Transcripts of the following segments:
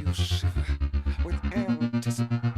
you shiver with anticipation.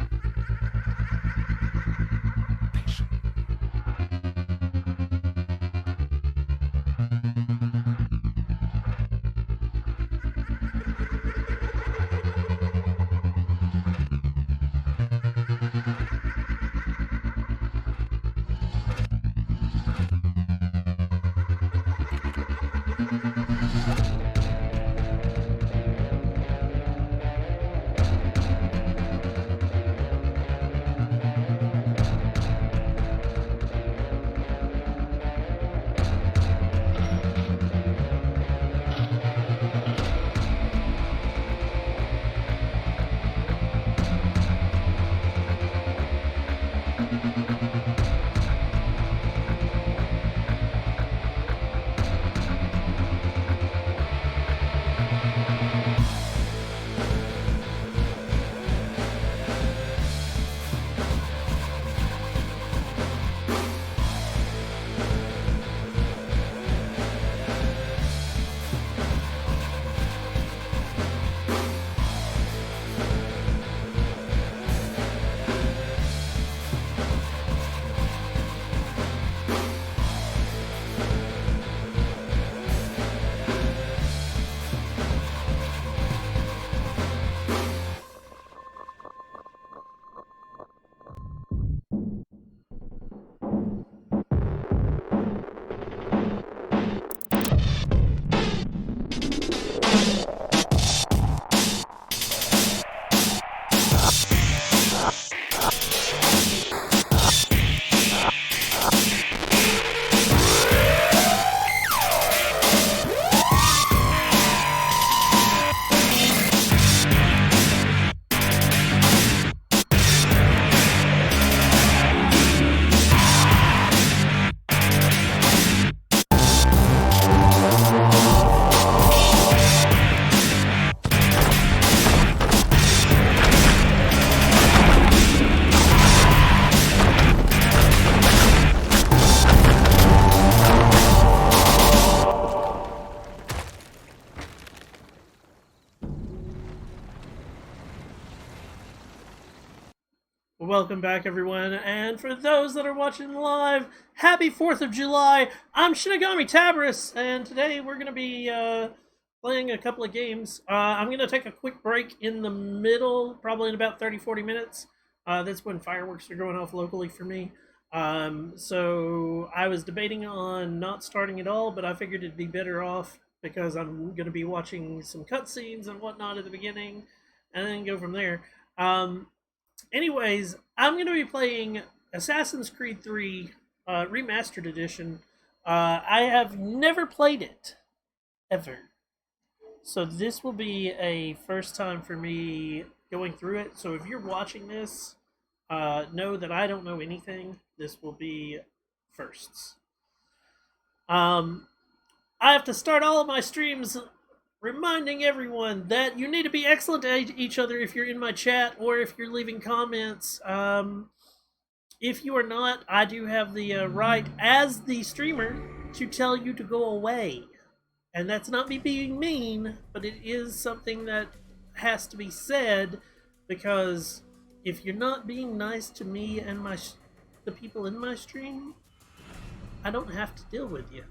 Welcome back, everyone, and for those that are watching live, happy 4th of July! I'm Shinigami Tabris, and today we're going to be playing a couple of games. I'm going to take a quick break in the middle, probably in about 30-40 minutes. That's when fireworks are going off locally for me. So I was debating on not starting at all, but I figured it'd be better off because I'm going to be watching some cutscenes and whatnot at the beginning, and then go from there. Anyways, I'm going to be playing Assassin's Creed 3 Remastered Edition. I have never played it, ever. So this will be a first time for me going through it. So if you're watching this, know that I don't know anything. This will be firsts. I have to start all of my streams reminding everyone that you need to be excellent to each other if you're in my chat or if you're leaving comments. If you are not, I do have the right as the streamer to tell you to go away. And that's not me being mean, but it is something that has to be said because if you're not being nice to me and the people in my stream, I don't have to deal with you.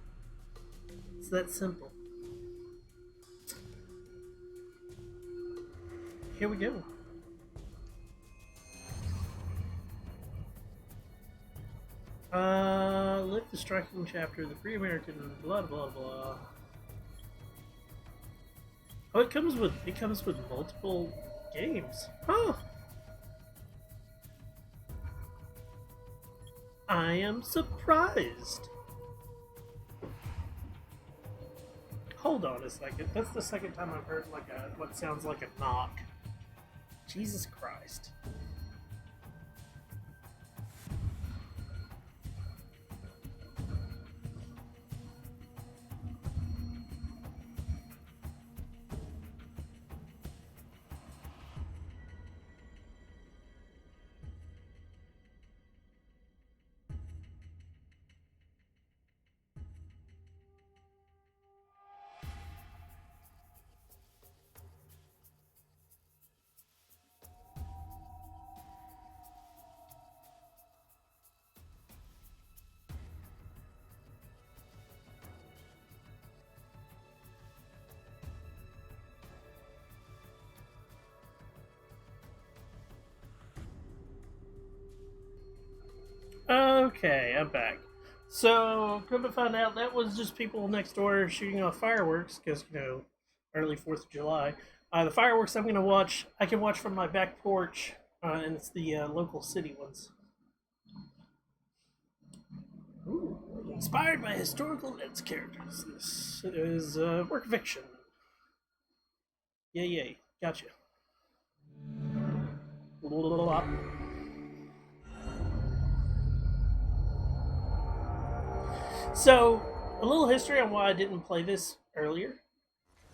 It's that simple. Here we go. Lift the striking chapter, the Free American, blah blah blah. Oh, it comes with multiple games. Huh. I am surprised. Hold on a second. That's the second time I've heard what sounds like a knock. Jesus Christ. Okay, I'm back. So, come to find out, that was just people next door shooting off fireworks because, early 4th of July. The fireworks I'm going to watch, I can watch from my back porch, and it's the local city ones. Ooh, inspired by historical events characters. This is work of fiction. Yay, yay. Gotcha. So, a little history on why I didn't play this earlier.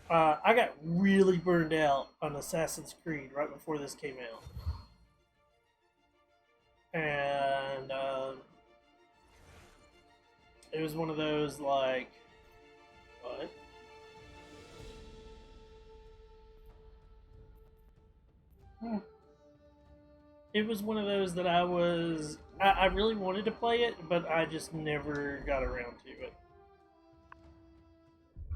I got really burned out on Assassin's Creed right before this came out, and it was one of those like, what? Hmm. It was one of those that I really wanted to play it, but I just never got around to it.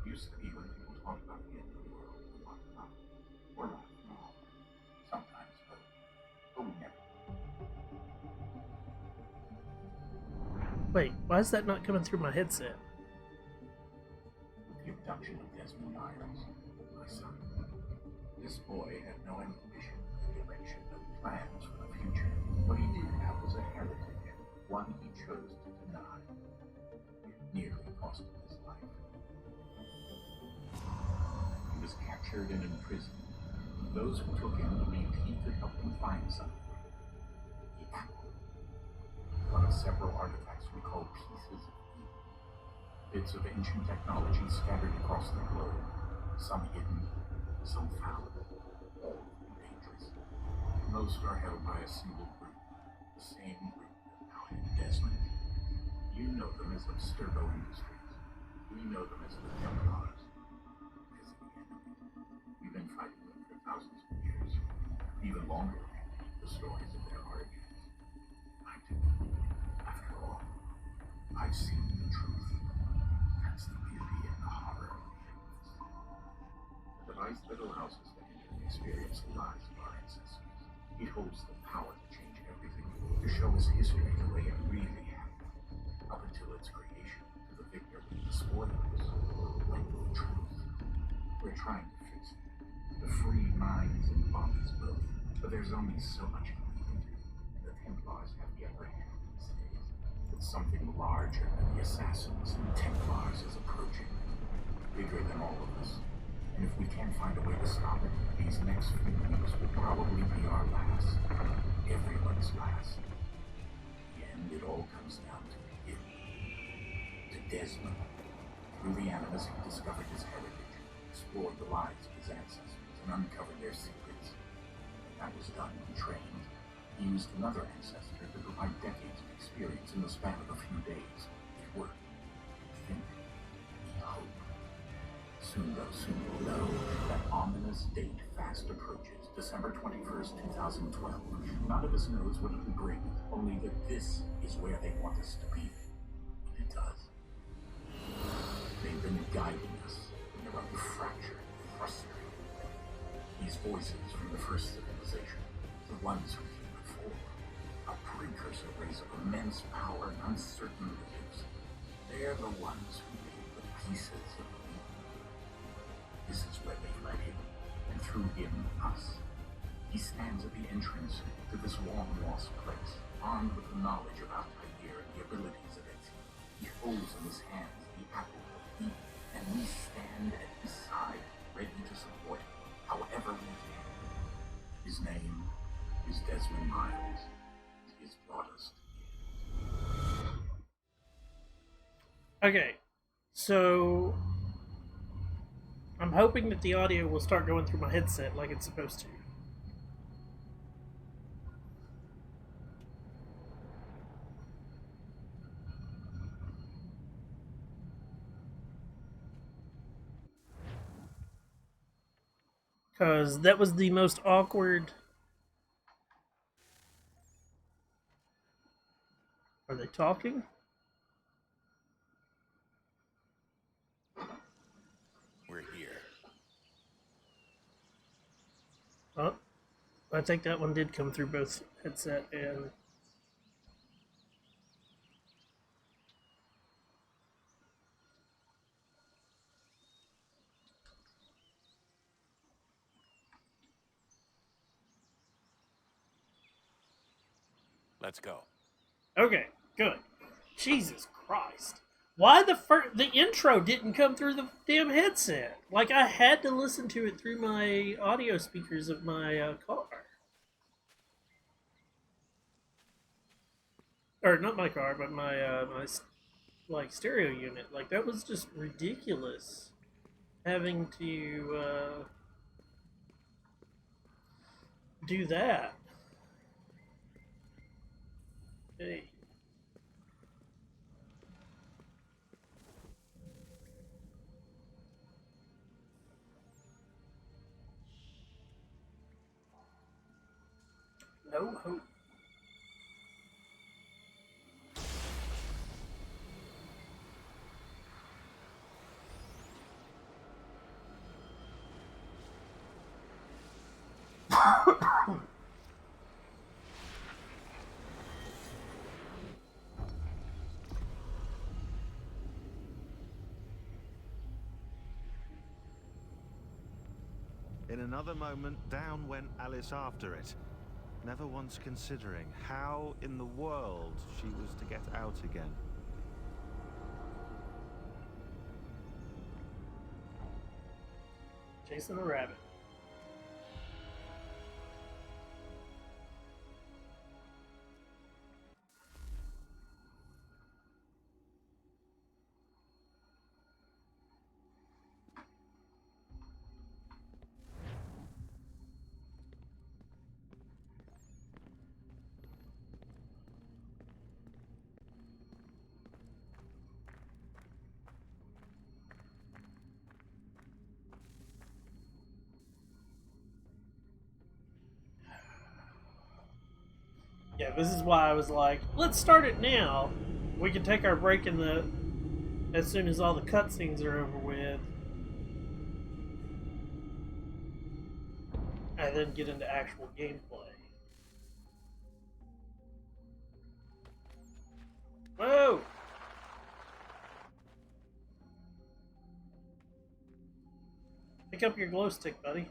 Used to be when people talk about the end of the world, we talk about we're not wrong sometimes, but we never. Wait, why is that not coming through my headset? The abduction of Desmond Miles, my son. This boy had no ambition, direction, no plans for the future. What he did have was a heritage, one he chose to deny. It nearly cost him his life. He was captured and imprisoned. Those who took him believed he could help them find something. The apple. One of several artifacts we call pieces of Eden. Bits of ancient technology scattered across the globe. Some hidden, some found. All of them dangerous. Most are held by a single group. The same group that now had Desmond. You know them as Abstergo Industries. We know them as the Templars. As the enemy. We've been fighting them for thousands of years. Even longer, the stories of their origins. I do. After all, I've seen the truth. That's the beauty and the horror of things. The device that allows us to enter and experience the lives of our ancestors. It holds the power to change everything, to show us history the way it really happened. Up until its creation, to the victor with the spoilers, like the truth. We're trying to fix it. The free minds and bodies both. But there's only so much we can do. The Templars have the upper hand these days. But something larger than the Assassins and Templars is approaching. Bigger than all of us. And if we can't find a way to stop it, these next few weeks will probably be our last. Everyone's last. In the end, it all comes down to him. To Desmond. Through the Animus, he discovered his heritage, explored the lives of his ancestors, and uncovered their secrets. When that was done and trained, he used another ancestor to provide decades of experience in the span of a few days. It worked. Think. He hoped. Soon we'll know that ominous date fast approaches, December 21st, 2012. None of us knows what it will bring, only that this is where they want us to be. And it does. They've been guiding us, and they're unfractured, frustrated. These voices from the first civilization, the ones who came before, a precursor race of immense power and uncertain lives. They're the ones who made the pieces of Eden. This is where they led him, and through him, us. He stands at the entrance to this long-lost place, armed with the knowledge of Altair and the abilities of it. He holds in his hands the apple of Eden, and we stand at his side, ready to support him, however we can. His name is Desmond Miles. He has brought us to Okay, so I'm hoping that the audio will start going through my headset like it's supposed to. Because that was the most awkward. Are they talking? We're here. Oh, I think that one did come through both headset and. Let's go. Okay, good. Jesus Christ. Why the intro didn't come through the damn headset? Like I had to listen to it through my audio speakers of my car. Or not my car, but my like stereo unit. Like that was just ridiculous. Having to do that. Hey. No hope. In another moment, down went Alice after it, never once considering how in the world she was to get out again. Chasing the rabbit. Yeah, this is why I was like, let's start it now. We can take our break in the as soon as all the cutscenes are over with, and then get into actual gameplay. Whoa! Pick up your glow stick, buddy.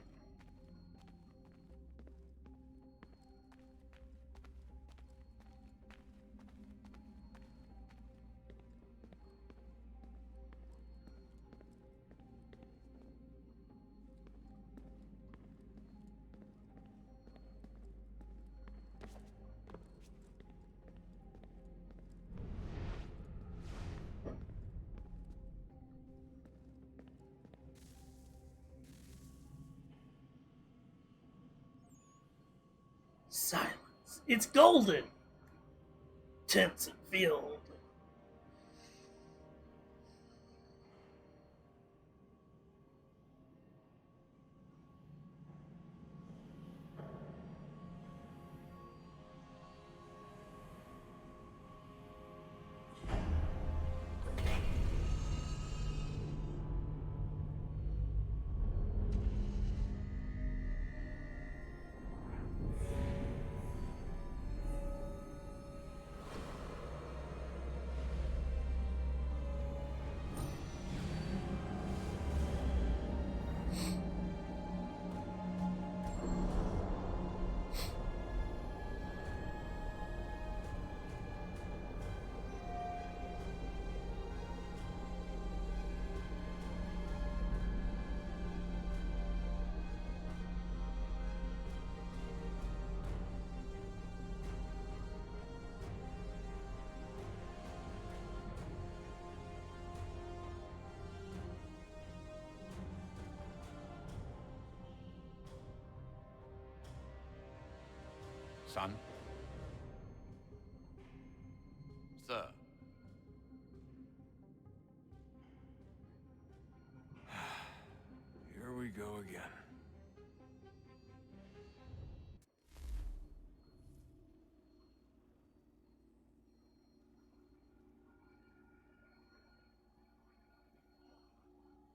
Silence. It's golden. Tense and filled. Son? Sir. Here we go again.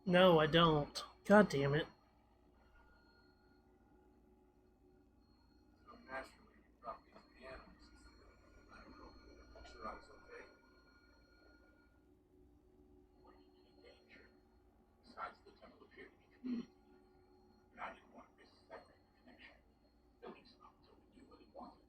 No, I don't. God damn it. So naturally, you brought me to the animals. I'm sure I was okay. What any danger? Besides, the temple appeared to be communicating, and I didn't want to miss that connection. At least not until we knew what it wanted.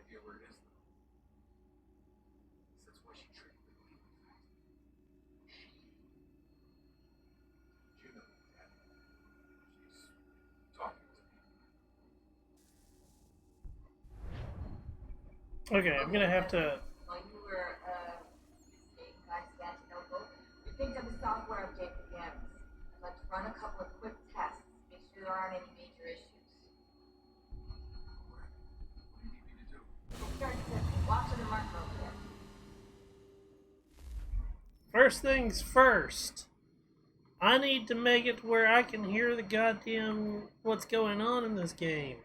idea where it is, though. That's why she tricked me. She. You know, Dad. She's talking to me. Okay, I'm gonna have to. While you were staying in Constantinople, we picked up a software update for GAMS. I'd like to run a couple of quick tests, make sure there aren't any major issues. What do you need me to do? Start simple. Watch the marker over there. First things first. I need to make it where I can hear the goddamn what's going on in this game.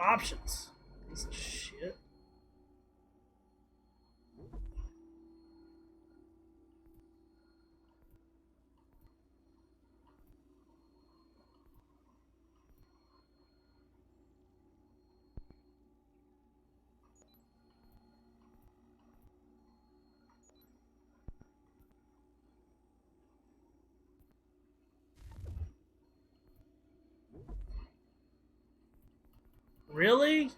Options. Piece of shit. Really?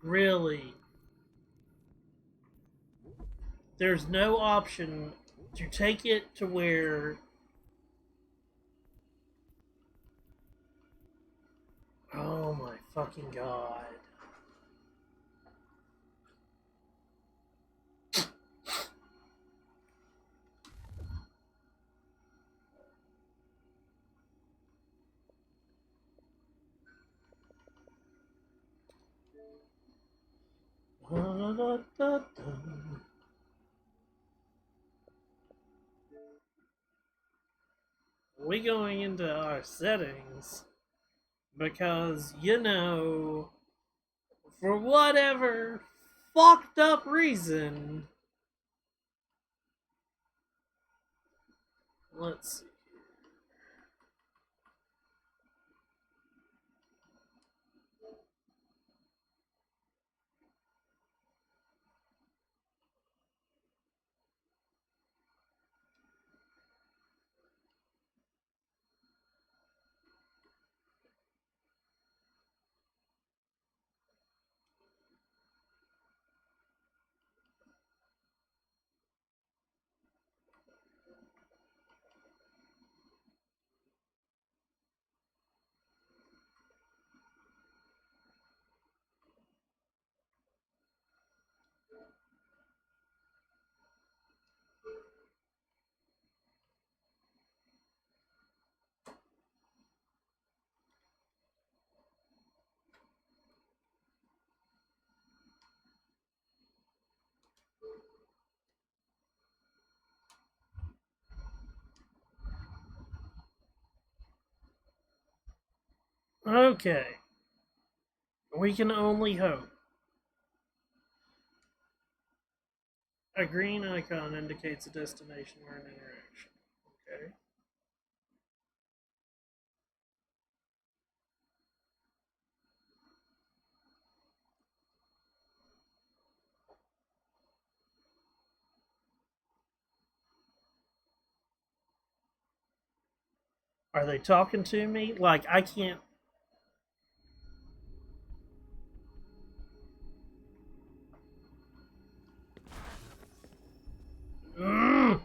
Really? There's no option to take it to where. Oh my fucking god. We going into our settings because, you know, for whatever fucked up reason, let's see. Okay. We can only hope. A green icon indicates a destination or an interaction. Okay. Are they talking to me? Like, I can't. Mm.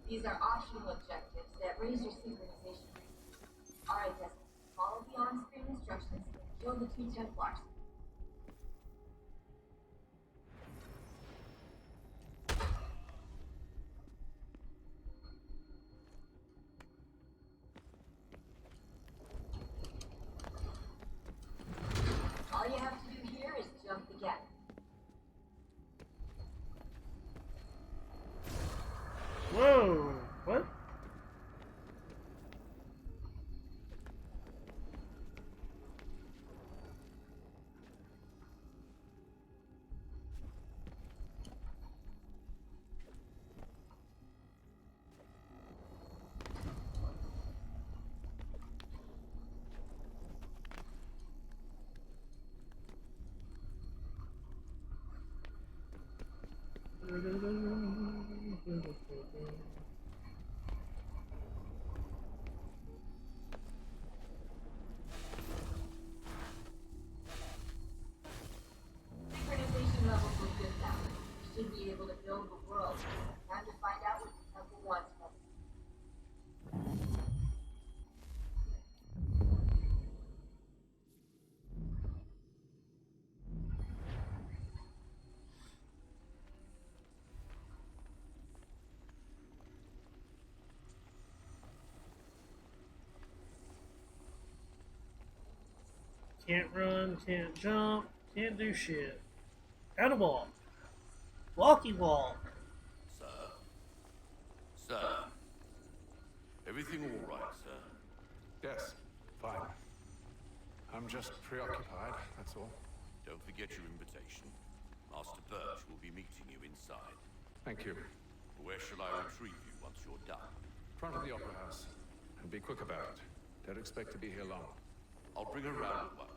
These are optional objectives that raise your synchronization rate. Alright, Desmond. Follow the on-screen instructions and kill the two Templars. All you have to do here is jump the gap. Whoa! What? Synchronization levels look good now. You should be able to build the world. Time to find out what the Temple wants from us. Can't run, can't jump, can't do shit. Gotta walk. Walkie walk. Sir? Sir? Everything all right, sir? Yes, fine. I'm just preoccupied, that's all. Don't forget your invitation. Master Birch will be meeting you inside. Thank you. Where shall I retrieve you once you're done? Front of the Opera House. And be quick about it. Don't expect to be here long. I'll bring her round at once.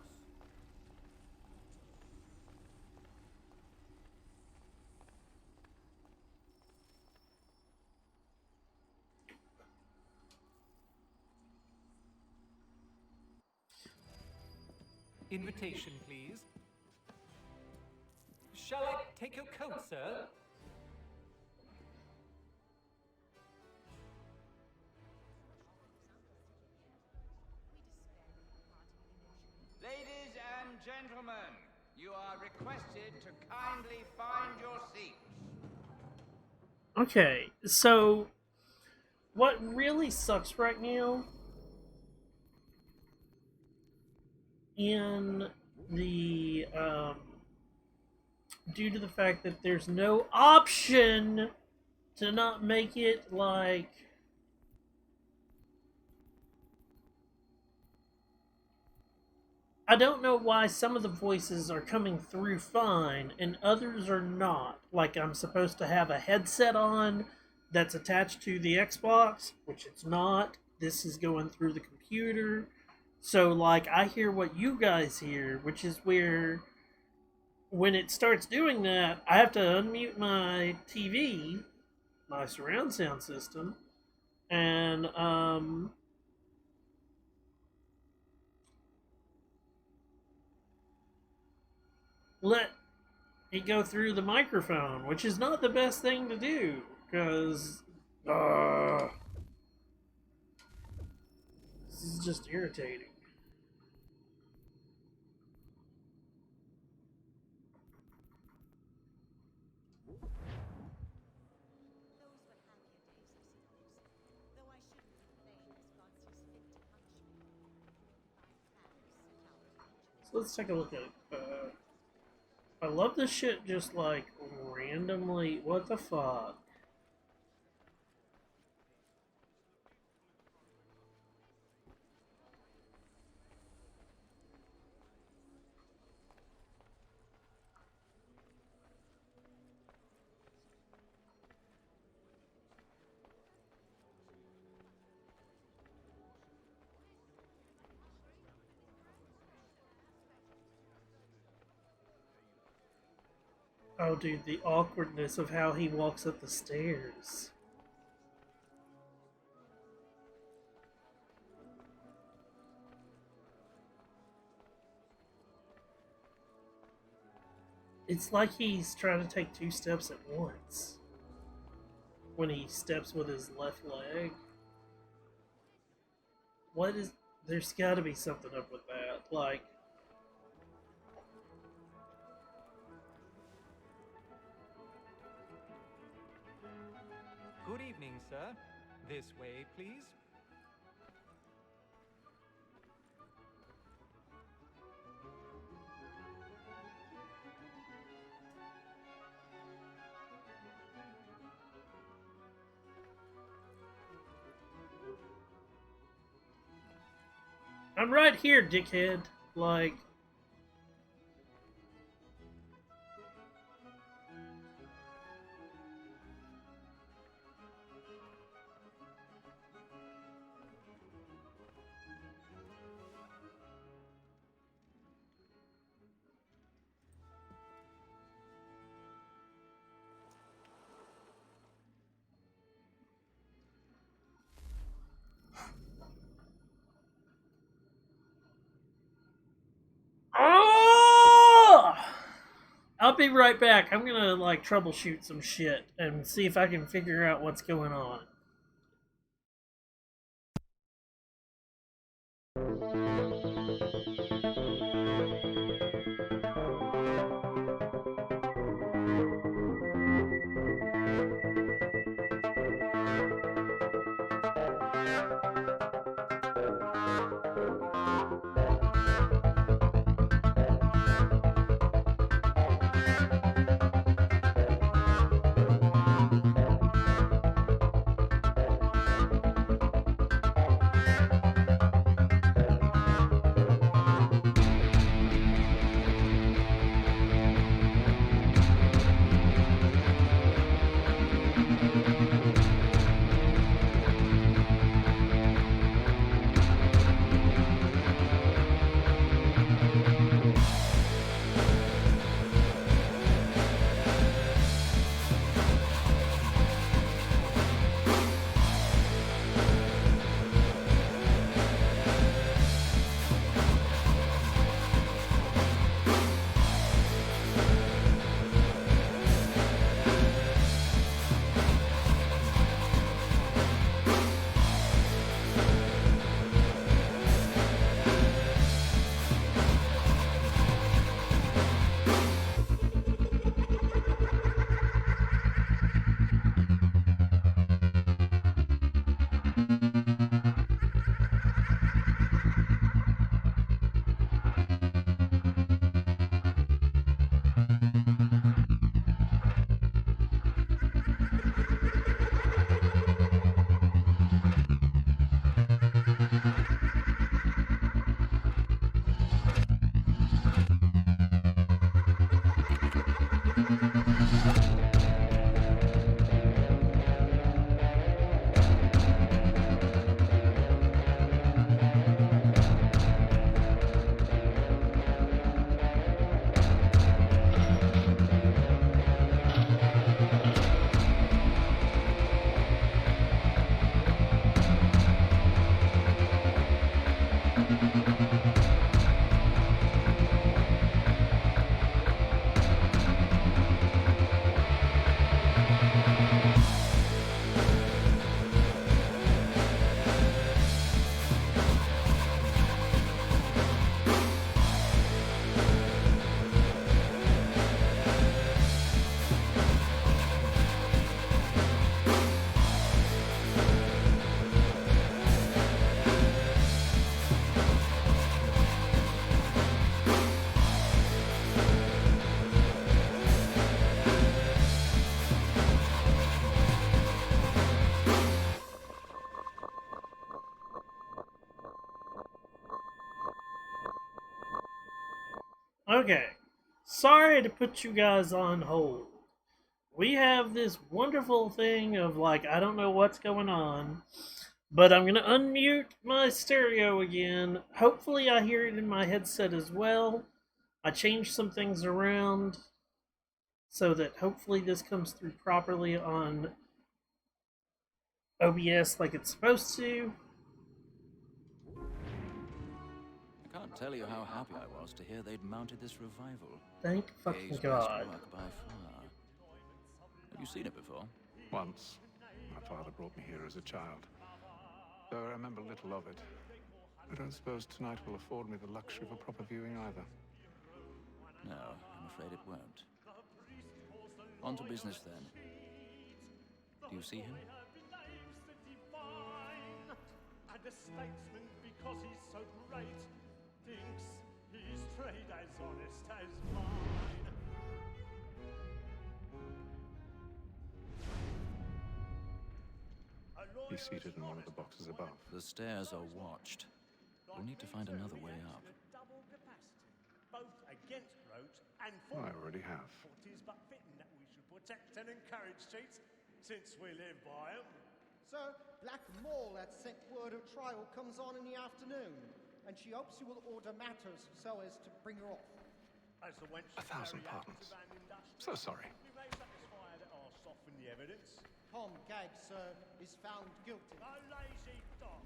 Invitation, please. Shall I take your coat, sir? Ladies and gentlemen, you are requested to kindly find your seats. Okay, so what really sucks right now in the due to the fact that there's no option to not make it like I don't know why some of the voices are coming through fine and others are not. Like I'm supposed to have a headset on that's attached to the Xbox, which it's not. This is going through the computer. So like I hear what you guys hear, which is where when it starts doing that, I have to unmute my TV, my surround sound system, and let it go through the microphone, which is not the best thing to do, because this is just irritating. So let's take a look at it. I love this shit just like randomly. What the fuck? Oh, dude, the awkwardness of how he walks up the stairs. It's like he's trying to take two steps at once. when he steps with his left leg. What is... There's got to be something up with that. Like... Good evening, sir. This way, please. I'm right here, dickhead. Like... Oh! I'll be right back. I'm gonna like troubleshoot some shit and see if I can figure out what's going on. Okay. Sorry to put you guys on hold. We have this wonderful thing of like, I don't know what's going on, but I'm going to unmute my stereo again. Hopefully, I hear it in my headset as well. I changed some things around so that hopefully this comes through properly on OBS like it's supposed to. I can't tell you how happy I was to hear they'd mounted this revival. Thank fucking Gay's God. best work by far. Have you seen it before? Once. father brought me here as a child. Though I remember little of it. I don't suppose tonight will afford me the luxury of a proper viewing either. No, I'm afraid it won't. On to business then. Do you see him? And a statesman, because he's so great, thinks his trade as honest as mine. He's seated in one of the boxes above. The stairs are watched. We'll need to find another way up. Double capacity, both against roads and for. I already have. It is but fitting that we should protect and encourage cheats, since we live by 'em. Sir, Black Mall had sent word of trial comes on in the afternoon, and she hopes you will order matters so as to bring her off. As the wench is 1,000 very pardons. active and industrious, So sorry. we may satisfy that our soften the evidence. Tom Gagg, sir, is found guilty. A lazy dog.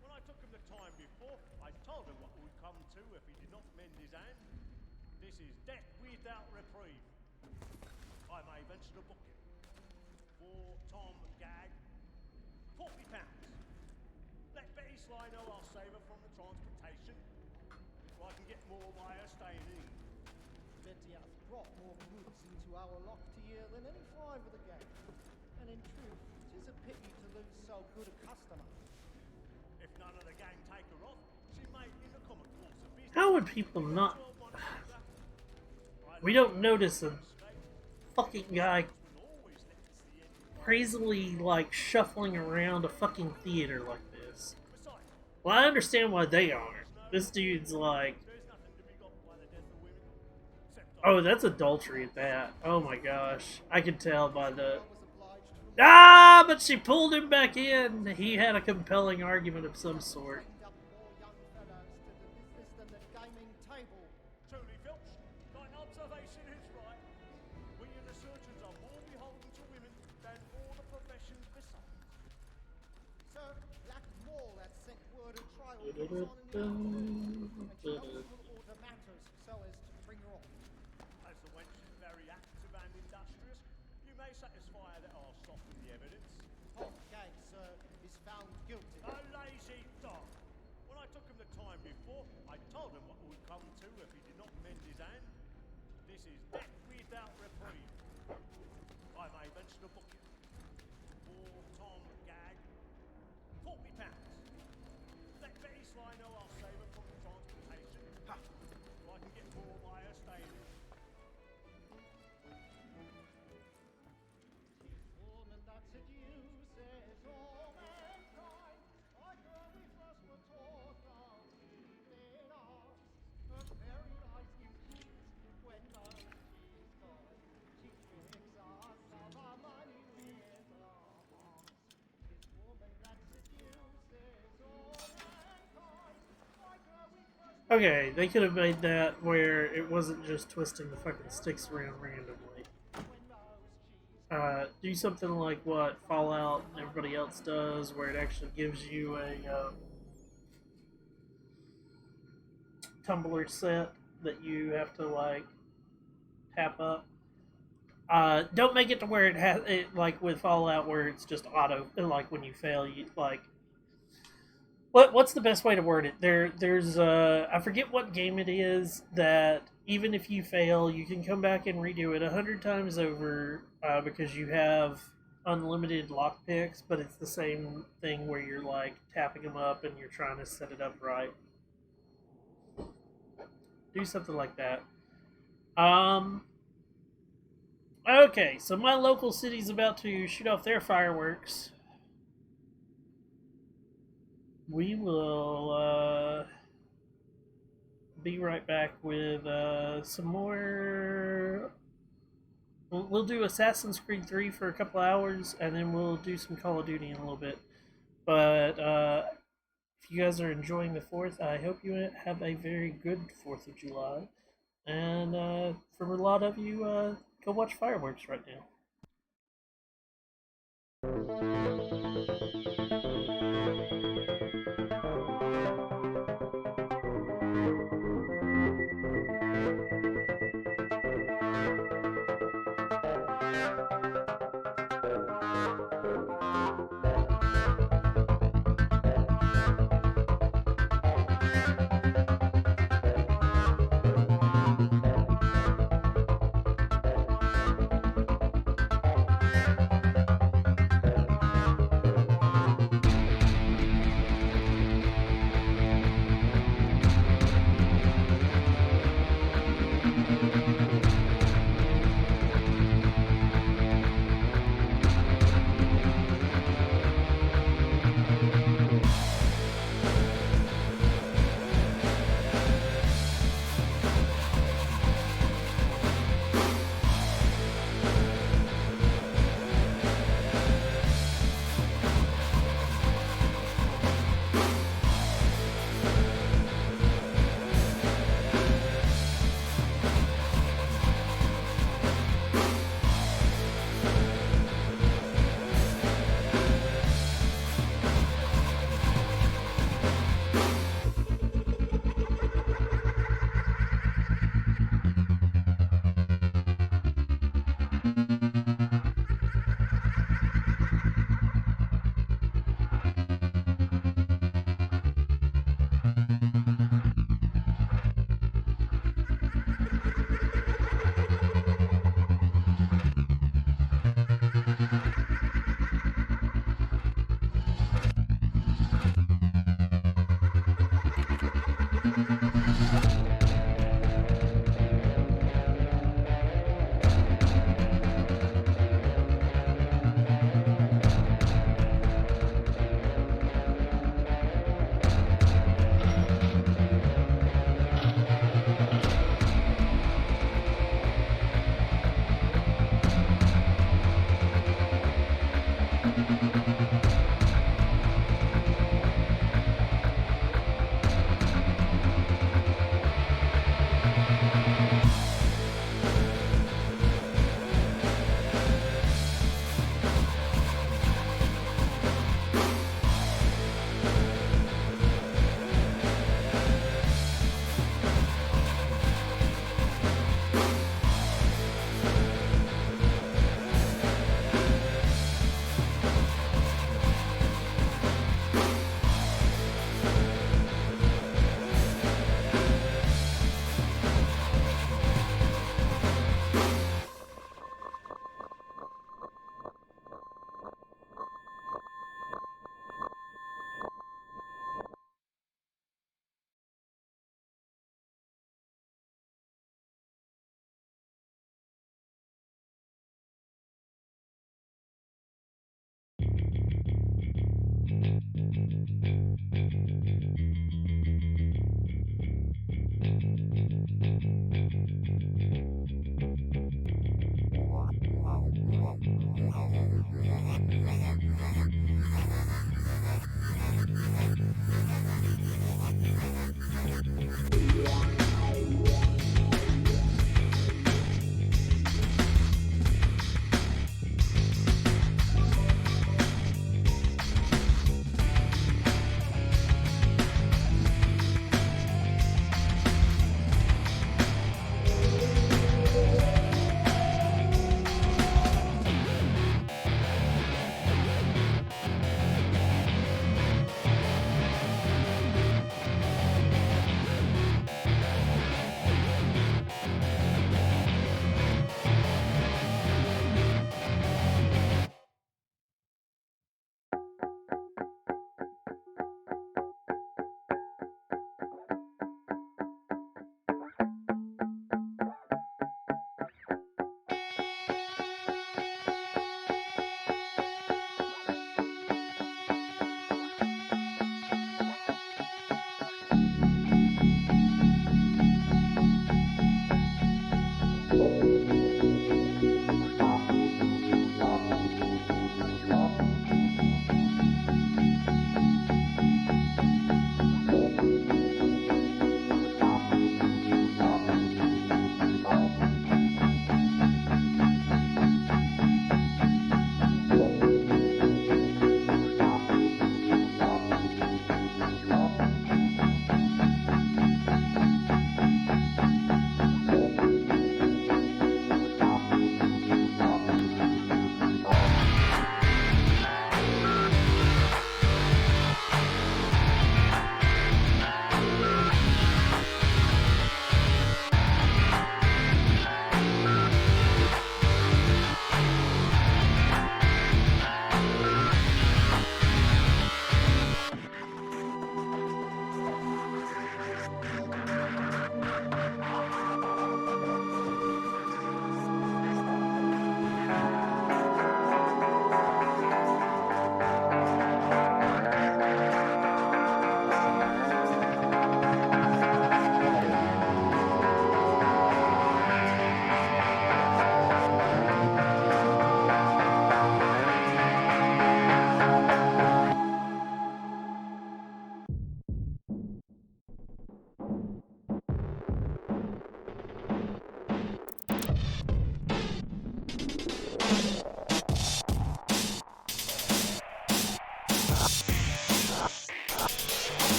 When I took him the time before, I told him what would come to if he did not mend his hand. This is death without reprieve. I may venture to book him. For Tom Gagg, £40. Let Betty Sly know I'll save her from the transportation, so I can get more by her staying in. Betty hath brought more goods into our locked year than any five of the gang. And in truth, 'tis a pity to lose so good a customer. If none of the gang take her off, she may, in the common course of business. How would people not? We don't notice a fucking guy crazily like shuffling around a fucking theater like this. Well, I understand why they aren't. This dude's like, oh, that's adultery at that. Oh my gosh, I could tell by the. Ah, but she pulled him back in. He had a compelling argument of some sort. Truly, Filch, thine observation is right. We and the surgeons are more beholden to women than all the professions besides. Sir, Black Mall had sent word of trial comes on in the afternoon, and she hopes you will order matters so as to bring her off. As the wench is very active and industrious, you may satisfy her that I'll soften the evidence. Tom Gagg, sir, is found guilty. A lazy dog. When I took him the time before, I told him what would come to if he did not mend his hand. This is death without reprieve. I may venture to book him. For Tom Gagg, £40. Let Betty Sly know I'll save her from the transportation, so I can get more by her staying in. Woman that seduces all mankind, like her we first were taught how within us. Her very eyes give cheeks when she's gone. She tricks us of our money with her heart. This woman that seduces all mankind, like her we first. Okay, they could have made that where it wasn't just twisting the fucking sticks around randomly. Do something like what Fallout and everybody else does, where it actually gives you a tumbler set that you have to like tap up. Don't make it to where it has it like with Fallout where it's just auto. Like when you fail, you like. What's the best way to word it? There's I forget what game it is that even if you fail, you can come back and redo it 100 times over because you have unlimited lockpicks, but it's the same thing where you're like tapping them up and you're trying to set it up right. Do something like that. Okay, so my local city's about to shoot off their fireworks. We will be right back with some more. We'll do Assassin's Creed 3 for a couple hours, and then we'll do some Call of Duty in a little bit. But if you guys are enjoying the 4th, I hope you have a very good 4th of July. And for a lot of you, go watch fireworks right now.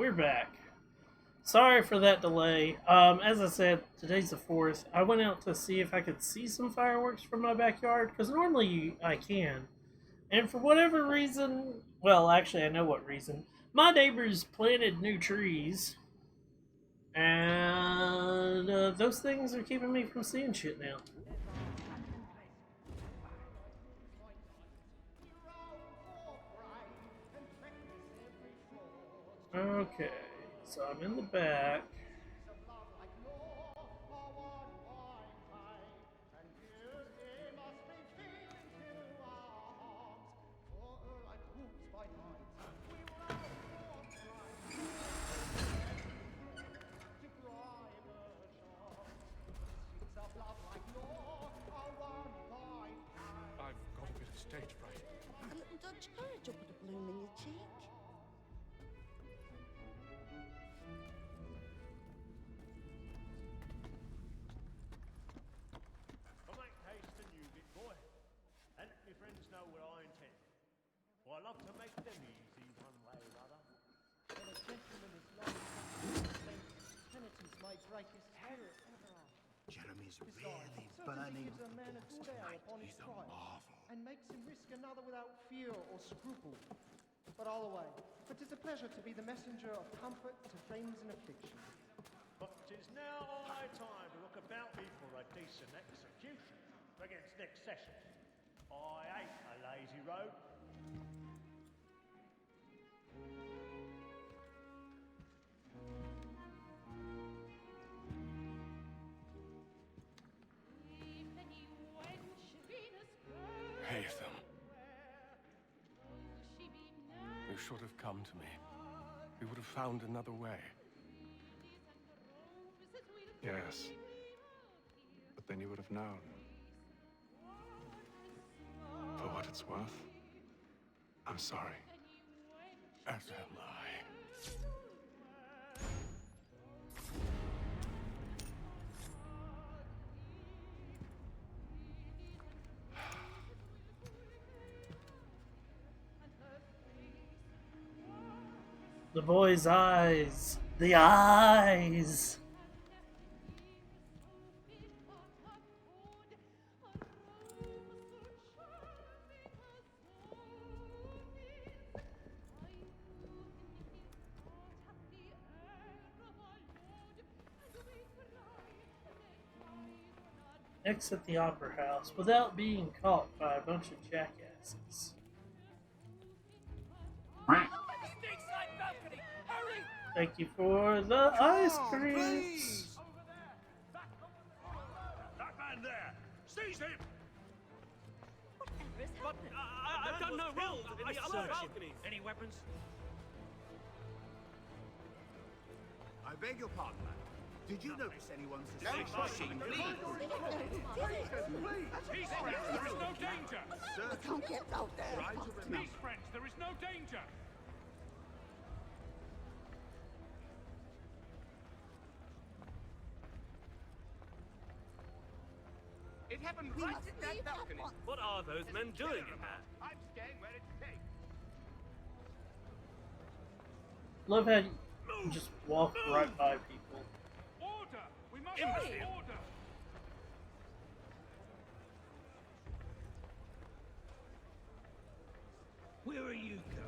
we're back. Sorry for that delay. As I said, today's the 4th. I went out to see if I could see some fireworks from my backyard, because normally I can. And for whatever reason, well, actually, I know what reason. My neighbors planted new trees, and those things are keeping me from seeing shit now. Okay, so I'm in the back. I've got a bit of stage fright. A little Dutch courage will put a bloom in your cheek. Well, make haste and use it, boy. And let my friends know what I intend. For I love to make them easy one way or other. When a gentleman is lost, then penitence may break his spirit ever after. Jeremy's Besides, really certainty burning gives a man a good hour upon his He's a trial, marvel. and makes him risk another without fear or scruple. But all away, for 'tis a pleasure to be the messenger of comfort to friends in affliction. But 'tis now high time to look about me for a decent execution against next session. I hate a lazy road. Haytham. You should have come to me. We would have found another way. Yes. But then you would have known. For what it's worth, I'm sorry. As am I. The boy's eyes. The eyes. Exit the opera house without being caught by a bunch of jackasses. Thank you for the ice creams. That man there! Seize him! Whatever has happened? I've done no wrong in the other balconies. Any weapons? I beg your pardon, madam. Did you notice anyone Don't suspicious? Peace, friends, there is no danger! Sir, I can't get out there. try to remember. Peace, friends, there is no danger! It happened We right must in that leave at balcony. once. What are those men doing in there? I'm staying where it's safe. Love how you just walk right by people. Order! We must have order! Where are you going?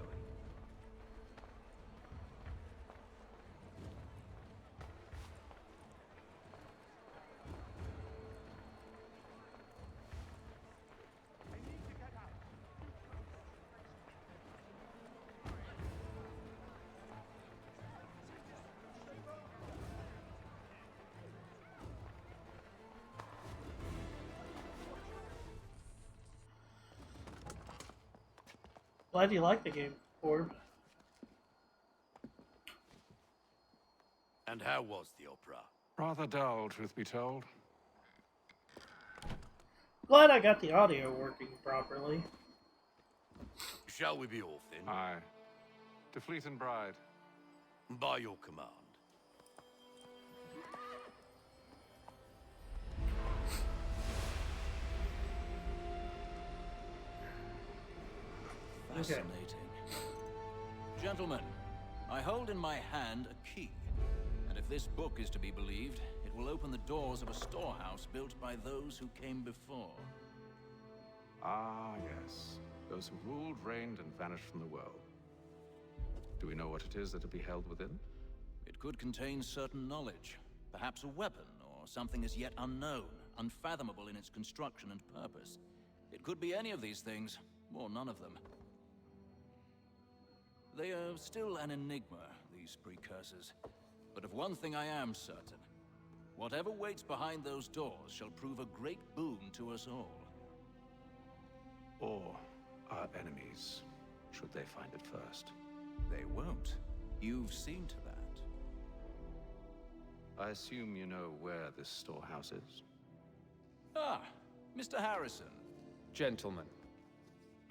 I need to get out. Glad you like the game, Orb. And how was the opera? Rather dull, truth be told. Glad I got the audio working properly. Shall we be off then? Aye. To Fleet and Bride. By your command. Fascinating. Gentlemen, I hold in my hand a key, and if this book is to be believed, it will open the doors of a storehouse built by those who came before. Ah, yes. Those who ruled, reigned, and vanished from the world. Do we know what it is that will be held within? It could contain certain knowledge, perhaps a weapon, or something as yet unknown, unfathomable in its construction and purpose. It could be any of these things, or none of them. They are still an enigma, these precursors. But of one thing I am certain. Whatever waits behind those doors shall prove a great boon to us all. Or our enemies, should they find it first. They won't. You've seen to that. I assume you know where this storehouse is? Ah, Mr. Harrison. Gentlemen,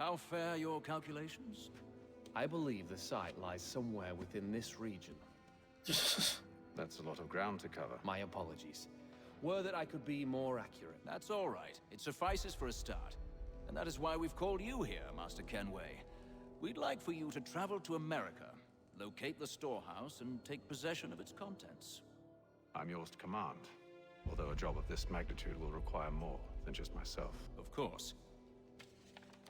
How fare your calculations? I believe the site lies somewhere within this region. That's a lot of ground to cover. My apologies. Were that I could be more accurate. That's all right. It suffices for a start. And that is why we've called you here, Master Kenway. We'd like for you to travel to America, locate the storehouse, and take possession of its contents. I'm yours to command, although a job of this magnitude will require more than just myself. Of course.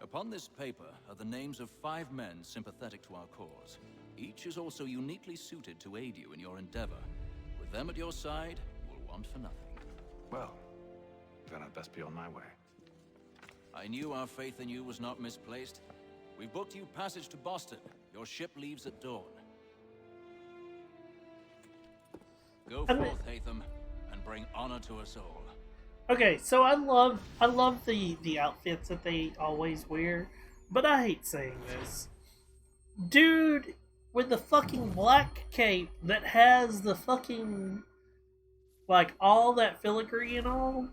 Upon this paper are the names of 5 men sympathetic to our cause. Each is also uniquely suited to aid you in your endeavor. With them at your side, you will want for nothing. Well, then I'd best be on my way. I knew our faith in you was not misplaced. We've booked you passage to Boston. Your ship leaves at dawn. Go forth, Hatham, and bring honor to us all. Okay, so I love the outfits that they always wear, but I hate saying this. Dude with the fucking black cape that has the fucking, like, all that filigree and all.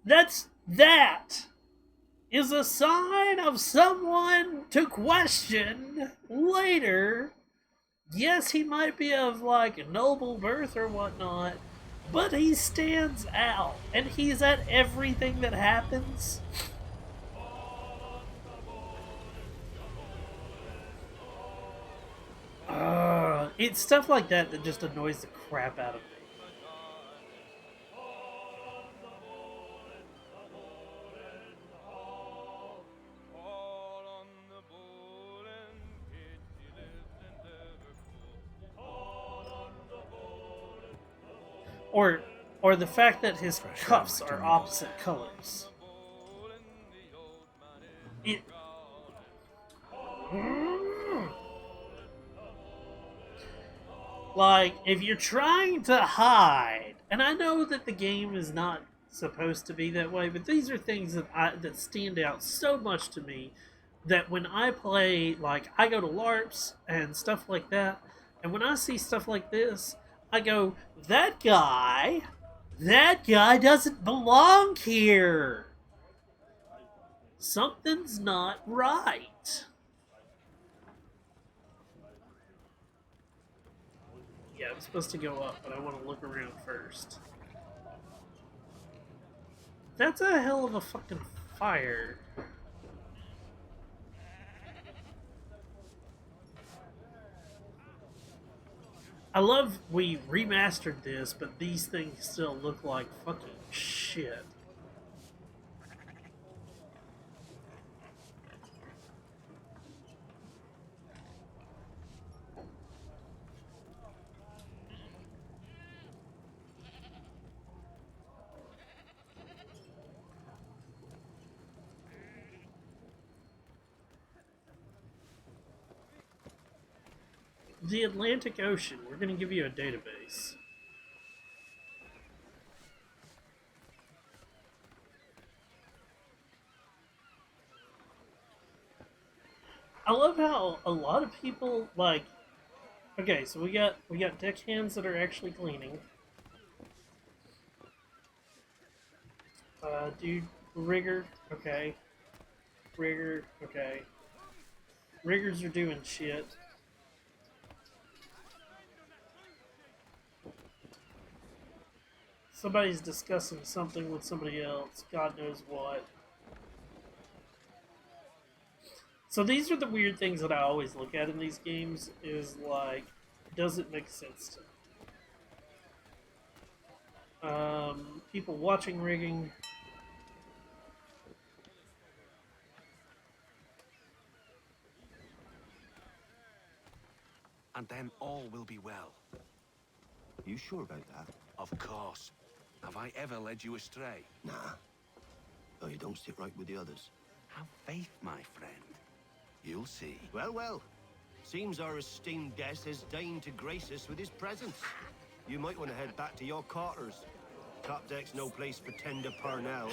That is a sign of someone to question later. Yes, he might be of, like, a noble birth or whatnot, but he stands out, and he's at everything that happens. It's stuff like that that just annoys the crap out of me. Or the fact that his cuffs are opposite colors. It... Like, if you're trying to hide, and I know that the game is not supposed to be that way, but these are things that stand out so much to me that when I play, like, I go to LARPs and stuff like that, and when I see stuff like this, I go, that guy doesn't belong here. Something's not right. Yeah, I'm supposed to go up, but I want to look around first. That's a hell of a fucking fire. I love we remastered this, but these things still look like fucking shit. The Atlantic Ocean. We're going to give you a database. I love how a lot of people like. Okay, so we got deckhands that are actually cleaning. Dude, rigger, okay. Rigger, okay. Riggers are doing shit. Somebody's discussing something with somebody else. God knows what. So these are the weird things that I always look at in these games. Is like, does it make sense to me? People watching rigging. And then all will be well. You sure about that? Of course. Have I ever led you astray? Nah. Oh, you don't sit right with the others. Have faith, my friend. You'll see. Well, well. Seems our esteemed guest has deigned to grace us with his presence. You might want to head back to your quarters. Top deck's no place for tender parnells.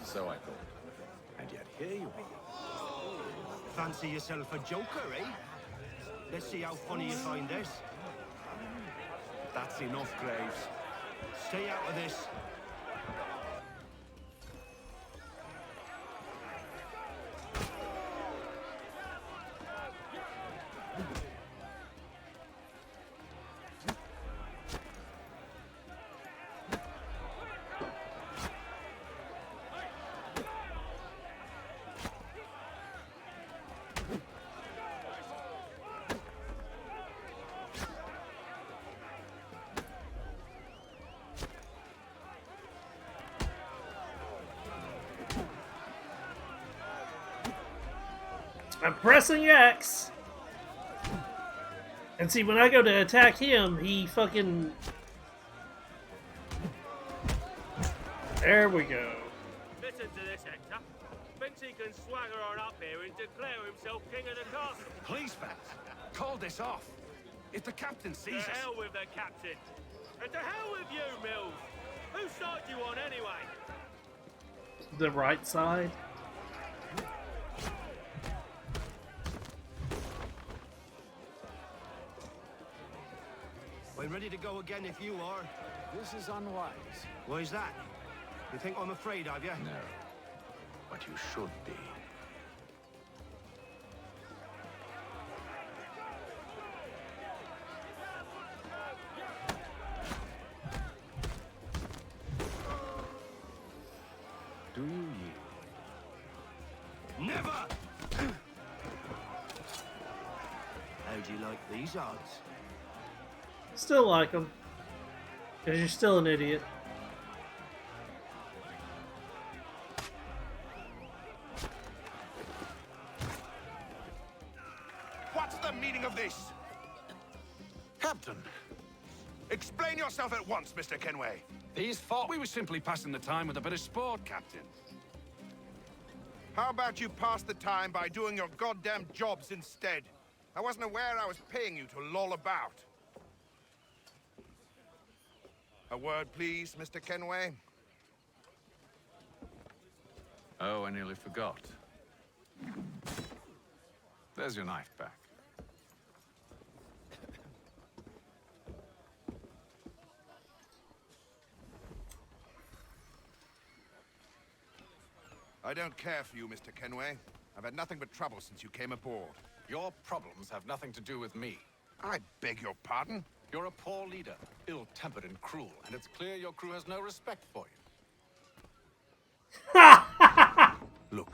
So I thought. And yet here you are. Fancy yourself a joker, eh? Let's see how funny you find this. That's enough, Graves. Stay out of this. I'm pressing X. And see, when I go to attack him, he fucking... There we go. Listen to this, Hector. Thinks he can swagger on up here and declare himself king of the castle. Please, Vance. Call this off. If the captain sees us... To hell with the captain. And to hell with you, Mills. Whose side do you on, anyway? The right side. I'm ready to go again if you are. This is unwise. Why is that? You think I'm afraid of you? No. But you should be. Do you yield? Never! How do you like these odds? Still like him. Because you're still an idiot. What's the meaning of this? Captain! Explain yourself at once, Mr. Kenway. These thought we were simply passing the time with a bit of sport, Captain. How about you pass the time by doing your goddamn jobs instead? I wasn't aware I was paying you to loll about. A word, please, Mr. Kenway. Oh, I nearly forgot. There's your knife back. I don't care for you, Mr. Kenway. I've had nothing but trouble since you came aboard. Your problems have nothing to do with me. I beg your pardon? You're a poor leader, ill-tempered and cruel, and it's clear your crew has no respect for you. Look,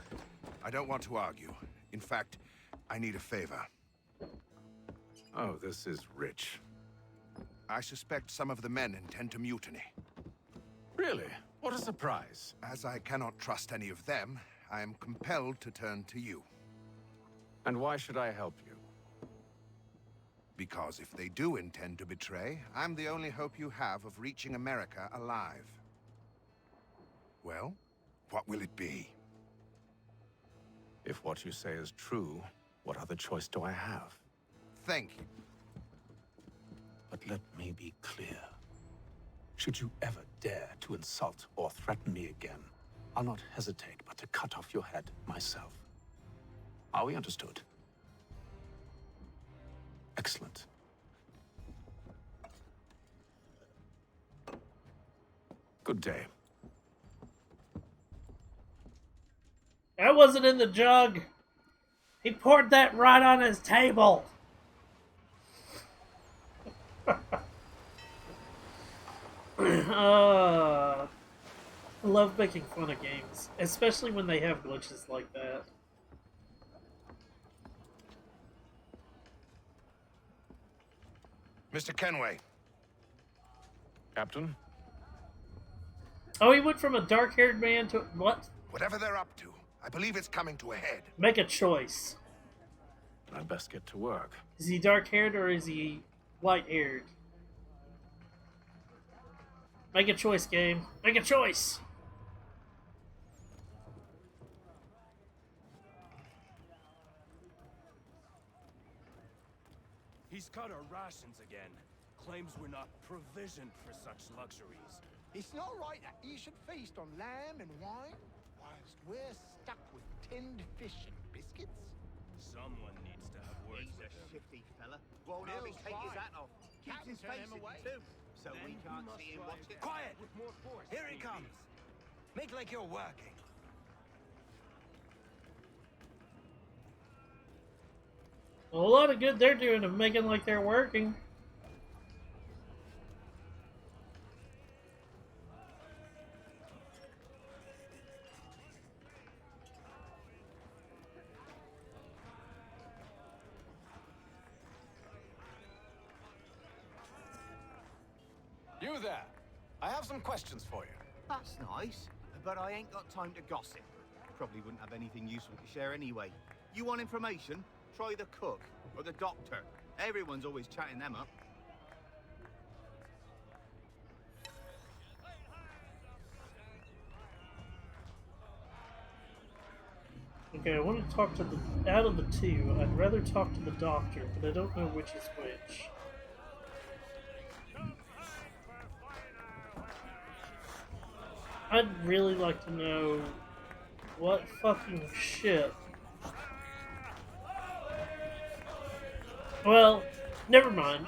I don't want to argue. In fact, I need a favor. Oh, this is rich. I suspect some of the men intend to mutiny. Really? What a surprise. As I cannot trust any of them, I am compelled to turn to you. And why should I help you? Because if they do intend to betray, I'm the only hope you have of reaching America alive. Well, what will it be? If what you say is true, what other choice do I have? Thank you. But let me be clear. Should you ever dare to insult or threaten me again, I'll not hesitate but to cut off your head myself. Are we understood? Excellent. Good day. That wasn't in the jug. He poured that right on his table. I love making fun of games, especially when they have glitches like that. Mr. Kenway. Captain? Oh, he went from a dark-haired man to what? Whatever they're up to, I believe it's coming to a head. Make a choice. I'd best get to work. Is he dark-haired or is he white-haired? Make a choice, game. Make a choice! He's cut our rations again. Claims we're not provisioned for such luxuries. It's not right that you should feast on lamb and wine, whilst we're stuck with tinned fish and biscuits. Someone needs to have words with him. Shifty fella. Won't have him take his hat off. Keeps his face in too, so we can't see him watch it. Quiet! Here he comes. Make like you're working. Well, a lot of good they're doing of making like they're working. You there. I have some questions for you. That's nice, but I ain't got time to gossip. Probably wouldn't have anything useful to share anyway. You want information? Try the cook or the doctor. Everyone's always chatting them up. Okay, I want to talk to the... Out of the two, I'd rather talk to the doctor, but I don't know which is which. I'd really like to know what fucking ship. Well, never mind.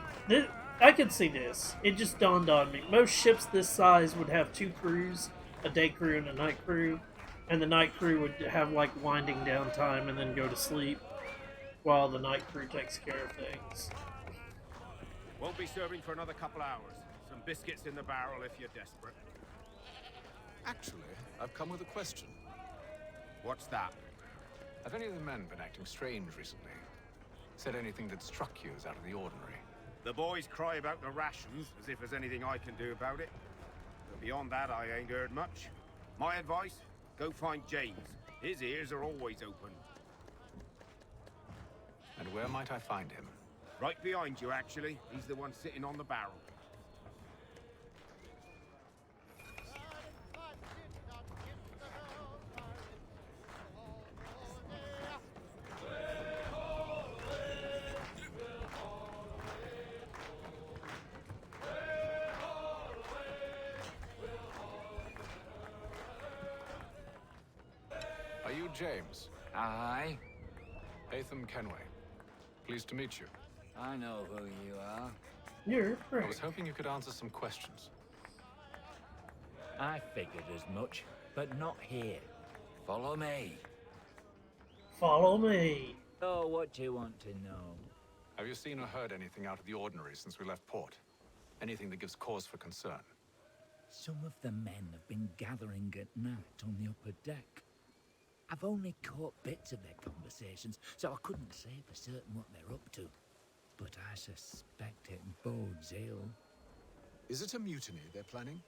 I could see this. It just dawned on me. Most ships this size would have two crews, a day crew and a night crew. And the night crew would have like winding down time and then go to sleep while the night crew takes care of things. Won't be serving for another couple hours. Some biscuits in the barrel if you're desperate. Actually, I've come with a question. What's that? Have any of the men been acting strange recently? Said anything that struck you as out of the ordinary? The boys cry about the rations, as if there's anything I can do about it. But beyond that, I ain't heard much. My advice? Go find James. His ears are always open. And where might I find him? Right behind you, actually. He's the one sitting on the barrel. Are you James? Aye. Hatham Kenway. Pleased to meet you. I know who you are. You're I was hoping you could answer some questions. I figured as much, but not here. Follow me. Follow me. Oh, what do you want to know? Have you seen or heard anything out of the ordinary since we left port? Anything that gives cause for concern? Some of the men have been gathering at night on the upper deck. I've only caught bits of their conversations, so I couldn't say for certain what they're up to. But I suspect it bodes ill. Is it a mutiny they're planning?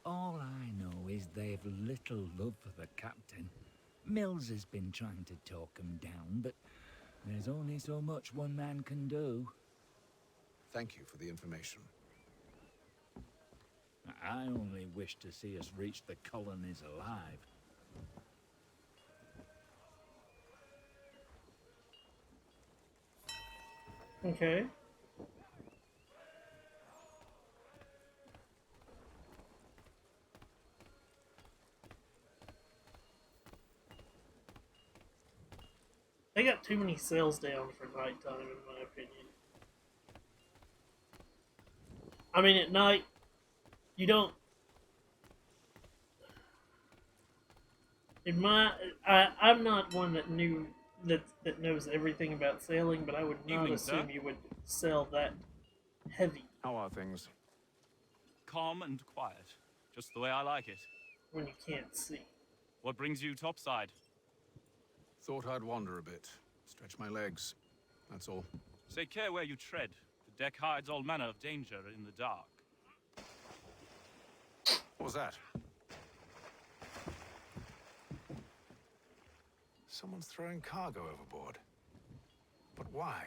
All I know is they've little love for the captain. Mills has been trying to talk him down, but there's only so much one man can do. Thank you for the information. I only wish to see us reach the colonies alive. Okay. They got too many sails down for nighttime, in my opinion. I mean, at night, you don't. I'm not one that knows everything about sailing, but I would not Evening, assume sir. you would sail that heavy How are things? Calm and quiet. Just the way I like it. when you can't see. What brings you topside? Thought I'd wander a bit. Stretch my legs. That's all. Take care where you tread. The deck hides all manner of danger in the dark. What was that? Someone's throwing cargo overboard. But why?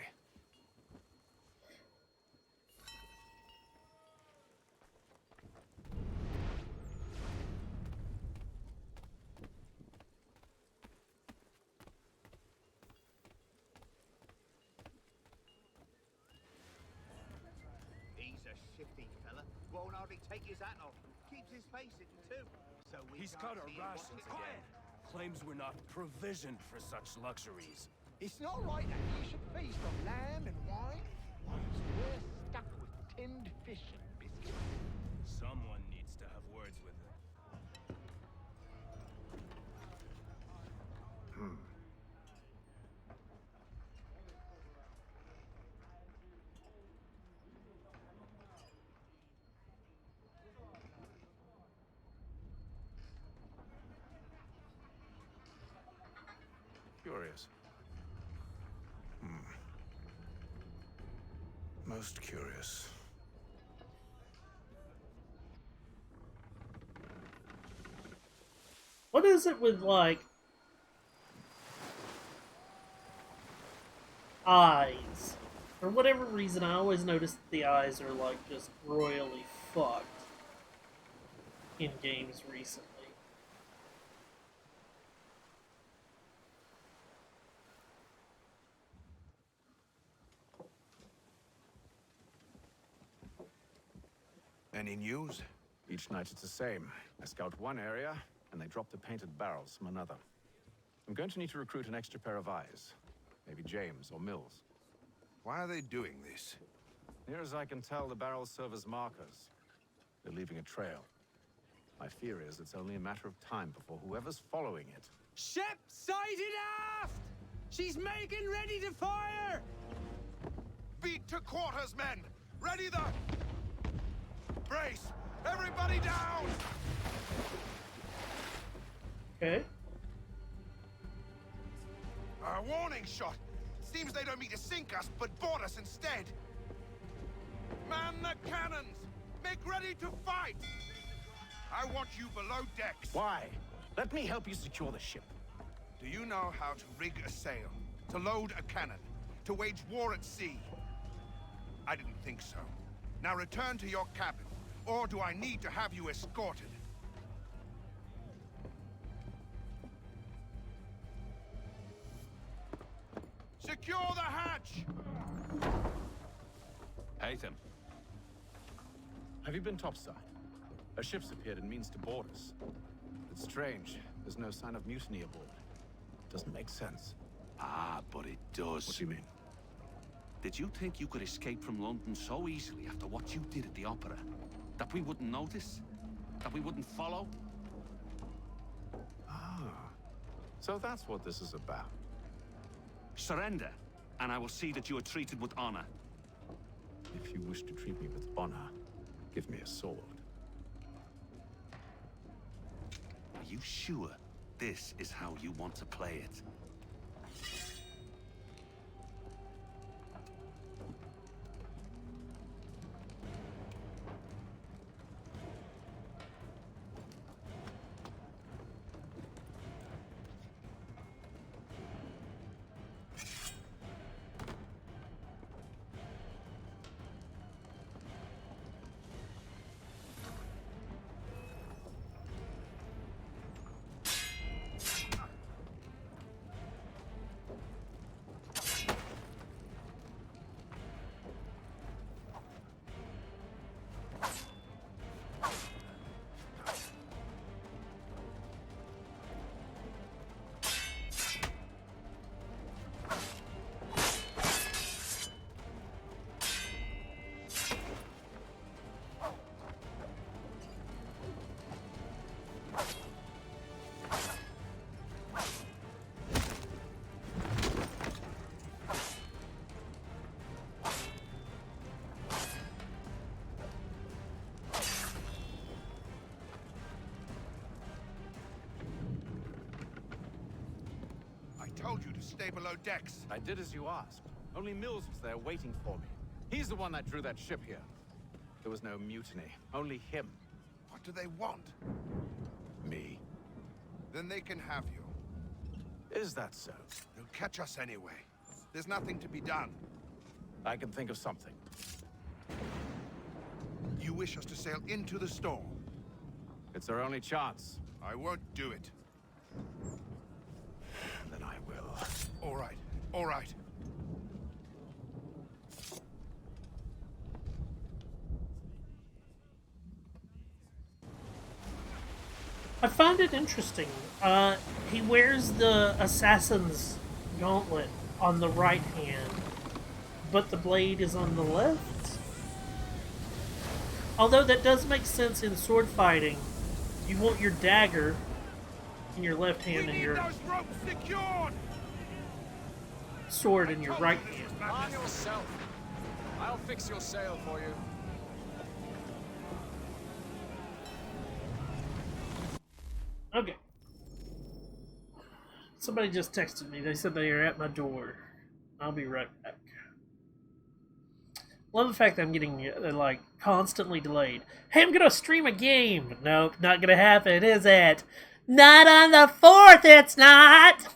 He's a shifty fella. Won't hardly take his hat off. Keeps his face hidden too. So we He's can't cut our see him rations what's again. Claims we're not provisioned for such luxuries. It's not right that you should feast on lamb and wine, whilst we're stuck with tinned fish and biscuits. Someone needs to have words with him. Curious. Most curious. What is it with, like, eyes? For whatever reason, I always notice that the eyes are, like, just royally fucked in games recently. Any news? Each night it's the same. I scout one area, and they drop the painted barrels from another. I'm going to need to recruit an extra pair of eyes. Maybe James or Mills. Why are they doing this? Near as I can tell, the barrels serve as markers. They're leaving a trail. My fear is it's only a matter of time before whoever's following it. Ship sighted aft! She's making ready to fire! Beat to quarters, men! Ready the... Brace! Everybody down! Okay. A warning shot! Seems they don't mean to sink us, but board us instead! Man the cannons! Make ready to fight! I want you below decks. Why? Let me help you secure the ship. Do you know how to rig a sail? To load a cannon? To wage war at sea? I didn't think so. Now return to your cabin, or do I need to have you escorted? Secure the hatch! Haytham. Have you been topside? A ship's appeared and means to board us. It's strange. There's no sign of mutiny aboard. Doesn't make sense. Ah, but it does. What do you mean? Did you think you could escape from London so easily after what you did at the opera? That we wouldn't notice? That we wouldn't follow? Ah. So that's what this is about. Surrender, and I will see that you are treated with honor. If you wish to treat me with honor, give me a sword. Are you sure this is how you want to play it? I told you to stay below decks. I did as you asked. Only Mills was there waiting for me. He's the one that drew that ship here. There was no mutiny, only him. What do they want? Me. Then they can have you. Is that so? They'll catch us anyway. There's nothing to be done. I can think of something. You wish us to sail into the storm? It's our only chance. I won't do it. Then I will. All right, all right. I find it interesting. He wears the assassin's gauntlet on the right hand, but the blade is on the left. Although that does make sense in sword fighting. You want your dagger in your left hand and your sword in your right hand. On yourself. I'll fix your sail for you. Okay. Somebody just texted me. They said they are at my door. I'll be right back. Love the fact that I'm getting like constantly delayed. Hey, I'm gonna stream a game. Nope, not gonna happen, is it? Not on the 4th, it's not.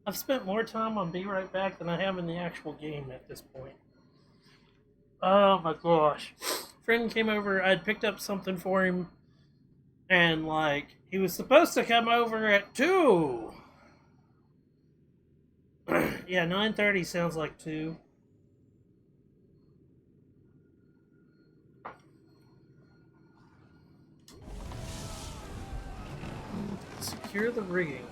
I've spent more time on Be Right Back than I have in the actual game at this point. Oh my gosh. Friend came over, I'd picked up something for him, and like, he was supposed to come over at 2. Yeah, 9:30 sounds like 2. Secure the rigging.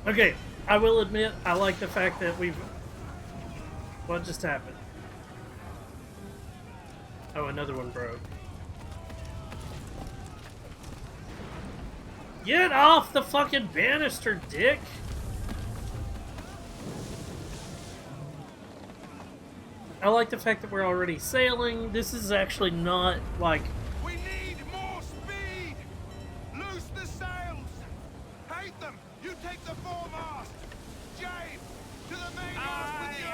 Okay, I will admit, I like the fact that we've... What just happened? Oh, another one broke. Get off the fucking banister, dick! I like the fact that we're already sailing. This is actually not, like... We need more speed! Loose the sails! Hate them! You take the foremast! James! To the mainmast with you!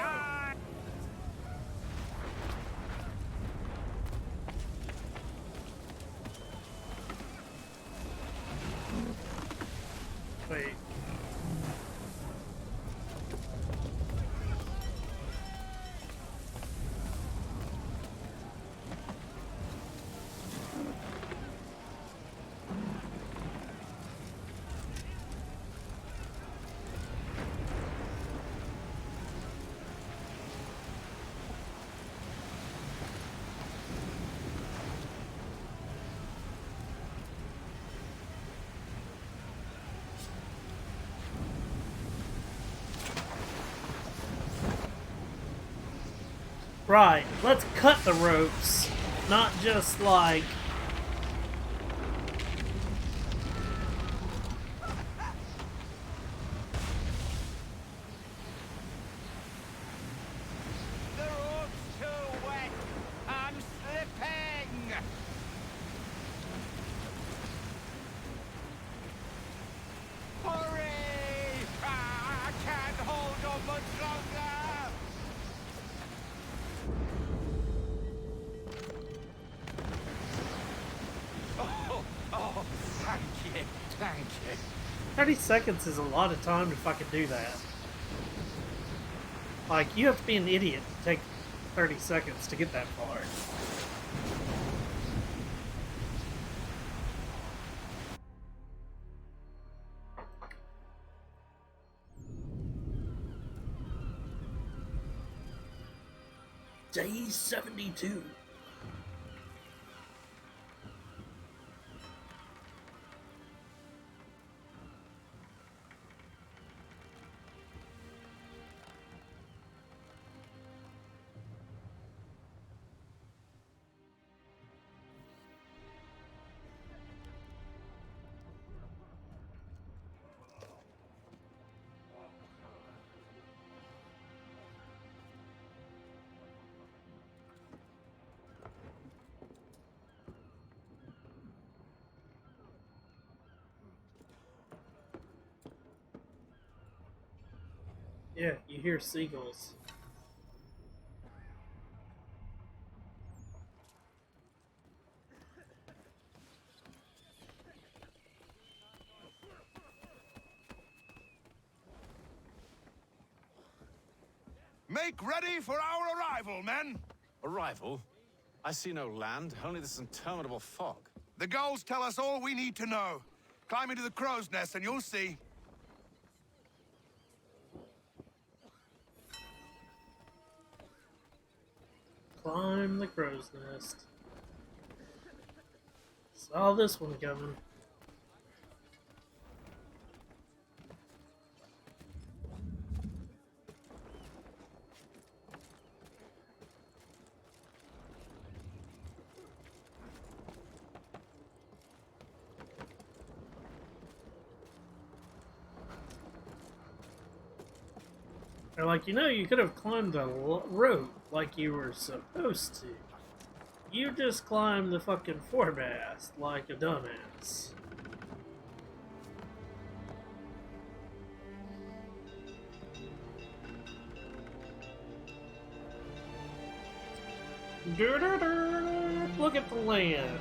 Wait. Right, let's cut the ropes, not just like... The rope's too wet. I'm slipping. Hurry! I can't hold on much longer. Oh, thank you, thank you. 30 seconds is a lot of time to fucking do that. Like, you have to be an idiot to take 30 seconds to get that far. Day 72. Yeah, you hear seagulls. Make ready for our arrival, men! Arrival? I see no land, only this interminable fog. The gulls tell us all we need to know. Climb into the crow's nest and you'll see. Climb the crow's nest. Saw this one coming. They're like, you know, you could have climbed the rope like you were supposed to. You just climbed the fucking foremast like a dumbass. Look at the land.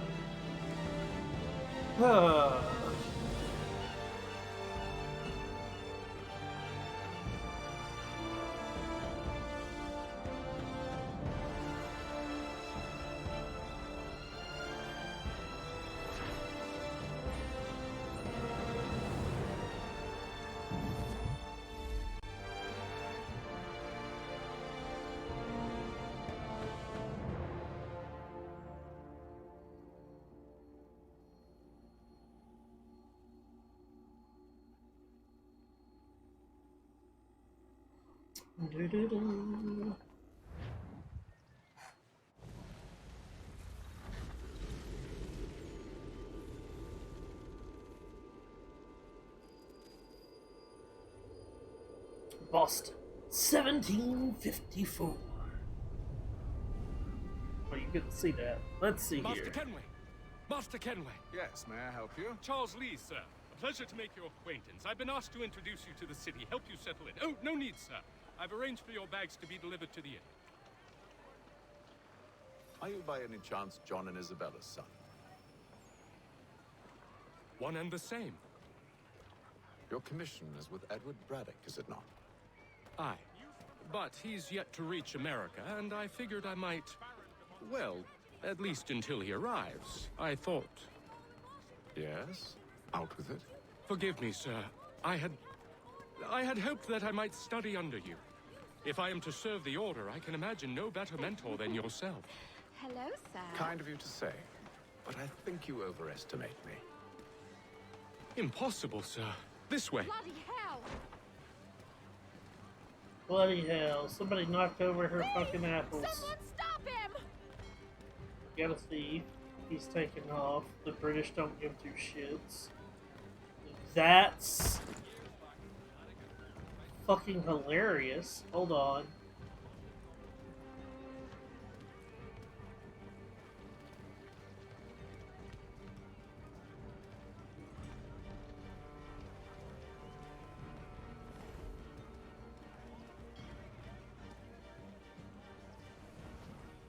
Boston, 1754. Well, you couldn't see that. Let's see Master here. Kenway! Master Kenway! Yes, may I help you? Charles Lee, sir. A pleasure to make your acquaintance. I've been asked to introduce you to the city, help you settle in. Oh, no need, sir. I've arranged for your bags to be delivered to the inn. Are you by any chance John and Isabella's son? One and the same. Your commission is with Edward Braddock, is it not? Aye. But he's yet to reach America, and I figured I might... Well, at least until he arrives. I thought... Yes? Out with it. Forgive me, sir. I had hoped that I might study under you. If I am to serve the Order, I can imagine no better mentor than yourself. Hello, sir. Kind of you to say, but I think you overestimate me. Impossible, sir. This way. Bloody hell! Bloody hell. Somebody knocked over her fucking apples. Someone stop him! Got a thief. He's taking off. The British don't give two shits. That's fucking hilarious. Hold on.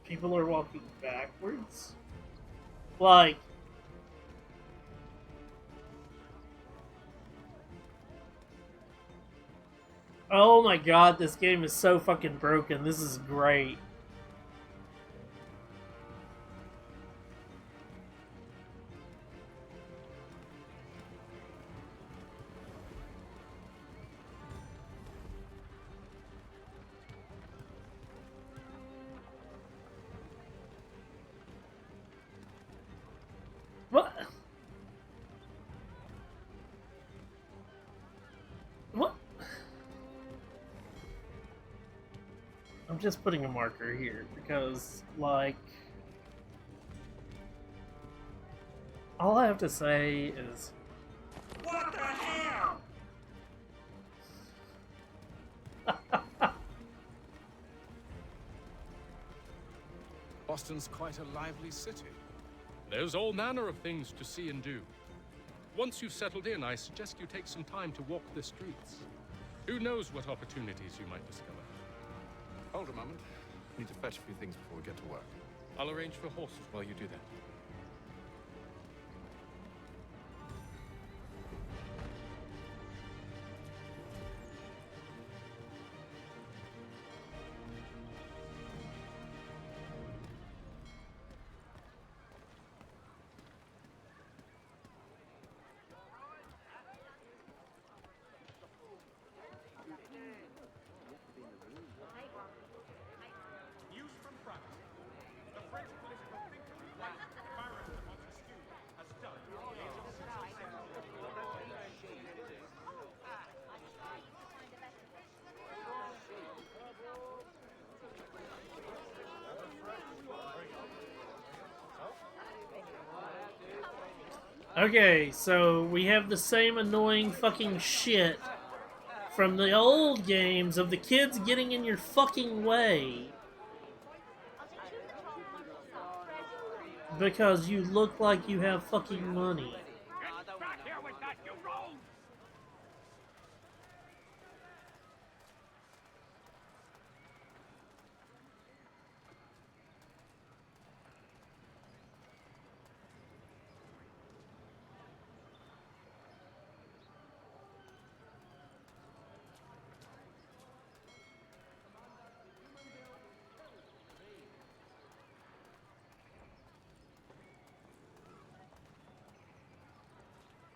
People are walking backwards. Like, oh my god, this game is so fucking broken. This is great. What? What? I'm just putting a marker here because, like, all I have to say is, what the hell? Boston's quite a lively city. There's all manner of things to see and do. Once you've settled in, I suggest you take some time to walk the streets. Who knows what opportunities you might discover. Hold a moment. I need to fetch a few things before we get to work. I'll arrange for horses while you do that. News from France. The French political thinker, Baron de Montesquieu, has died at the age of 67. Okay, so we have the same annoying fucking shit from the old games of the kids getting in your fucking way. Because you look like you have fucking money. Get back here with that, you rogue!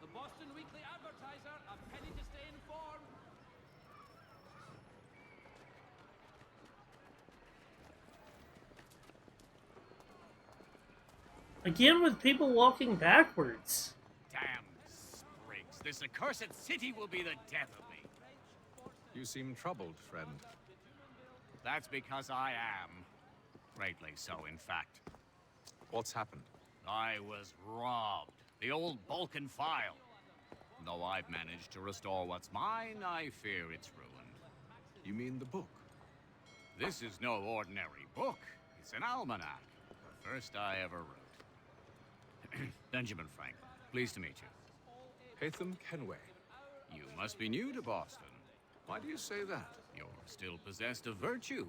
The Boston Weekly Advertiser, a penny to stay informed. Again with people walking backwards. Damn sprigs. This accursed city will be the death of me. You seem troubled, friend. That's because I am. Greatly so, in fact. What's happened? I was robbed. The old Balkan file. Though I've managed to restore what's mine, I fear it's ruined. You mean the book? This is no ordinary book. It's an almanac. The first I ever wrote. Benjamin Franklin, pleased to meet you. Hatham Kenway. You must be new to Boston. Why do you say that? You're still possessed of virtue.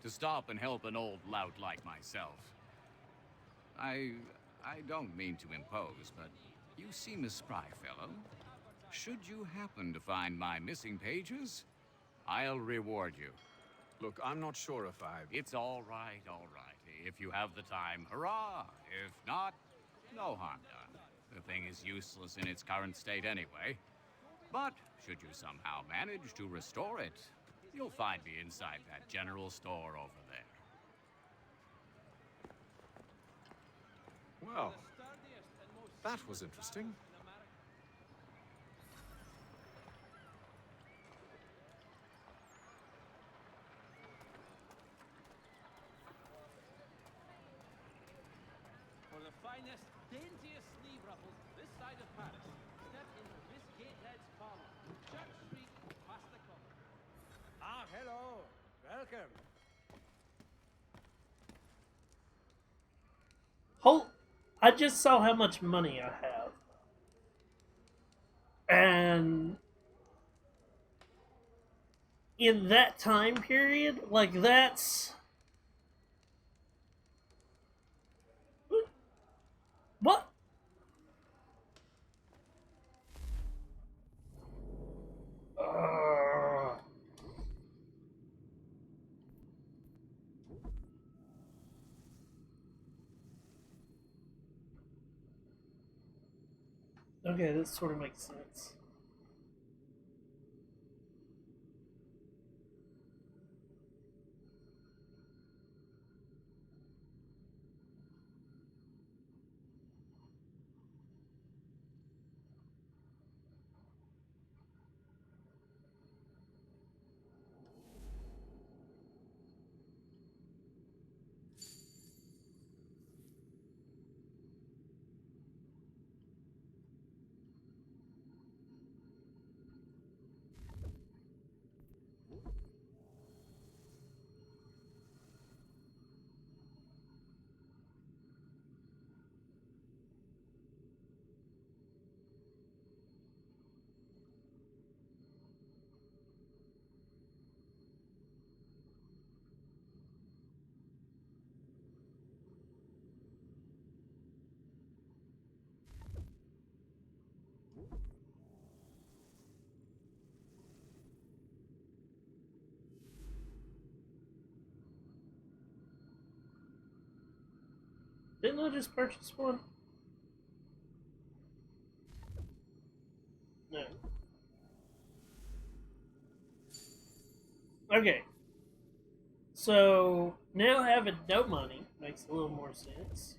To stop and help an old lout like myself. I don't mean to impose, but you seem a spry fellow. Should you happen to find my missing pages, I'll reward you. Look, I'm not sure if I've... It's all right, all right. If you have the time, hurrah! If not, no harm done. The thing is useless in its current state anyway. But should you somehow manage to restore it, you'll find me inside that general store over there. Well, that was interesting. For the finest, daintiest sleeve ruffles this side of Paris, step into Miss Gatehead's parlor, Church Street, past the Colonies. Ah, hello. Welcome. I just saw how much money I have. And in that time period, like that's... What? Okay, this sort of makes sense. Didn't I just purchase one? No. Okay. So, now having no money makes a little more sense.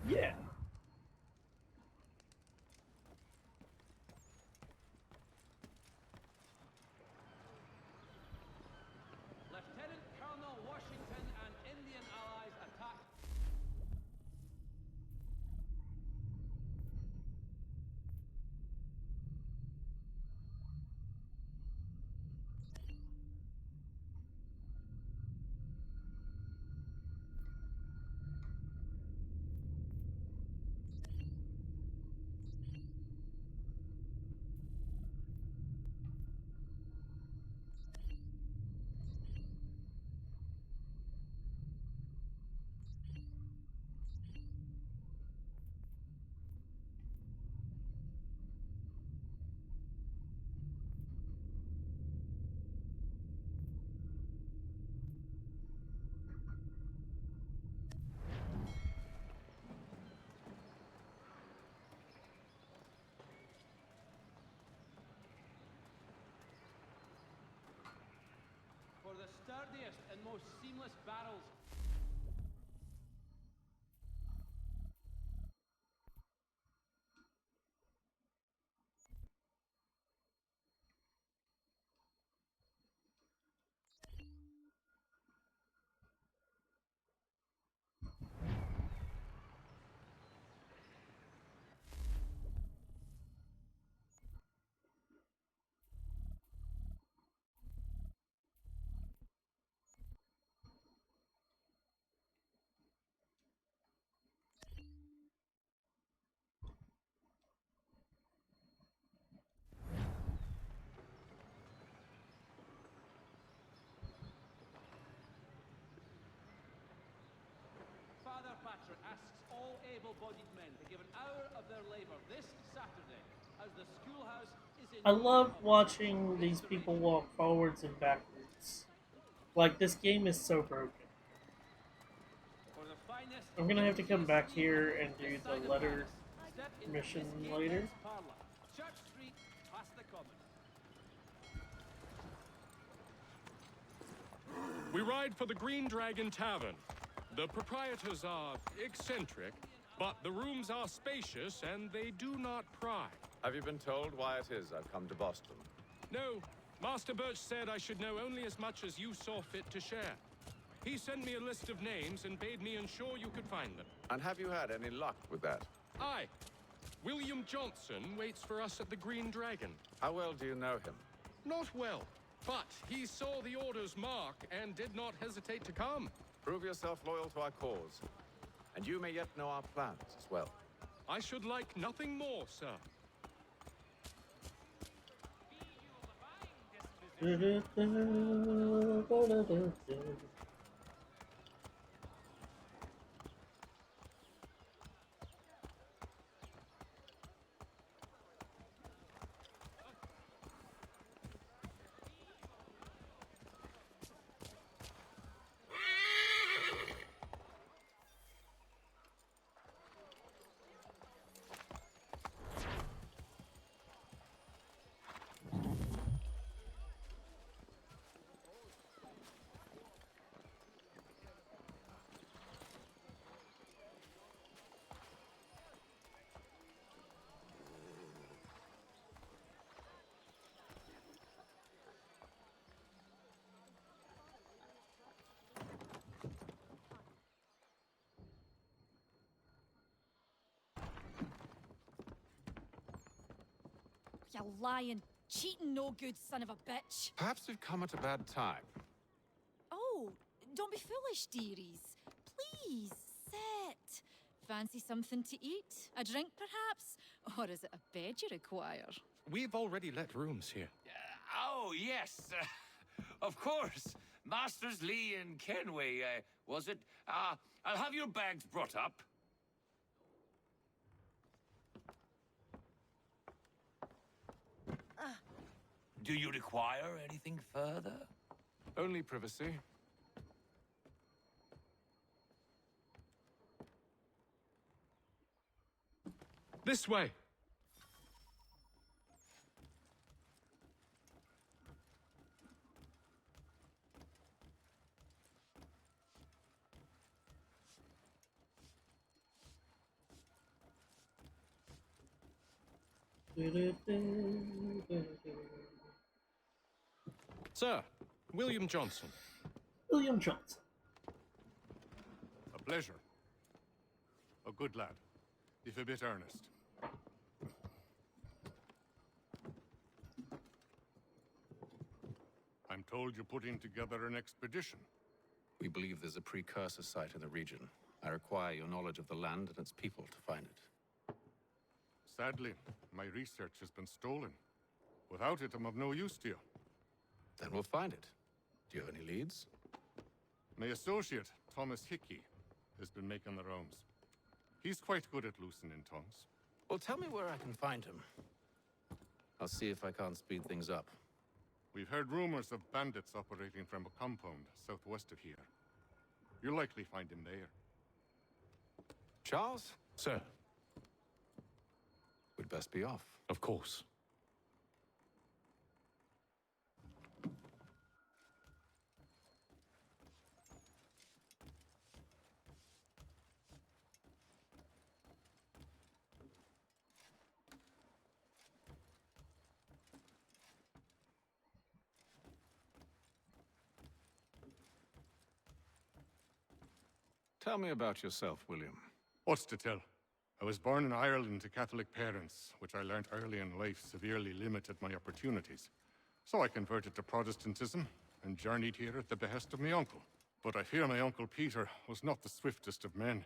Yeah. Lieutenant Colonel Washington and Indian allies attack. the sturdiest and most seamless barrels. Father Patrick asks all able-bodied men to give an hour of their labor this Saturday, as the schoolhouse is in I need love of watching these people walk forwards and backwards. Like, this game is so broken. for the finest. I'm gonna have to come back here and do This the side of letter Paris. Step into mission this later. gatehouse parlour, Church Street, past the Common. We ride for the Green Dragon Tavern. The proprietors are eccentric, but the rooms are spacious and they do not pry. Have you been told why it is I've come to Boston? No, Master Birch said I should know only as much as you saw fit to share. He sent me a list of names and bade me ensure you could find them. And have you had any luck with that? Aye. William Johnson waits for us at the Green Dragon. How well do you know him? Not well, but he saw the order's mark and did not hesitate to come. Prove yourself loyal to our cause, and you may yet know our plans as well. I should like nothing more, sir. You lying, cheating, no good son of a bitch. Perhaps we've come at a bad time. Oh, don't be foolish, dearies. Please, sit. Fancy something to eat? A drink, perhaps? Or is it a bed you require? We've already let rooms here. Oh, yes. Of course. Masters Lee and Kenway, was it? I'll have your bags brought up. Do you require anything further? Only privacy. This way. Sir, William Johnson. William Johnson. A pleasure. A good lad, if a bit earnest. I'm told you're putting together an expedition. We believe there's a precursor site in the region. I require your knowledge of the land and its people to find it. Sadly, my research has been stolen. Without it, I'm of no use to you. Then we'll find it. Do you have any leads? My associate, Thomas Hickey, has been making the rounds. He's quite good at loosening tongues. Well, tell me where I can find him. I'll see if I can't speed things up. We've heard rumors of bandits operating from a compound southwest of here. You'll likely find him there. Charles? Sir. We'd best be off. Of course. Tell me about yourself, William. What's to tell? I was born in Ireland to Catholic parents, which I learnt early in life severely limited my opportunities. So I converted to Protestantism and journeyed here at the behest of my uncle. But I fear my uncle Peter was not the swiftest of men.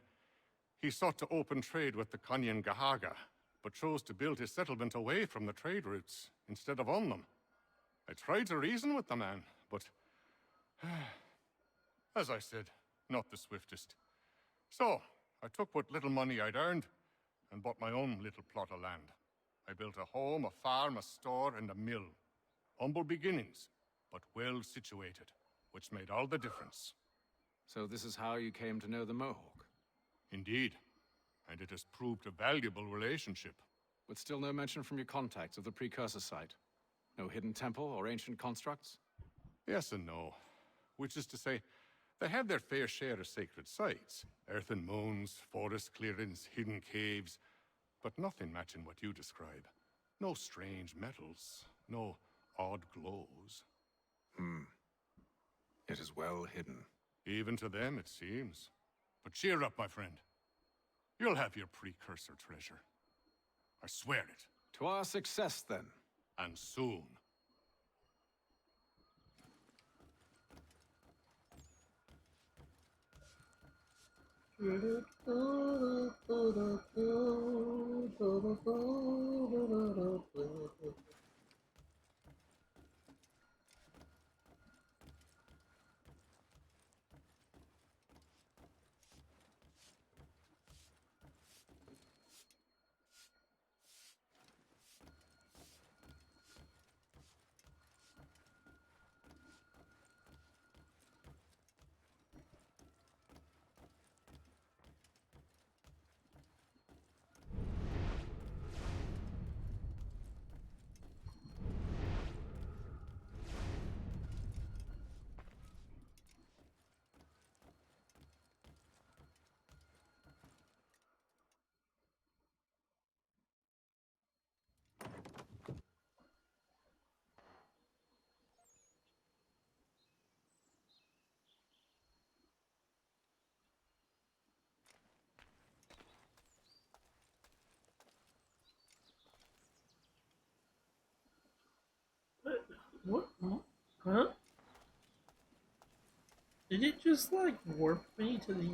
He sought to open trade with the Conyan Gahaga, but chose to build his settlement away from the trade routes instead of on them. I tried to reason with the man, but as I said, not the swiftest. So, I took what little money I'd earned and bought my own little plot of land. I built a home, a farm, a store, and a mill. Humble beginnings, but well situated, which made all the difference. So this is how you came to know the Mohawk? Indeed, and it has proved a valuable relationship. But still no mention from your contacts of the precursor site? No hidden temple or ancient constructs? Yes and no. Which is to say, they have their fair share of sacred sites. Earthen mounds, forest clearings, hidden caves. But nothing matching what you describe. No strange metals, no odd glows. It is well hidden. Even to them, it seems. But cheer up, my friend. You'll have your precursor treasure. I swear it. To our success, then. And soon. What? Huh? Did it just like warp me to the?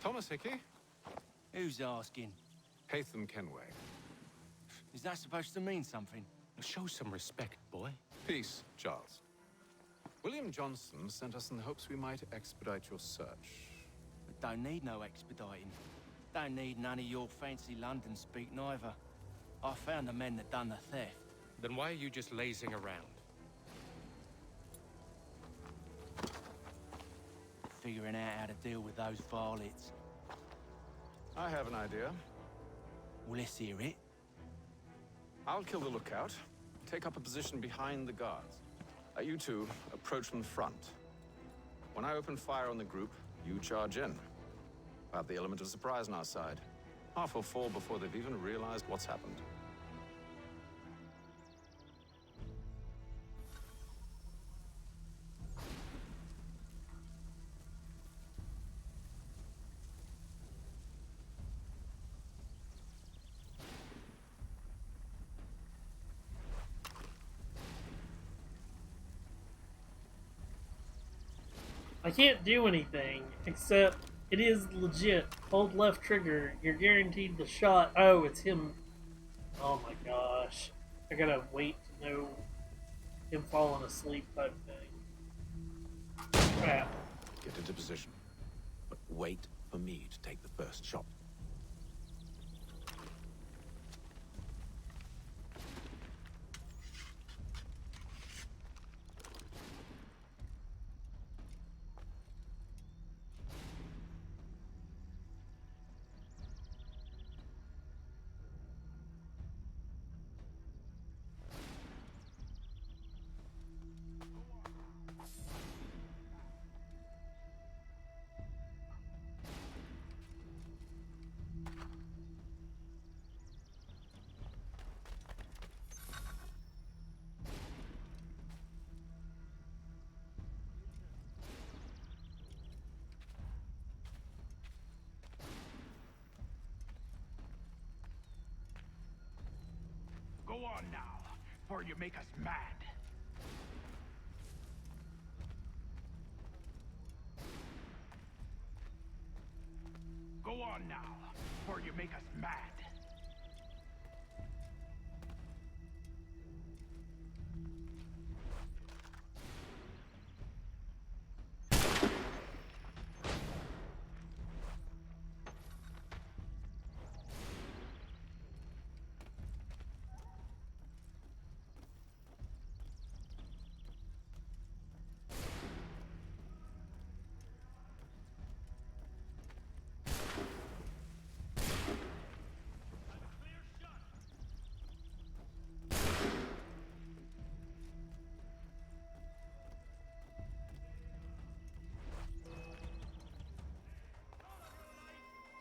Thomas Hickey? Who's asking? Haytham Kenway. Is that supposed to mean something? Show some respect, boy. Peace, Charles. William Johnson sent us in the hopes we might expedite your search. But don't need no expediting. Don't need none of your fancy London speak neither. I found the men that done the theft. Then why are you just lazing around? Figuring out how to deal with those varlets. I have an idea. Well, let's hear it. I'll kill the lookout, take up a position behind the guards. You two approach from the front. When I open fire on the group, you charge in. We'll have the element of surprise on our side. Half will fall before they've even realized what's happened. I can't do anything except it is legit. Hold left trigger. You're guaranteed the shot. Oh, it's him. Oh my gosh. I gotta wait to know him falling asleep type thing. Crap. Get into position. But wait for me to take the first shot. before you make us mad. Go on now, before you make us mad.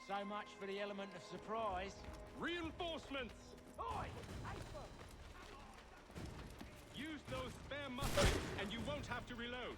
So much for the element of surprise. Reinforcements! Oi! Use those spare muskets, and you won't have to reload.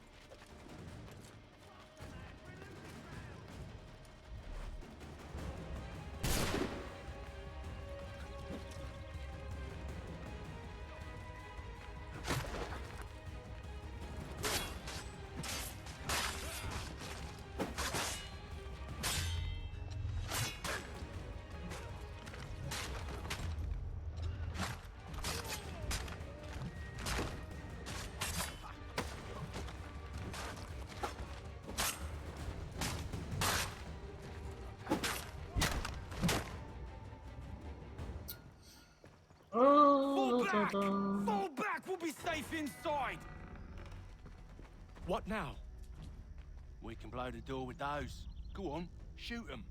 Fall back! Fall back! We'll be safe inside! What now? We can blow the door with those. Go on, shoot them.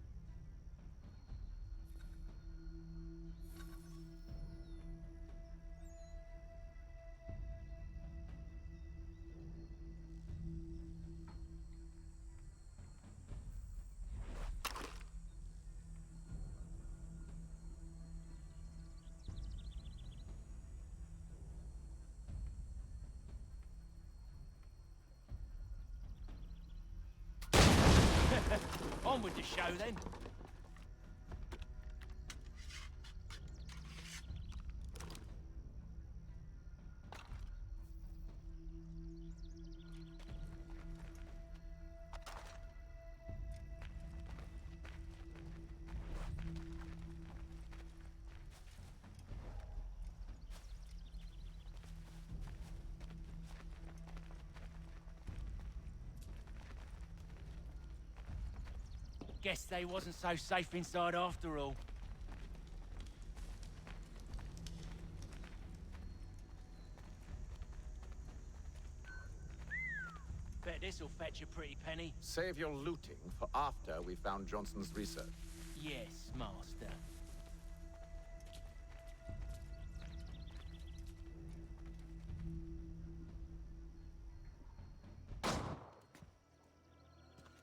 On with the show then. Guess they wasn't so safe inside after all. Bet this'll fetch a pretty penny. Save your looting for after we found Johnson's research. Yes, master.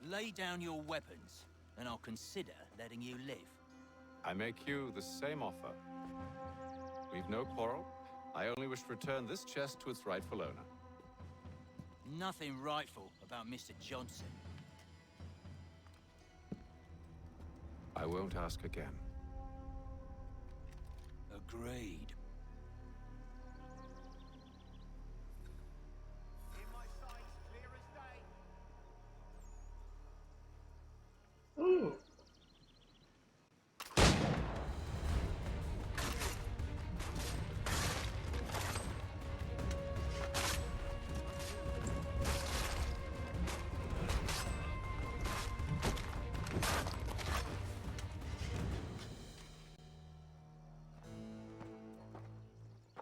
Lay down your weapons, and I'll consider letting you live. I make you the same offer. We've no quarrel. I only wish to return this chest to its rightful owner. Nothing rightful about Mr. Johnson. I won't ask again. Agreed. Ooh.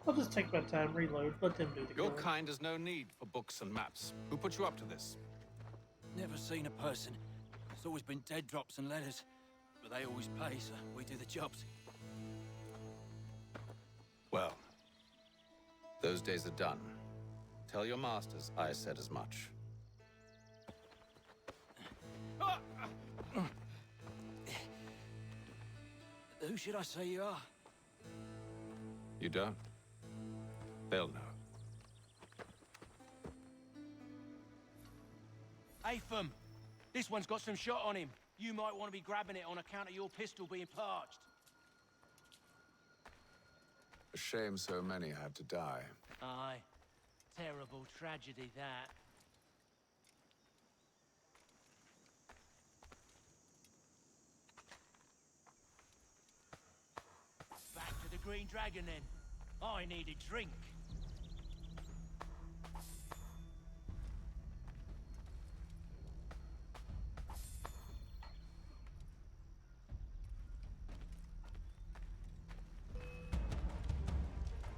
I'll just take my time, reload, let them do the Your killing. kind has no need for books and maps. Who put you up to this? Never seen a person. It's always been dead drops and letters. But they always pay, so we do the jobs. Well, those days are done. Tell your masters I said as much. Who should I say you are? You don't? They'll know. Atham! This one's got some shot on him. You might want to be grabbing it on account of your pistol being parched. A shame so many had to die. Aye. Terrible tragedy, that. Back to the Green Dragon, then. I need a drink.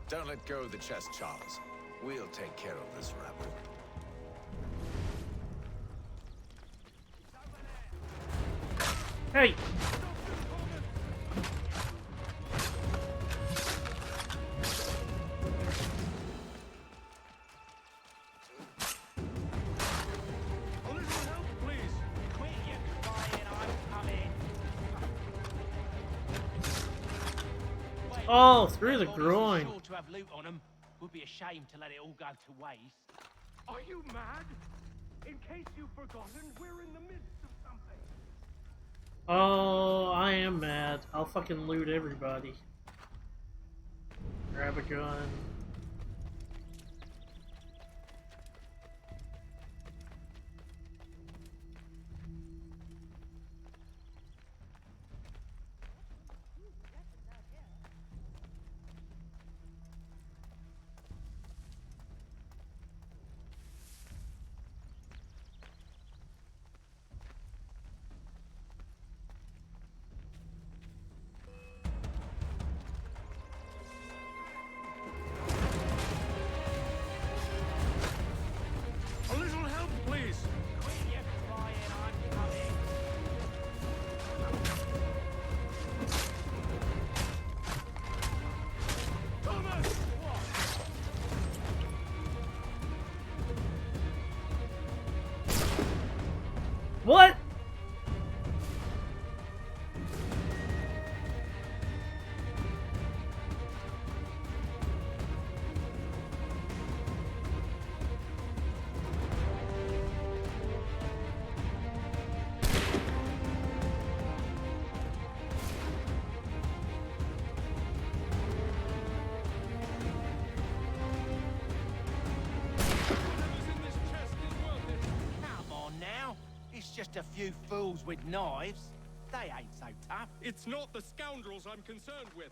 Don't let go of the chest, Charles. We'll take care of this rabble. Hey! Oh, through the groin. Sure to have loot on them. Would be a shame to let it all go to waste. Are you mad? In case you've forgotten, we're in the midst of something. Oh, I am mad. I'll fucking loot everybody. Grab a gun. A little help, please. Thomas! What? Come on now. It's just a few fools with knives. They ain't so tough. It's not the scoundrels I'm concerned with.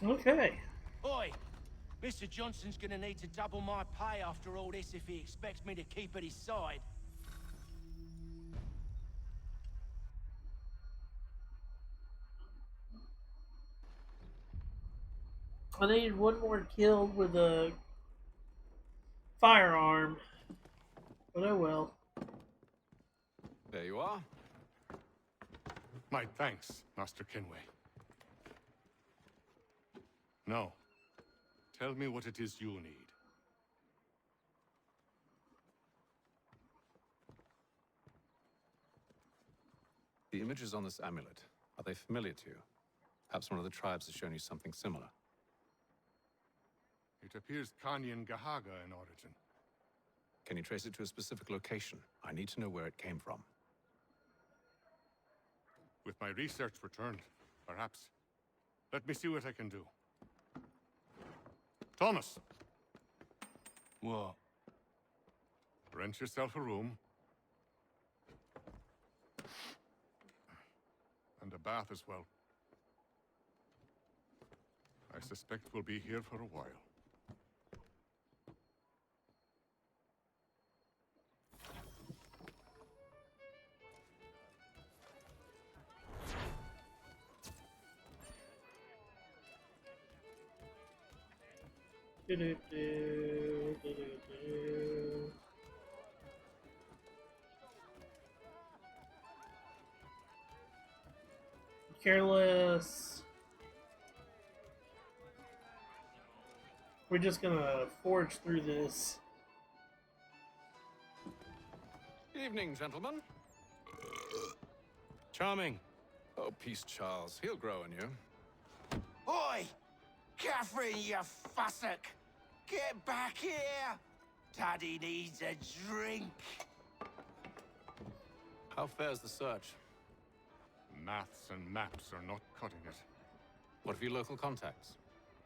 Okay. Oi! Mr. Johnson's gonna need to double my pay after all this if he expects me to keep at his side. I needed one more kill with a firearm. But oh well. There you are. My thanks, Master Kenway. Now, tell me what it is you need. The images on this amulet, are they familiar to you? Perhaps one of the tribes has shown you something similar. It appears Kanyan Gahaga in origin. Can you trace it to a specific location? I need to know where it came from. With my research returned, perhaps. Let me see what I can do. Thomas! What? Rent yourself a room. And a bath as well. I suspect we'll be here for a while. Careless. We're just gonna forge through this. Evening, gentlemen. Charming. Oh, peace, Charles. He'll grow on you. Oi! Catherine, you fussock! Get back here! Daddy needs a drink! How fares the search? Maths and maps are not cutting it. What of your local contacts?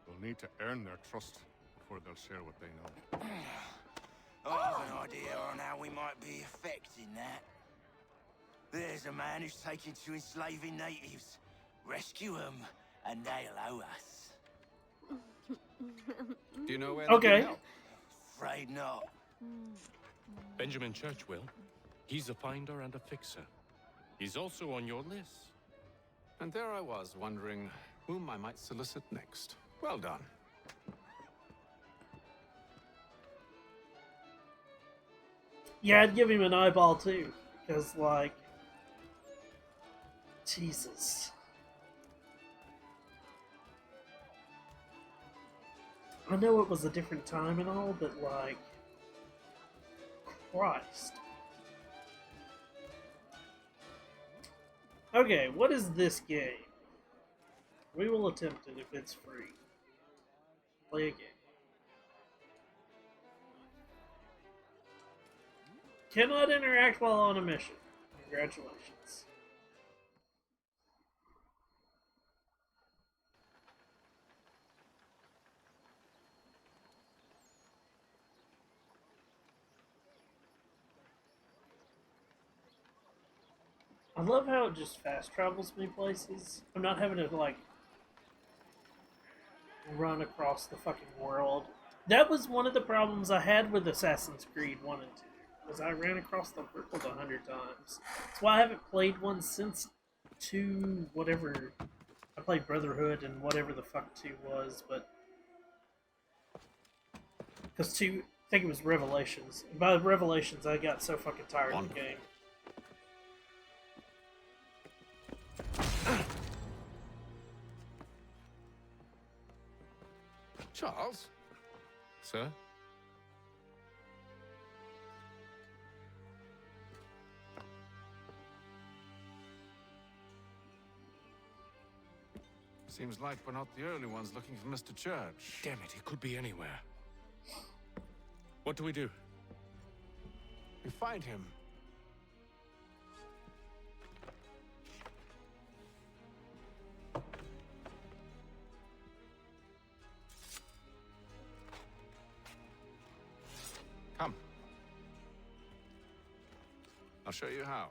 We'll need to earn their trust before they'll share what they know. I have an idea on how we might be affecting that. There's a man who's taken to enslaving natives. Rescue them, and they'll owe us. Do you know where Okay. they can help? Afraid not. Benjamin Churchwill. He's a finder and a fixer. He's also on your list. And there I was, wondering whom I might solicit next. Well done. Yeah, I'd give him an eyeball too. Because, like, Jesus. I know it was a different time and all, but, like, Christ. Okay, what is this game? We will attempt it if it's free. Play a game. Cannot interact while on a mission. Congratulations. I love how it just fast travels me places. I'm not having to, like, run across the fucking world. That was one of the problems I had with Assassin's Creed 1 and 2. Was I ran across the world 100 times. That's why I haven't played one since 2, whatever. I played Brotherhood and whatever the fuck 2 was, but... Because 2, I think it was Revelations. And by Revelations, I got so fucking tired of the game. Charles? Sir? Seems like we're not the only ones looking for Mr. Church. Damn it, he could be anywhere. What do we do? We find him. Come. I'll show you how.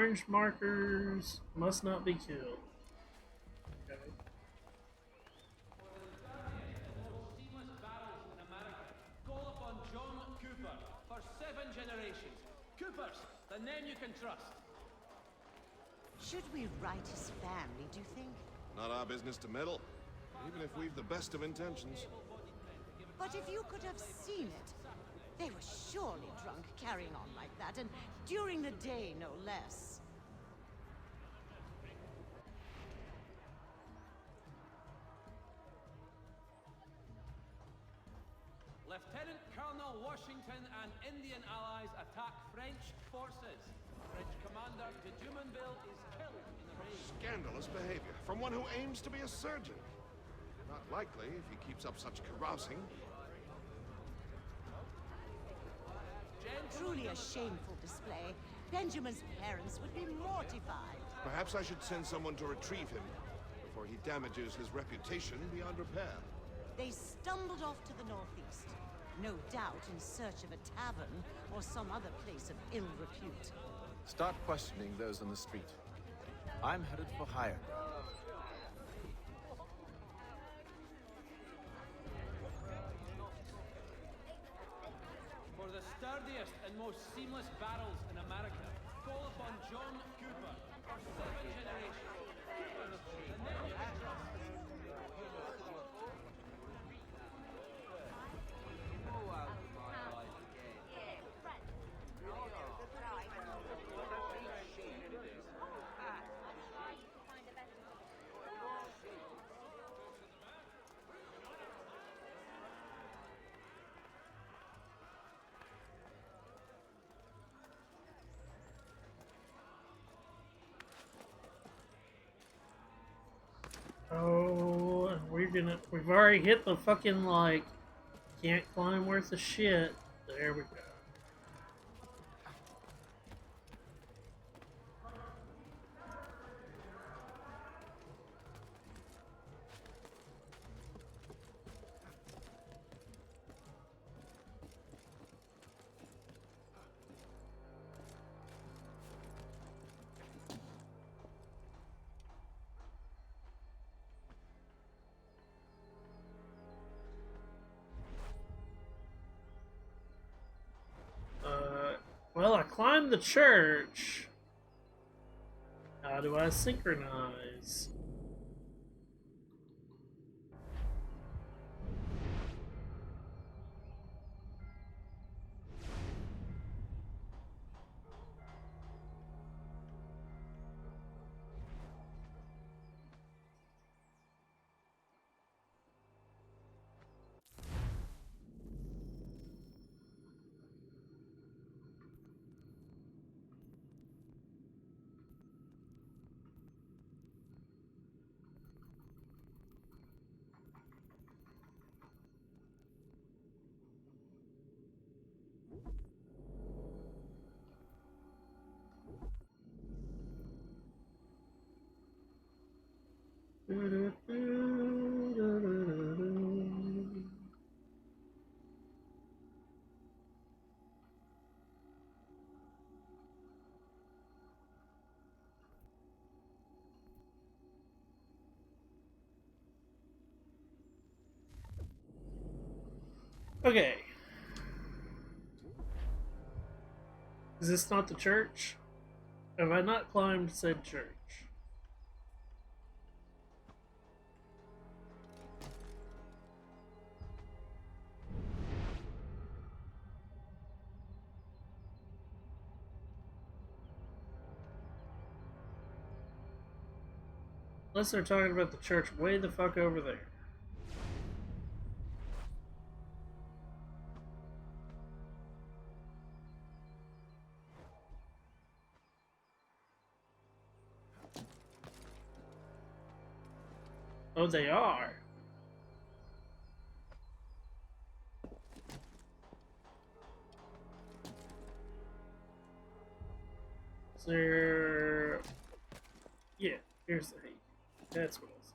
orange markers must not be killed. Okay. Seamless barrels in America. Call upon John Cooper for 7 generations. Coopers, the name you can trust. Should we write his family, do you think? Not our business to meddle, even if we've the best of intentions. But if you could have seen it, they were surely drunk carrying on like that, and during the day, no less. Lieutenant Colonel Washington and Indian allies attack French forces. French commander de Jumonville is killed in the raid. Scandalous behavior from one who aims to be a surgeon. Not likely if he keeps up such carousing. Truly a shameful display. Benjamin's parents would be mortified. Perhaps I should send someone to retrieve him before he damages his reputation beyond repair. They stumbled off to the northeast, no doubt in search of a tavern or some other place of ill repute. Start questioning those on the street. I'm headed for higher ground. For the sturdiest and most seamless barrels in America, call upon John Cooper for 7 generations. Coopers, the name you can trust. Oh, we've already hit the fucking, like, can't climb worth of shit. There we go. Well, I climbed the church. How do I synchronize? Okay. Is this not the church? Have I not climbed said church? Unless they're talking about the church way the fuck over there. Oh, they are. Is there... Yeah, here's the hate. That's what I was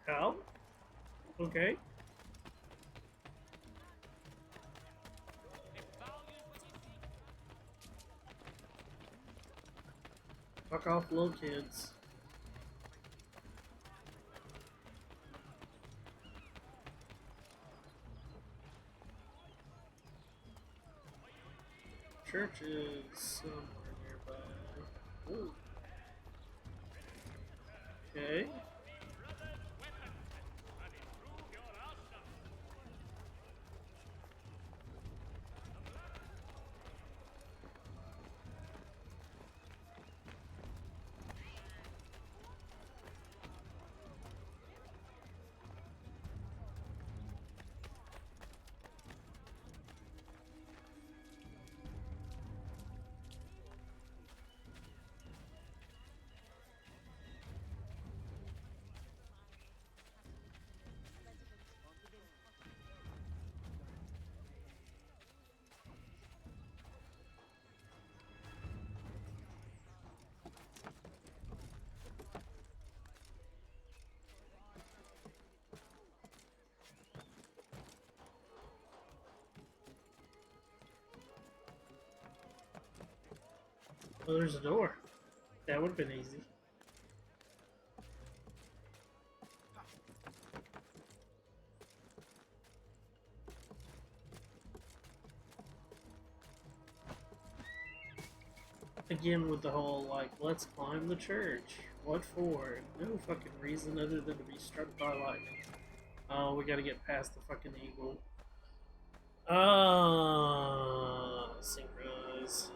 How? Okay. Fuck off, little kids. Church is somewhere nearby. Ooh. Okay. Oh, there's a door. That would have been easy. Again with the whole, like, let's climb the church. What for? No fucking reason other than to be struck by lightning. Oh, we gotta get past the fucking eagle. Synchronize.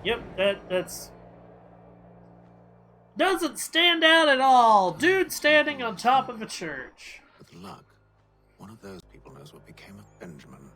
Yep, that's... Doesn't stand out at all! Dude standing on top of a church. With luck, one of those people knows what became of Benjamin.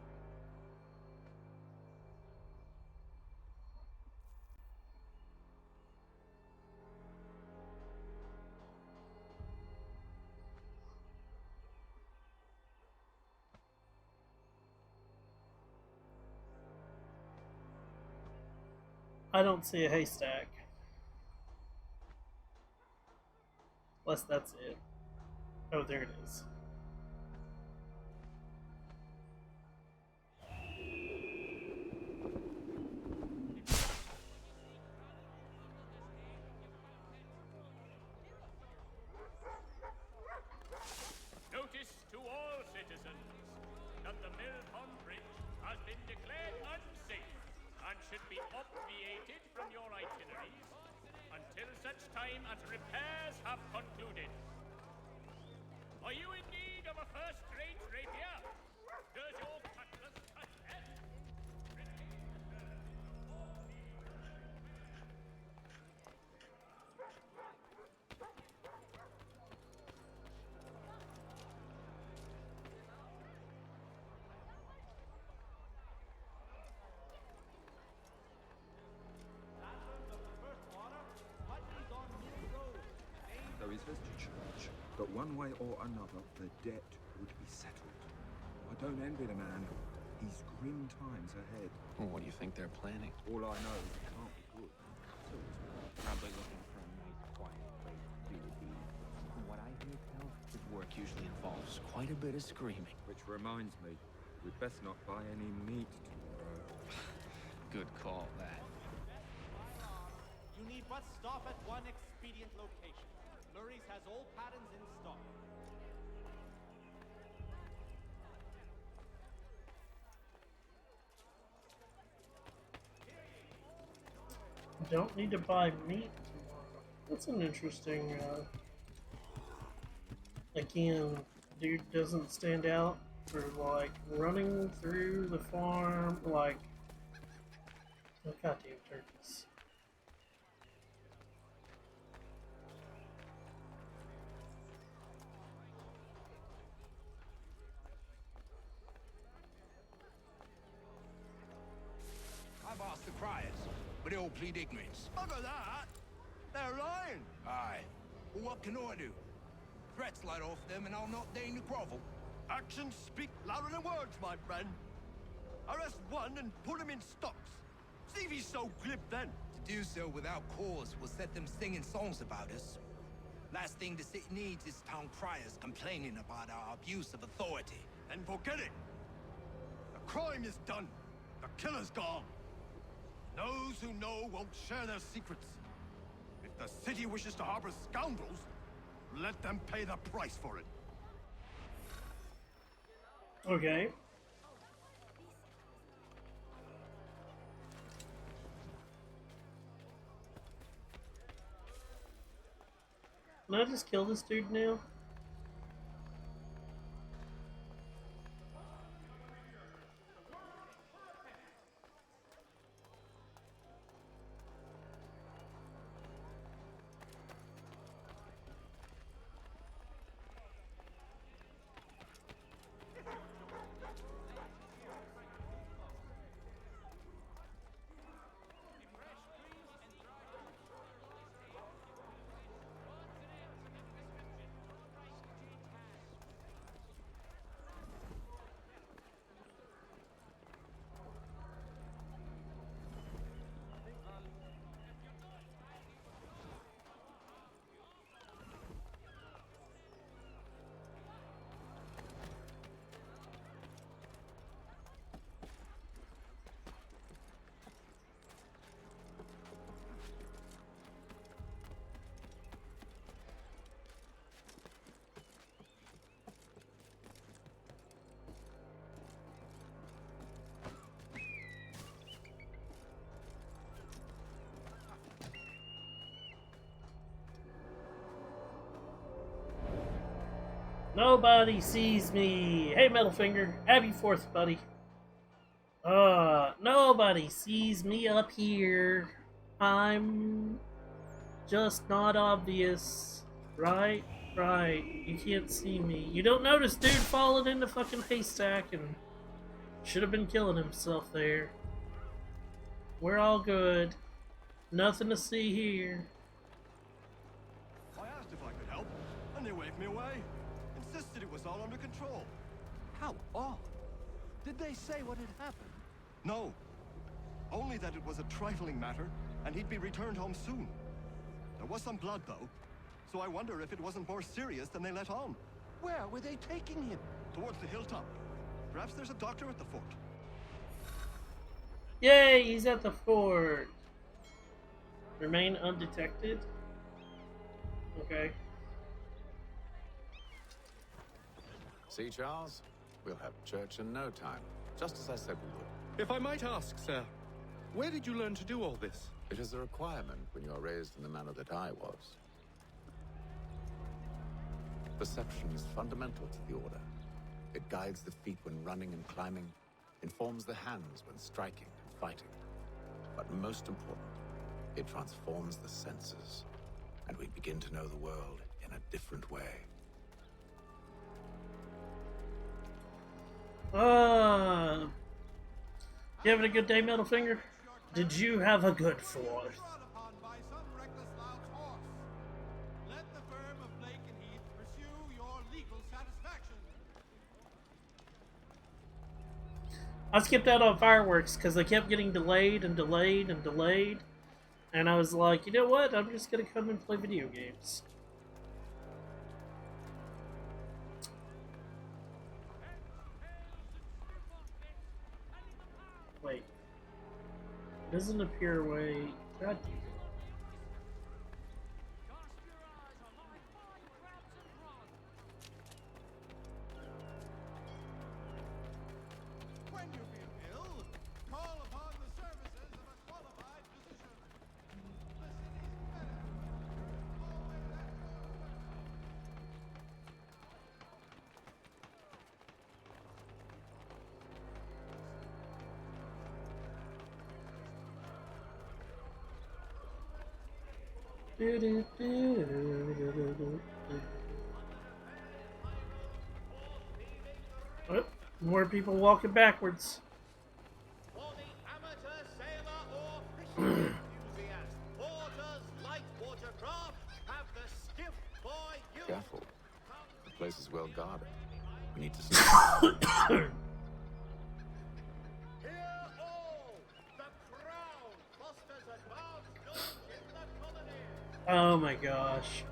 I don't see a haystack. Unless that's it. Oh, there it is. Notice to all citizens that the Mill Pond Bridge has been declared unsafe and should be obviated from your itineraries until such time as repairs have concluded. Are you in need of a first-rate rapier? Does your cutlass touch it? There is vestige, but one way or another, the debt would be settled. I don't envy the man. He's grim times ahead. Well, what do you think they're planning? All I know is it can't be good. Probably looking for a nice, quiet place to do a deed. From what I hear tell, his work usually involves quite a bit of screaming. Which reminds me, we'd best not buy any meat tomorrow. Good call, that. You need but stop at one expedient location. Lurie's has all patterns in stock. Don't need to buy meat tomorrow. That's an interesting, again, dude doesn't stand out for, like, running through the farm, like, oh, goddamn turkeys. I've asked the criers, but they all plead ignorance. Bugger that! They're lying! Aye. Well, what can I do? Threats light off them and I'll not deign to grovel. Actions speak louder than words, my friend. Arrest one and put him in stocks. See if he's so glib then. To do so without cause will set them singing songs about us. Last thing the city needs is town criers complaining about our abuse of authority. Then forget it. The crime is done. The killer's gone. Those who know won't share their secrets. If the city wishes to harbor scoundrels, let them pay the price for it. Okay. Can I just kill this dude now? Nobody sees me. Hey, Metalfinger. Happy 4th, buddy. Nobody sees me up here. I'm just not obvious. Right? Right. You can't see me. You don't notice dude falling in the fucking haystack and should have been killing himself there. We're all good. Nothing to see here. I asked if I could help, and they waved me away. Insisted it was all under control. How odd. Did they say what had happened? No. Only that it was a trifling matter, and he'd be returned home soon. There was some blood, though, so I wonder if it wasn't more serious than they let on. Where were they taking him? Towards the hilltop. Perhaps there's a doctor at the fort. Yay, he's at the fort. Remain undetected. Okay. See, Charles? We'll have church in no time, just as I said we would. If I might ask, sir, where did you learn to do all this? It is a requirement when you are raised in the manner that I was. Perception is fundamental to the Order. It guides the feet when running and climbing, informs the hands when striking and fighting. But most important, it transforms the senses, and we begin to know the world in a different way. You having a good day, Metalfinger? Did you have a good 4th? I skipped out on fireworks because they kept getting delayed and delayed and delayed. And I was like, you know what? I'm just going to come and play video games. Wait. It doesn't appear a way. God damn it. When you feel ill, call upon the services of a qualified physician. The city's medical director, always at your Oh, more people walking backwards. For the amateur sailor or fishing enthusiast, Porter's light watercraft have the skiff for you. Careful. The place is well guarded. We need to stop. Hear all! The Crown fosters advanced knowledge in the colonies. Oh my gosh.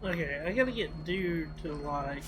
Okay, I gotta get dude to like.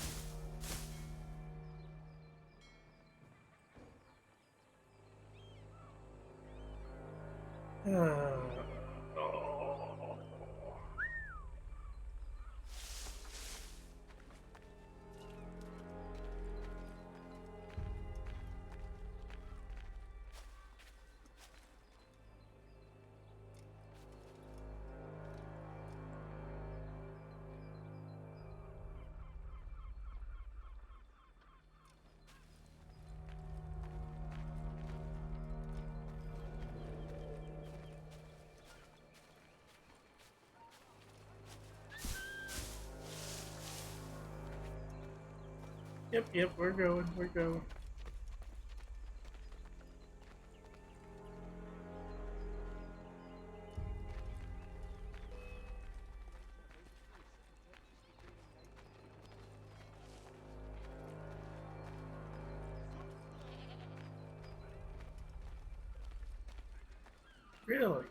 Yep, we're going. Really?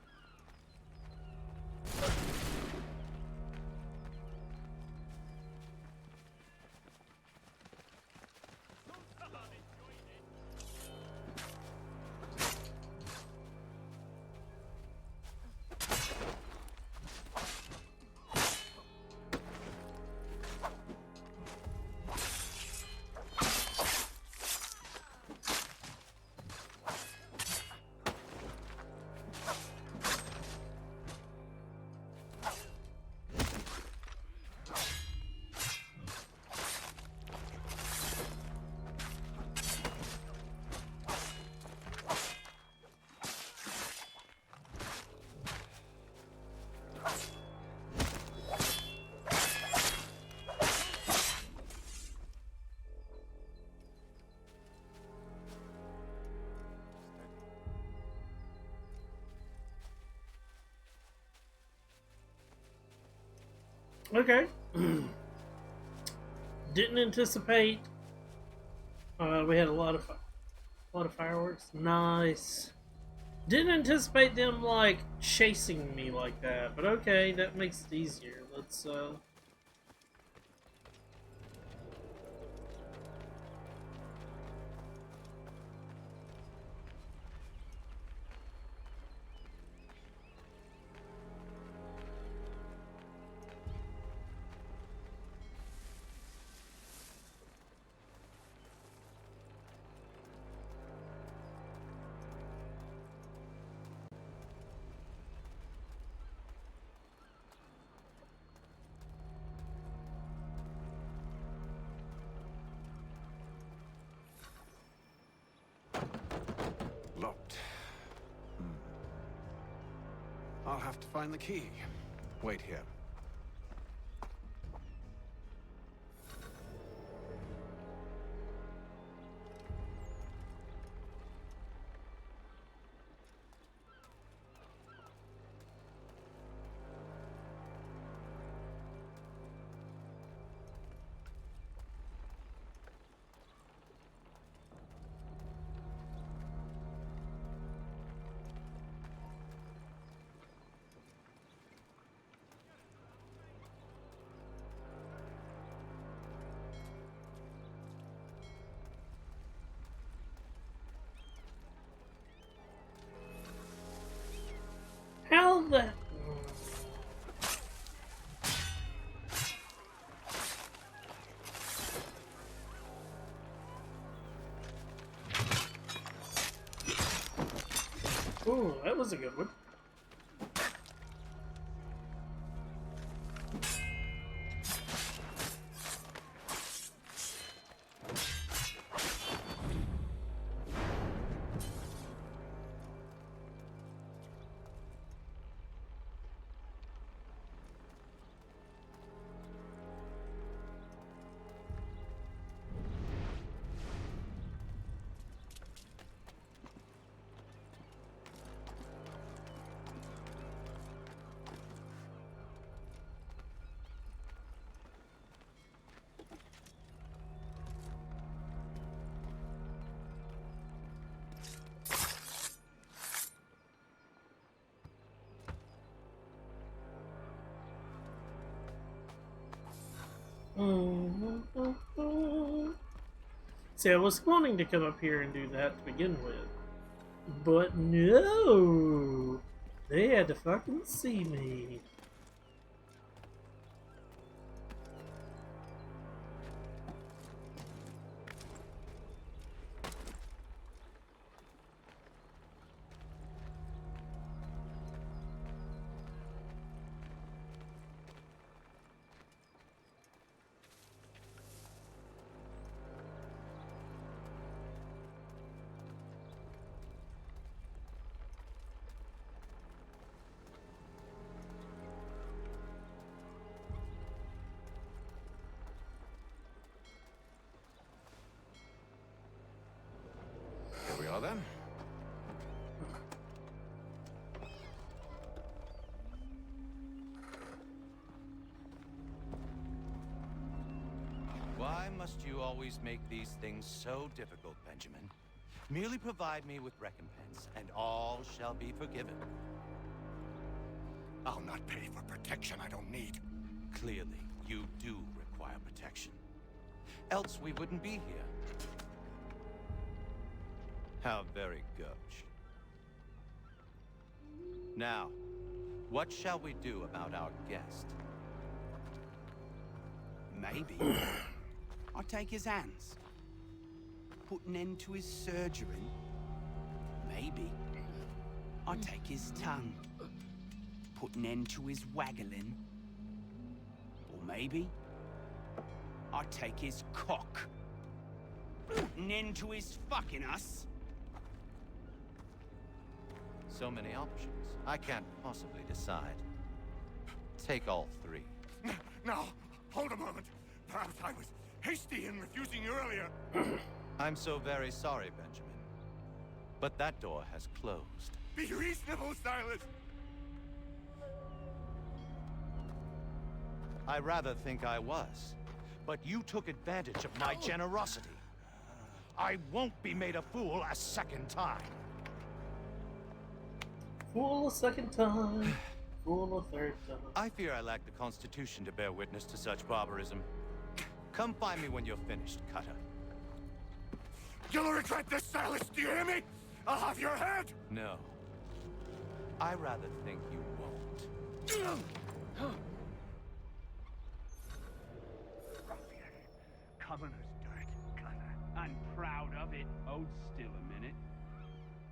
Okay. Didn't anticipate. We had a lot of fireworks. Nice. Didn't anticipate them like chasing me like that, but okay, that makes it easier. Let's Locked. I'll have to find the key. Wait here. how the. Ooh, that was a good one. See, I was wanting to come up here and do that to begin with. But no! They had to fucking see me. Here we are then. Why must you always make these things so difficult, Benjamin? Merely provide me with recompense, and all shall be forgiven. I'll not pay for protection I don't need. Clearly, you do require protection. Else we wouldn't be here. How very gauche. Now, what shall we do about our guest? Maybe I'll take his hands. Put an end to his surgery. Maybe I'll take his tongue. Put an end to his waggling. Or maybe I'll take his cock. Put an end to his fucking us. So many options. I can't possibly decide. Take all three. No, hold a moment. Perhaps I was hasty in refusing you earlier. I'm so very sorry, Benjamin. But that door has closed. Be reasonable, Silas. I rather think I was. But you took advantage of my generosity. I won't be made a fool a second time. Fool a second time. Fool a third time. I fear I lack the constitution to bear witness to such barbarism. Come find me when you're finished, Cutter. You'll regret this, Silas. Do you hear me? I'll have your head. No. I rather think you won't. Commoner's dirt, Cutter. I'm proud of it. Hold still a minute.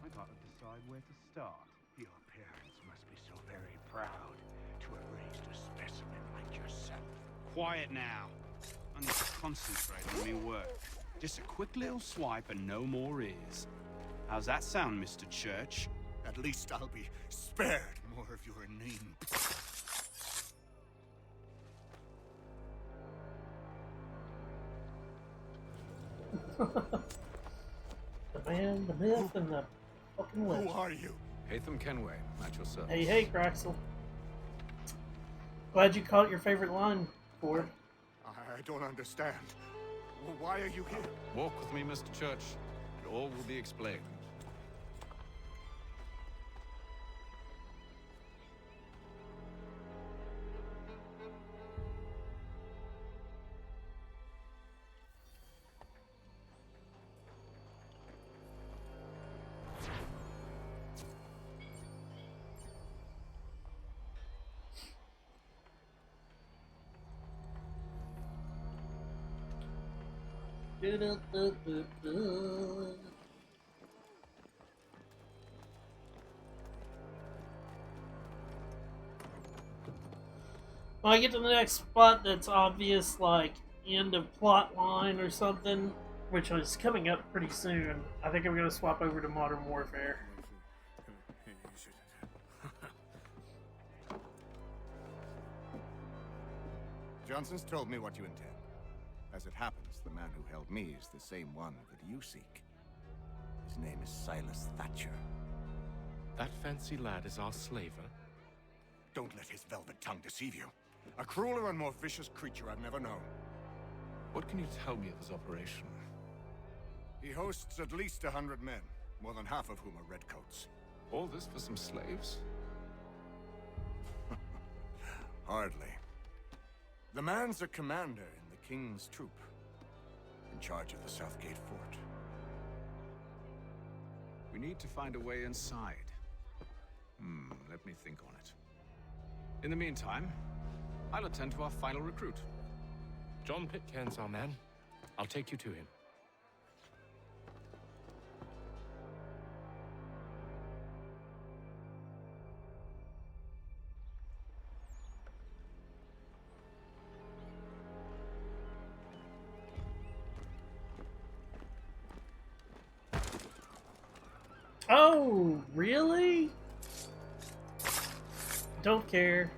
I gotta decide where to start. Your parents must be so very proud to have raised a specimen like yourself. Quiet now. I need to concentrate on me work. Just a quick little swipe and no more is. How's that sound, Mr. Church? At least I'll be spared more of your inane. The man, the myth, and the fucking legend. Who are you? Hatham Kenway, at your service. Hey, Craxel. Glad you caught your favorite line, Ford. I don't understand. Why are you here? Walk with me, Mr. Church, and all will be explained. When I get to the next spot that's obvious, like end of plot line or something, which is coming up pretty soon, I think I'm going to swap over to Modern Warfare. Johnson's told me what you intend. As it happens, the man who held me is the same one that you seek. His name is Silas Thatcher. That fancy lad is our slaver? Don't let his velvet tongue deceive you. A crueler and more vicious creature I've never known. What can you tell me of his operation? He hosts at least 100 men, more than half of whom are redcoats. All this for some slaves? Hardly. The man's a commander in the King's troop, in charge of the Southgate Fort. We need to find a way inside. Let me think on it. In the meantime, I'll attend to our final recruit. John Pitcairn's our man. I'll take you to him. Oh, really? Don't care.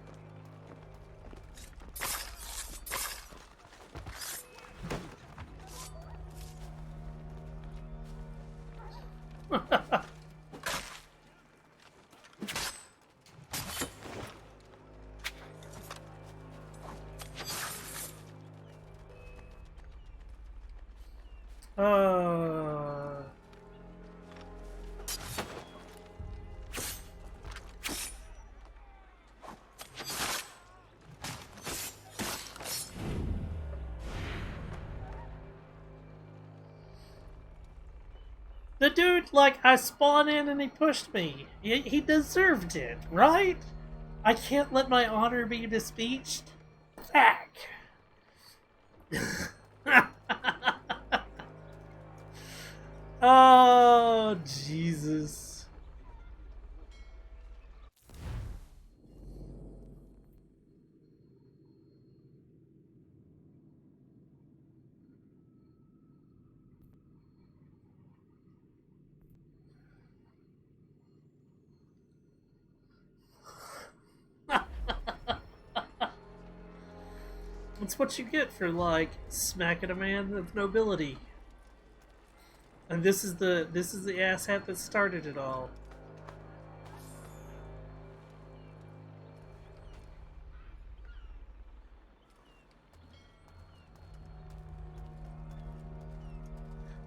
The dude, like, I spawned in and he pushed me. He deserved it, right? I can't let my honor be bespeeched. Fuck. Oh, Jesus. That's what you get for, like, smacking a man of nobility. And this is the asshat that started it all.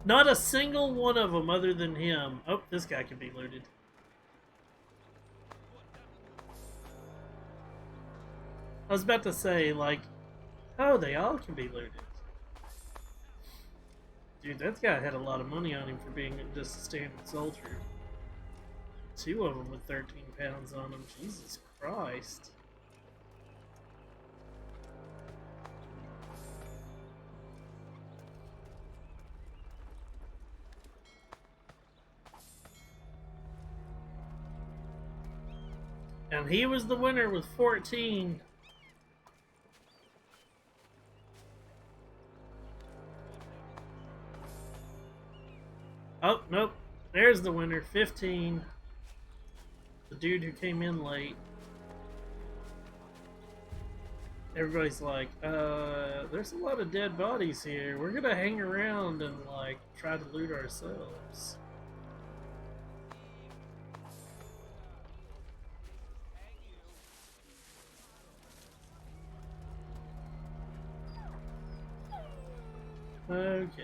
Not a single one of them other than him. Oh, this guy can be looted. I was about to say, like, oh, they all can be looted. Dude, that guy had a lot of money on him for being just a standard soldier. 2 of them with 13 pounds on them. Jesus Christ. And he was the winner with 14. Oh, nope. There's the winner, 15. The dude who came in late. Everybody's like, there's a lot of dead bodies here. We're gonna hang around and, like, try to loot ourselves. Okay.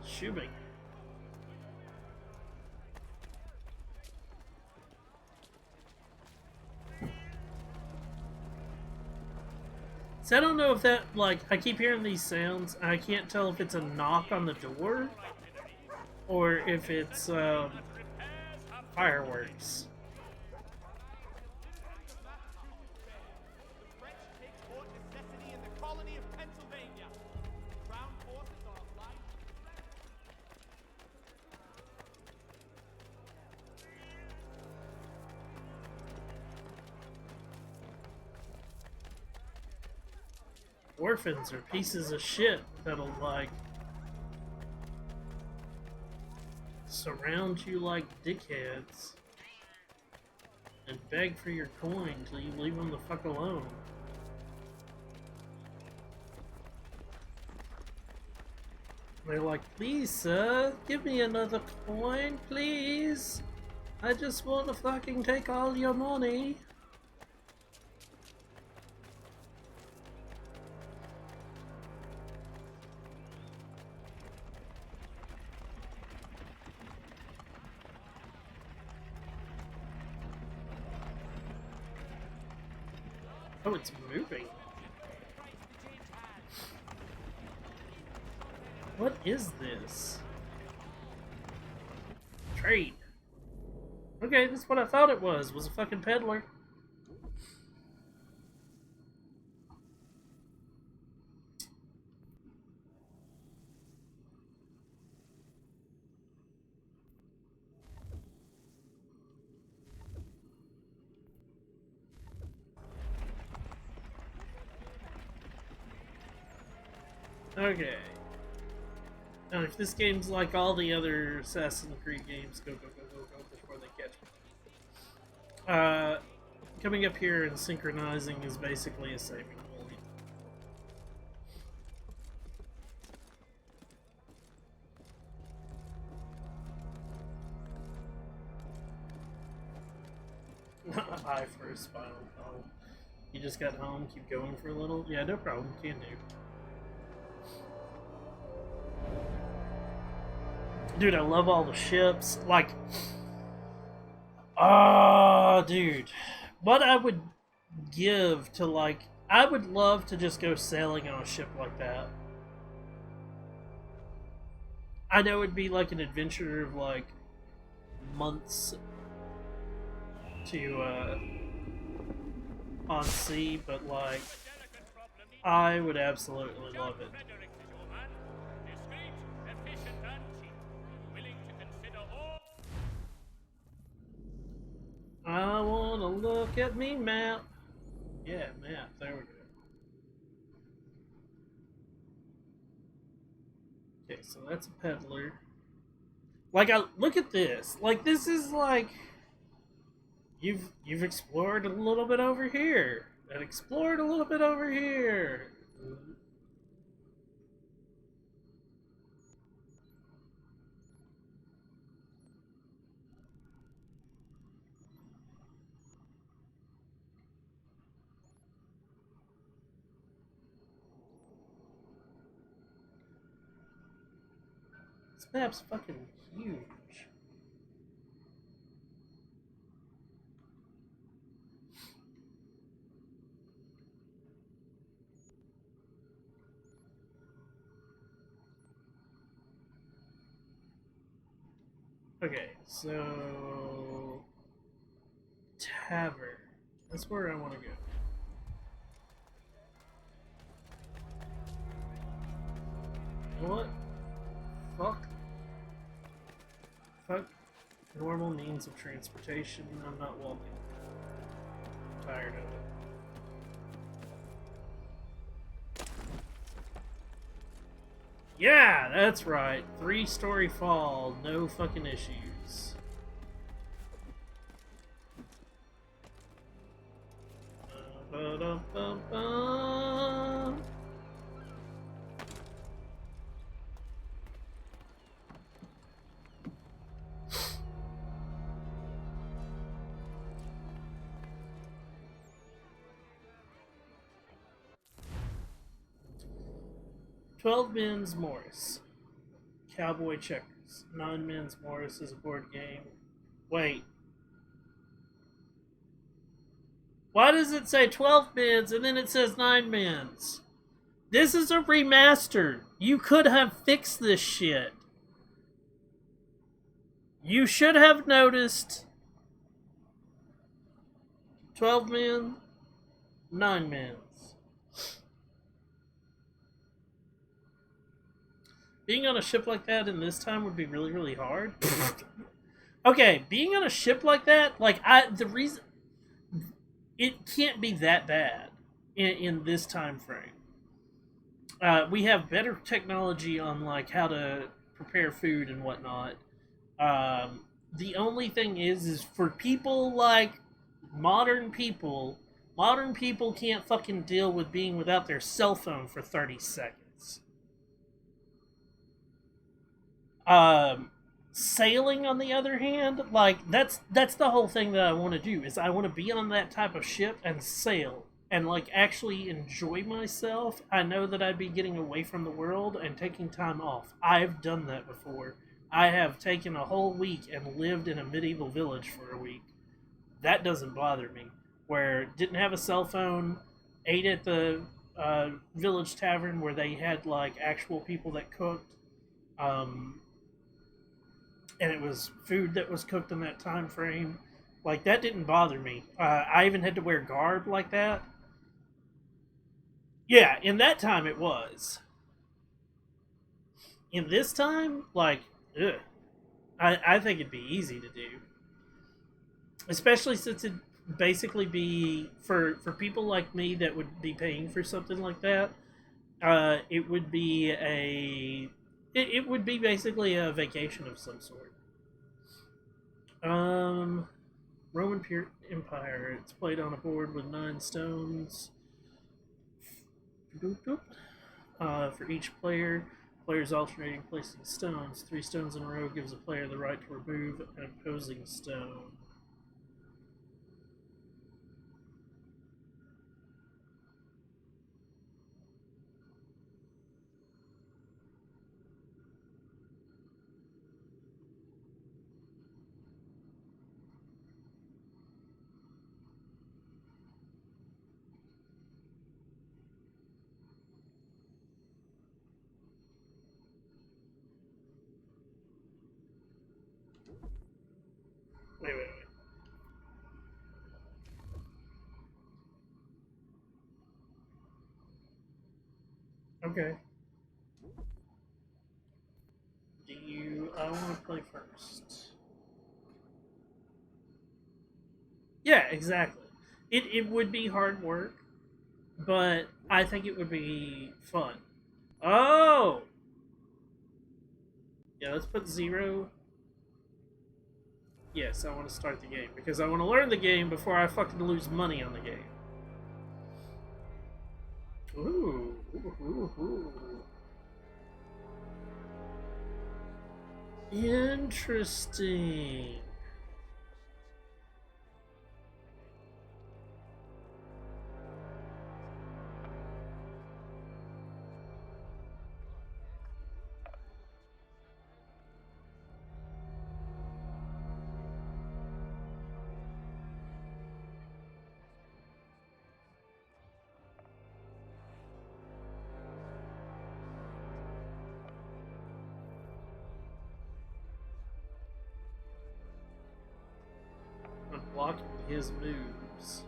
Shooting. So I don't know if that, like, I keep hearing these sounds, and I can't tell if it's a knock on the door, or if it's, fireworks. The French take Fort Necessity in the colony of Pennsylvania. Crown forces are obliged Orphans are pieces of shit that'll, like, surround you like dickheads and beg for your coin till you leave them the fuck alone. They're like, please, sir, give me another coin, please. I just want to fucking take all your money. Oh, it's moving. What is this? Trade. Okay, that's what I thought it was a fucking peddler. Okay. Now, if this game's like all the other Assassin's Creed games, go before they catch me. Coming up here and synchronizing is basically a saving point. Eye for a spinal. Oh, you just got home. Keep going for a little. Yeah, no problem. Can do. Dude, I love all the ships. Like, dude, what I would give to, like, I would love to just go sailing on a ship like that. I know it'd be like an adventure of like months to on sea, but like I would absolutely love it. I wanna look at me map. Yeah, map. There we go. Okay, so that's a peddler. Like, I look at this. Like, this is like you've explored a little bit over here and explored a little bit over here. This map's fucking huge. Okay, so tavern. That's where I want to go. You know what? Fuck. Fuck normal means of transportation. I'm not walking. I'm tired of it. Yeah, that's right. 3-story fall, no fucking issues. Ba-dum-bum-bum. 12 Men's Morris. Cowboy Checkers. 9 Men's Morris is a board game. Wait. Why does it say 12 Men's and then it says 9 Men's? This is a remaster. You could have fixed this shit. You should have noticed 12 men, 9 men's. Being on a ship like that in this time would be really, really hard. Okay, being on a ship like that, like, the reason it can't be that bad in this time frame. We have better technology on like how to prepare food and whatnot. The only thing is for people like modern people can't fucking deal with being without their cell phone for 30 seconds. Sailing, on the other hand, like that's the whole thing that I want to do. Is I want to be on that type of ship and sail and like actually enjoy myself. I know that I'd be getting away from the world and taking time off. I've done that before. I have taken a whole week and lived in a medieval village for a week. That doesn't bother me. Where didn't have a cell phone, ate at the village tavern where they had like actual people that cooked. Um, and it was food that was cooked in that time frame. Like that didn't bother me. I even had to wear garb like that. Yeah, in that time it was. In this time, like, ugh. I think it'd be easy to do, especially since it'd basically be for people like me that would be paying for something like that. It would be it would be basically a vacation of some sort. Um, Roman Empire. It's played on a board with 9 stones. Boop, boop. For each player, players alternating placing stones. 3 stones in a row gives a player the right to remove an opposing stone. Wait. Okay. I want to play first. Yeah, exactly. It would be hard work, but I think it would be fun. Oh! Yeah, let's put 0. Yes, I want to start the game because I want to learn the game before I fucking lose money on the game. Ooh. Interesting. I'm blocking his moves.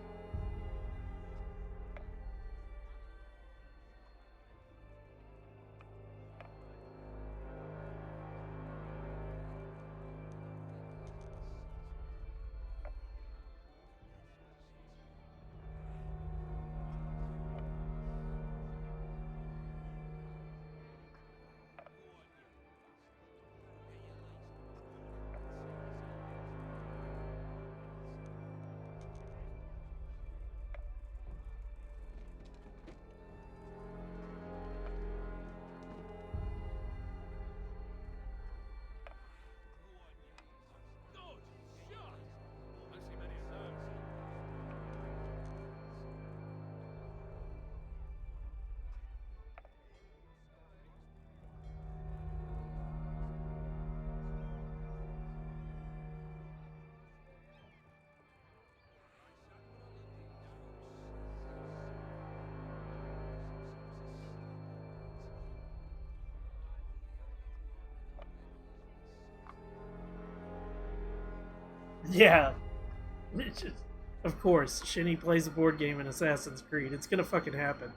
Yeah. Of course, Shinny plays a board game in Assassin's Creed. It's gonna fucking happen.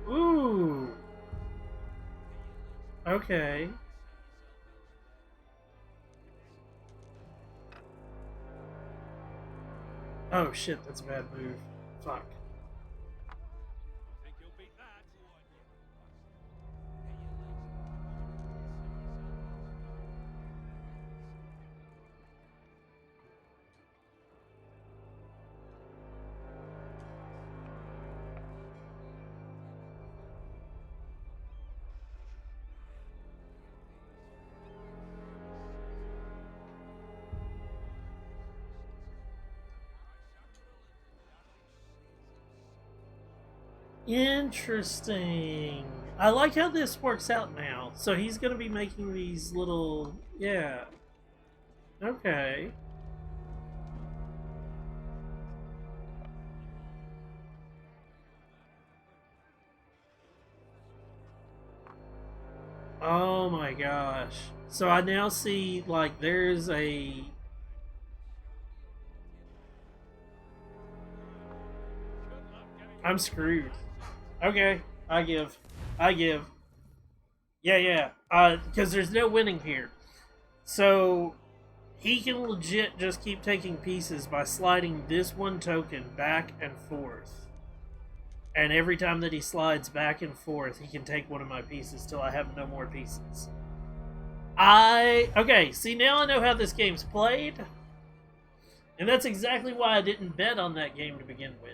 Ooh. Okay. Oh shit, that's a bad move. Fuck. Interesting. I like how this works out now. So he's gonna be making these little, yeah. Okay. Oh my gosh. So I now see, like, there's a... I'm screwed. Okay, I give. I give. Yeah, yeah. Because there's no winning here. So he can legit just keep taking pieces by sliding this one token back and forth. And every time that he slides back and forth, he can take one of my pieces till I have no more pieces. Okay, see, now I know how this game's played. And that's exactly why I didn't bet on that game to begin with.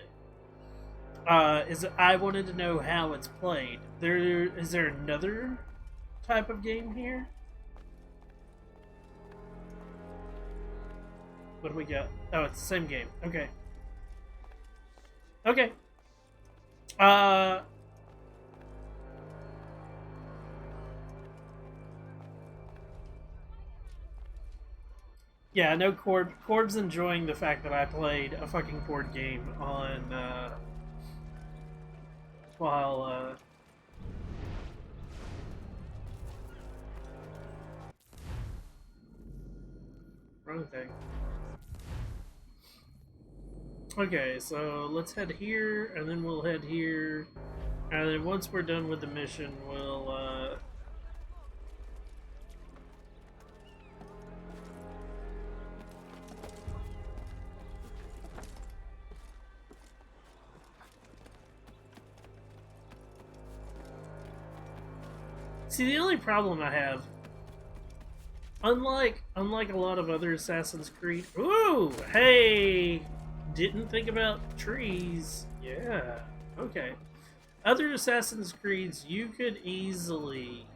Is I wanted to know how it's played. Is there another type of game here? What do we got? Oh, it's the same game. Okay. Okay. Yeah, I know Corb's enjoying the fact that I played a fucking board game on, while, wrong thing. Okay, so let's head here, and then we'll head here, and then once we're done with the mission, we'll, See, the only problem I have, unlike a lot of other Assassin's Creed... Ooh! Hey! Didn't think about trees. Yeah. Okay. Other Assassin's Creeds, you could easily...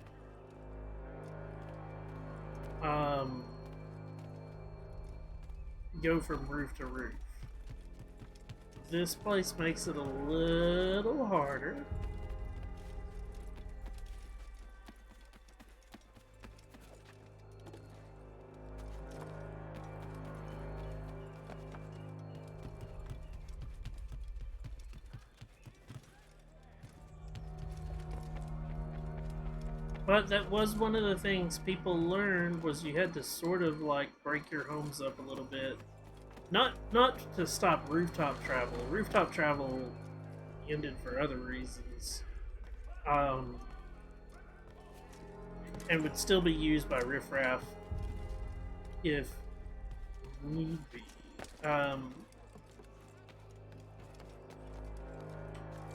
go from roof to roof. This place makes it a little harder. But that was one of the things people learned, was you had to sort of like break your homes up a little bit. Not to stop rooftop travel. Rooftop travel ended for other reasons. And would still be used by riffraff if need be.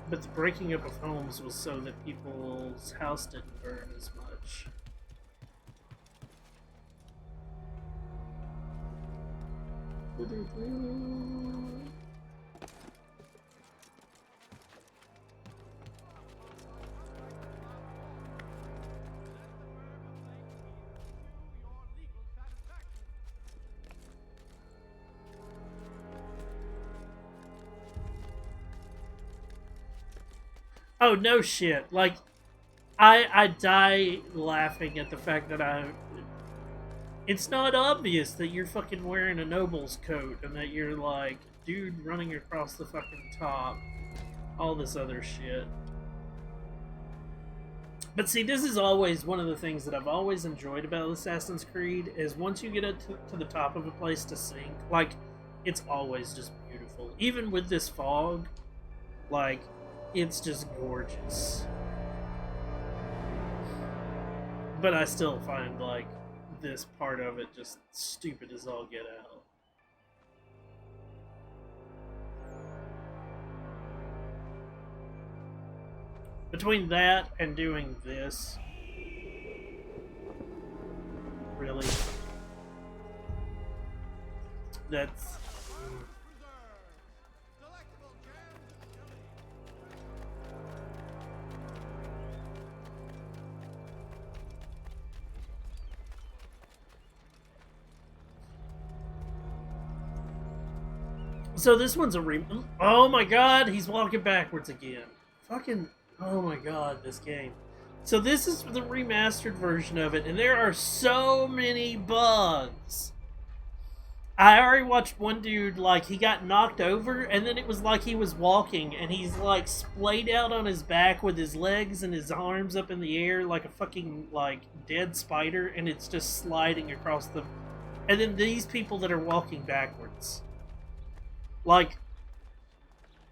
But the breaking up of homes was so that people's house didn't burn as much. Oh, no shit. Like, I die laughing at the fact that it's not obvious that you're fucking wearing a noble's coat and that you're like, dude running across the fucking top. All this other shit. But see, this is always one of the things that I've always enjoyed about Assassin's Creed, is once you get up to the top of a place to sink, like, it's always just beautiful. Even with this fog, like, it's just gorgeous. But I still find, like, this part of it just stupid as all get out. Between that and doing this, really, that's... So this one's a oh my god, he's walking backwards again. Fucking, oh my god, this game. So this is the remastered version of it, and there are so many bugs. I already watched one dude, like, he got knocked over, and then it was like he was walking, and he's, like, splayed out on his back with his legs and his arms up in the air like a fucking, like, dead spider, and it's just sliding across the... And then these people that are walking backwards. Like,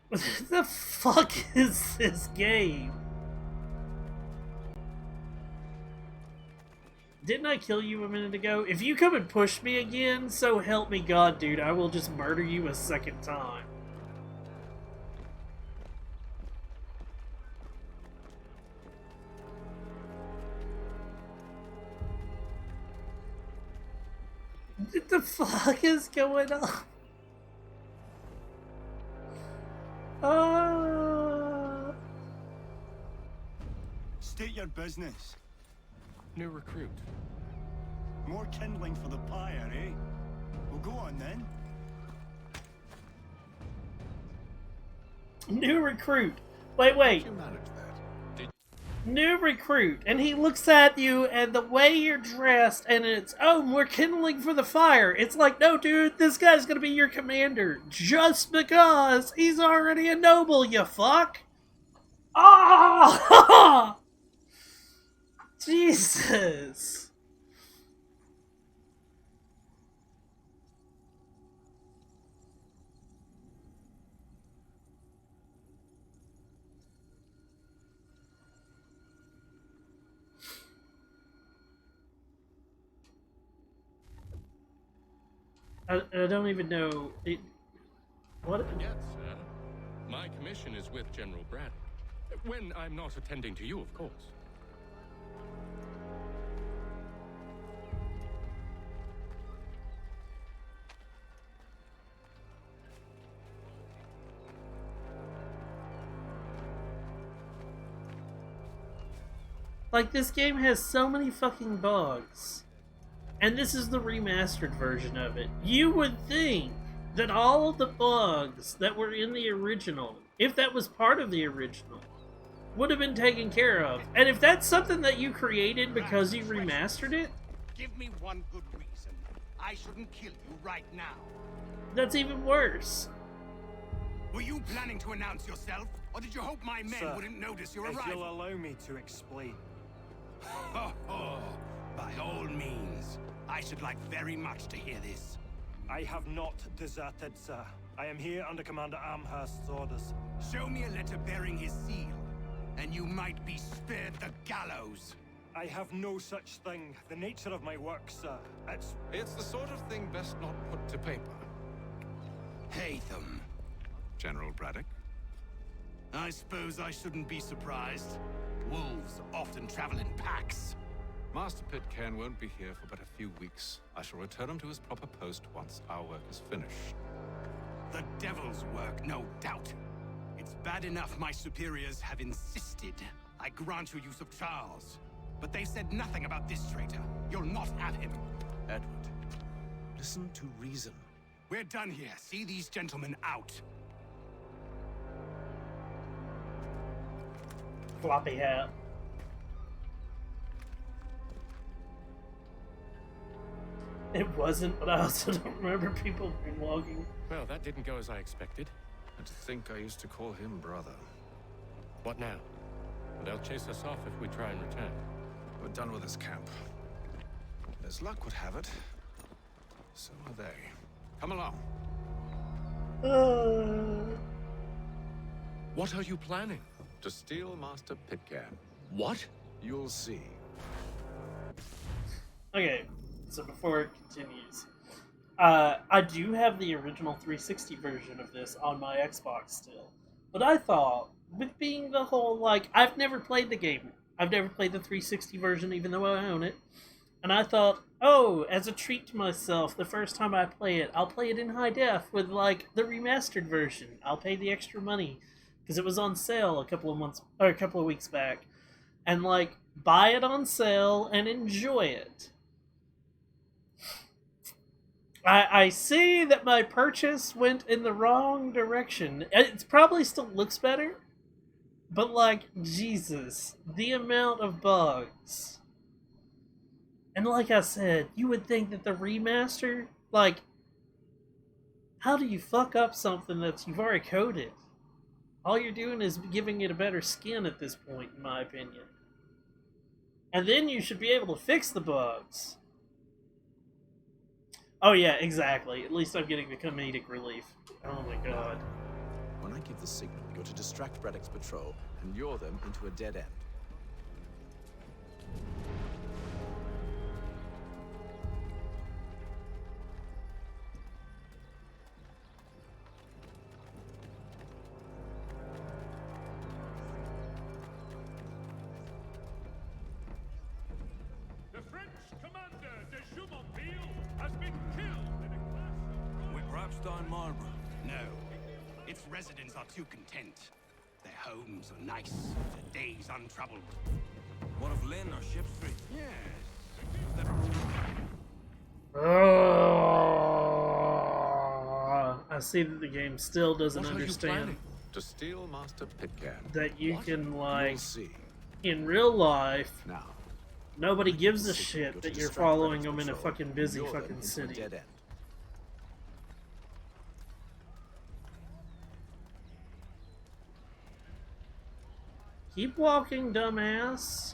what the fuck is this game? Didn't I kill you a minute ago? If you come and push me again, so help me God, dude, I will just murder you a second time. What the fuck is going on? State your business. New recruit. More kindling for the pyre, eh? Well, go on then. New recruit. Wait. You manage that. New recruit, and he looks at you, and the way you're dressed, and it's, oh, we're kindling for the fire. It's like, no, dude, this guy's gonna be your commander just because he's already a noble, you fuck. Ah! Jesus. I don't even know. What? Yes, sir. My commission is with General Braddock. When I'm not attending to you, of course. Like, this game has so many fucking bugs. And this is the remastered version of it. You would think that all of the bugs that were in the original, if that was part of the original, would have been taken care of. And if that's something that you created because you remastered it, Give me one good reason. I shouldn't kill you right now. that's even worse. Were you planning to announce yourself? Or did you hope my men Sir, wouldn't notice your if arrival? you'll allow me to explain. By all means. I should like very much to hear this. I have not deserted, sir. I am here under Commander Amherst's orders. Show me a letter bearing his seal, and you might be spared the gallows. I have no such thing. The nature of my work, sir, It's the sort of thing best not put to paper. Hatham. General Braddock? I suppose I shouldn't be surprised. Wolves often travel in packs. Master Pitcairn won't be here for but a few weeks. I shall return him to his proper post once our work is finished. The devil's work, no doubt. It's bad enough my superiors have insisted I grant you use of Charles. But they've said nothing about this traitor. You'll not have him. Edward, listen to reason. We're done here. See these gentlemen out. Floppy hat. It wasn't, but I also don't remember people walking. Well, that didn't go as I expected. And to think I used to call him brother. What now? They'll chase us off if we try and return. We're done with this camp. As luck would have it, so are they. Come along. What are you planning? To steal Master Pitcairn. What? You'll see. Okay, so before it continues, I do have the original 360 version of this on my Xbox still. But I thought, with being the whole, like, I've never played the game. I've never played the 360 version, even though I own it. And I thought, oh, as a treat to myself, the first time I play it, I'll play it in high def with, like, the remastered version. I'll pay the extra money. Because it was on sale a couple of weeks back. And, like, buy it on sale and enjoy it. I see that my purchase went in the wrong direction. It probably still looks better, but like, Jesus, the amount of bugs. And like I said, you would think that the remaster, like, how do you fuck up something that you've already coded? All you're doing is giving it a better skin at this point, in my opinion. And then you should be able to fix the bugs. Oh yeah, exactly. At least I'm getting the comedic relief. Oh my god. When I give the signal, you're to distract Braddock's patrol and lure them into a dead end. The French commander de Jumonville has been killed in a clash. With Rapstein Marlborough? No. Its residents are too content. Their homes are nice, their days untroubled. What of Lynn or Ship Street? Yes. I see that the game still doesn't understand To steal Master Pitcairn. that you can, like, You'll see. in real life, Now, nobody gives a shit that you're following them in a fucking busy lure them fucking into a city. dead end. Keep walking, dumbass.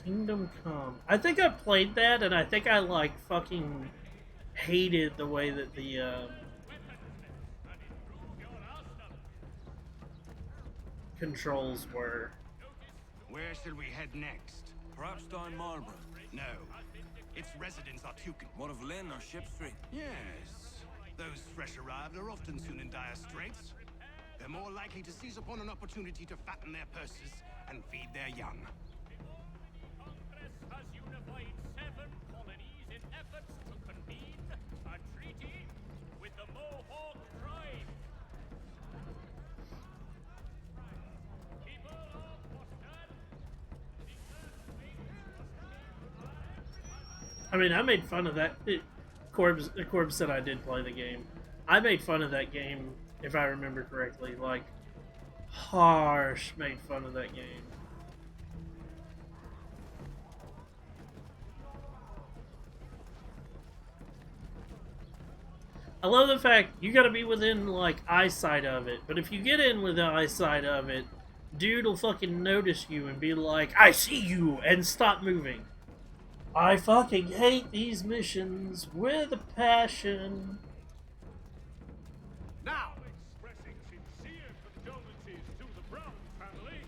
Kingdom Come. I think I played that, and I think I, like, fucking hated the way that the, controls were. Where shall we head next? Rapstein Marlborough? No. Its residents are too What of Lynn or Ship Street? Yes. Those fresh arrived are often soon in dire straits. They're more likely to seize upon an opportunity to fatten their purses and feed their young. Congress has unified 7 colonies in efforts to convene a treaty with the Mohawk tribe. People of Boston, I mean, I made fun of that. Corbs said I did play the game. I made fun of that game, if I remember correctly. Like, harsh made fun of that game. I love the fact you gotta be within, like, eyesight of it. But if you get in with the eyesight of it, dude will fucking notice you and be like, I see you, and stop moving. I fucking hate these missions with a passion. Now, expressing sincere condolences to the Brown family,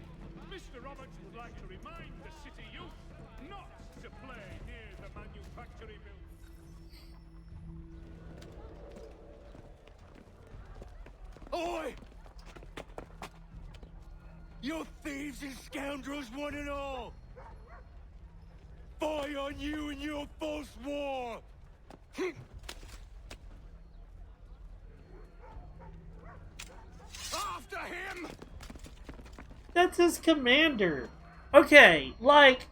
Mr. Roberts would like to remind the city youth not to play near the manufacturing building. Oi! You thieves and scoundrels, one and all! Fie on you and your false war! After him! That's his commander. Okay, like...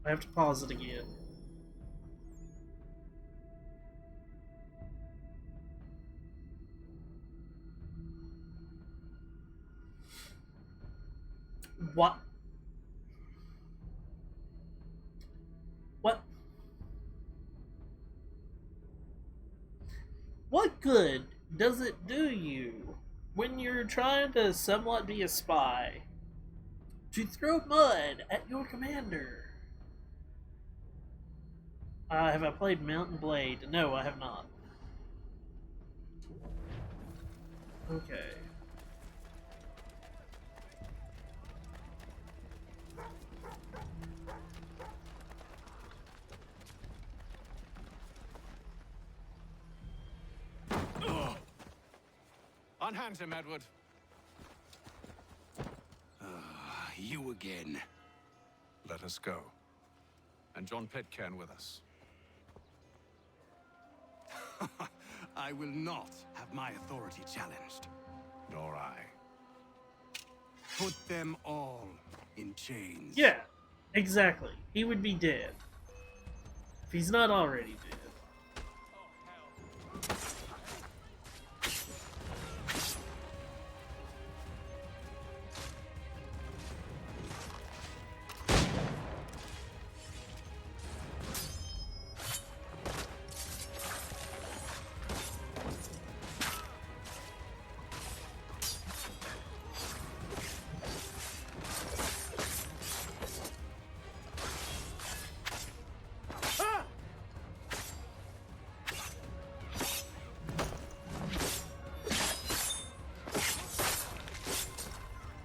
I have to pause it again. What? What? What good does it do you when you're trying to somewhat be a spy to throw mud at your commander? Have I played Mountain Blade? No, I have not. Okay. Unhand him, Edward. You again. Let us go. And John Pitcairn with us. I will not have my authority challenged. Nor I. Put them all in chains. Yeah, exactly. He would be dead. If he's not already dead.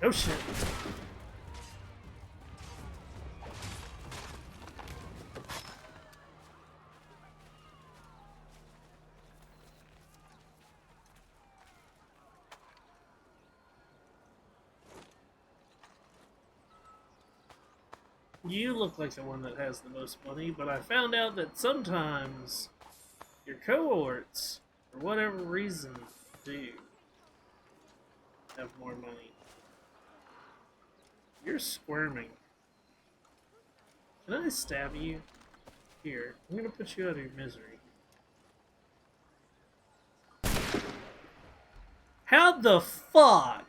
Oh shit. You look like the one that has the most money, but I found out that sometimes your cohorts, for whatever reason, do have more money. You're squirming. Can I stab you? Here, I'm gonna put you out of your misery. How the fuck?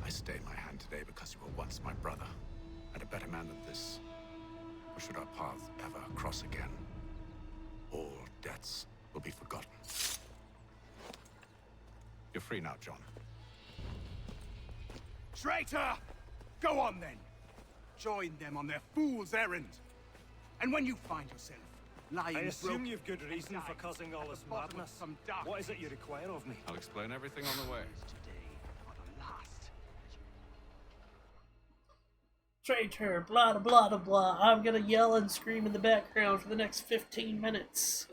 I stay my hand today because you were once my brother, and a better man than this. Or should our paths ever cross again, all debts will be forgotten. You're free now, John. Traitor! Go on then. Join them on their fool's errand. And when you find yourself lying I assume broken you've good reason for causing all this madness. What is it you require of me? I'll explain everything on the way. Traitor, blah blah blah blah. I'm gonna yell and scream in the background for the next 15 minutes.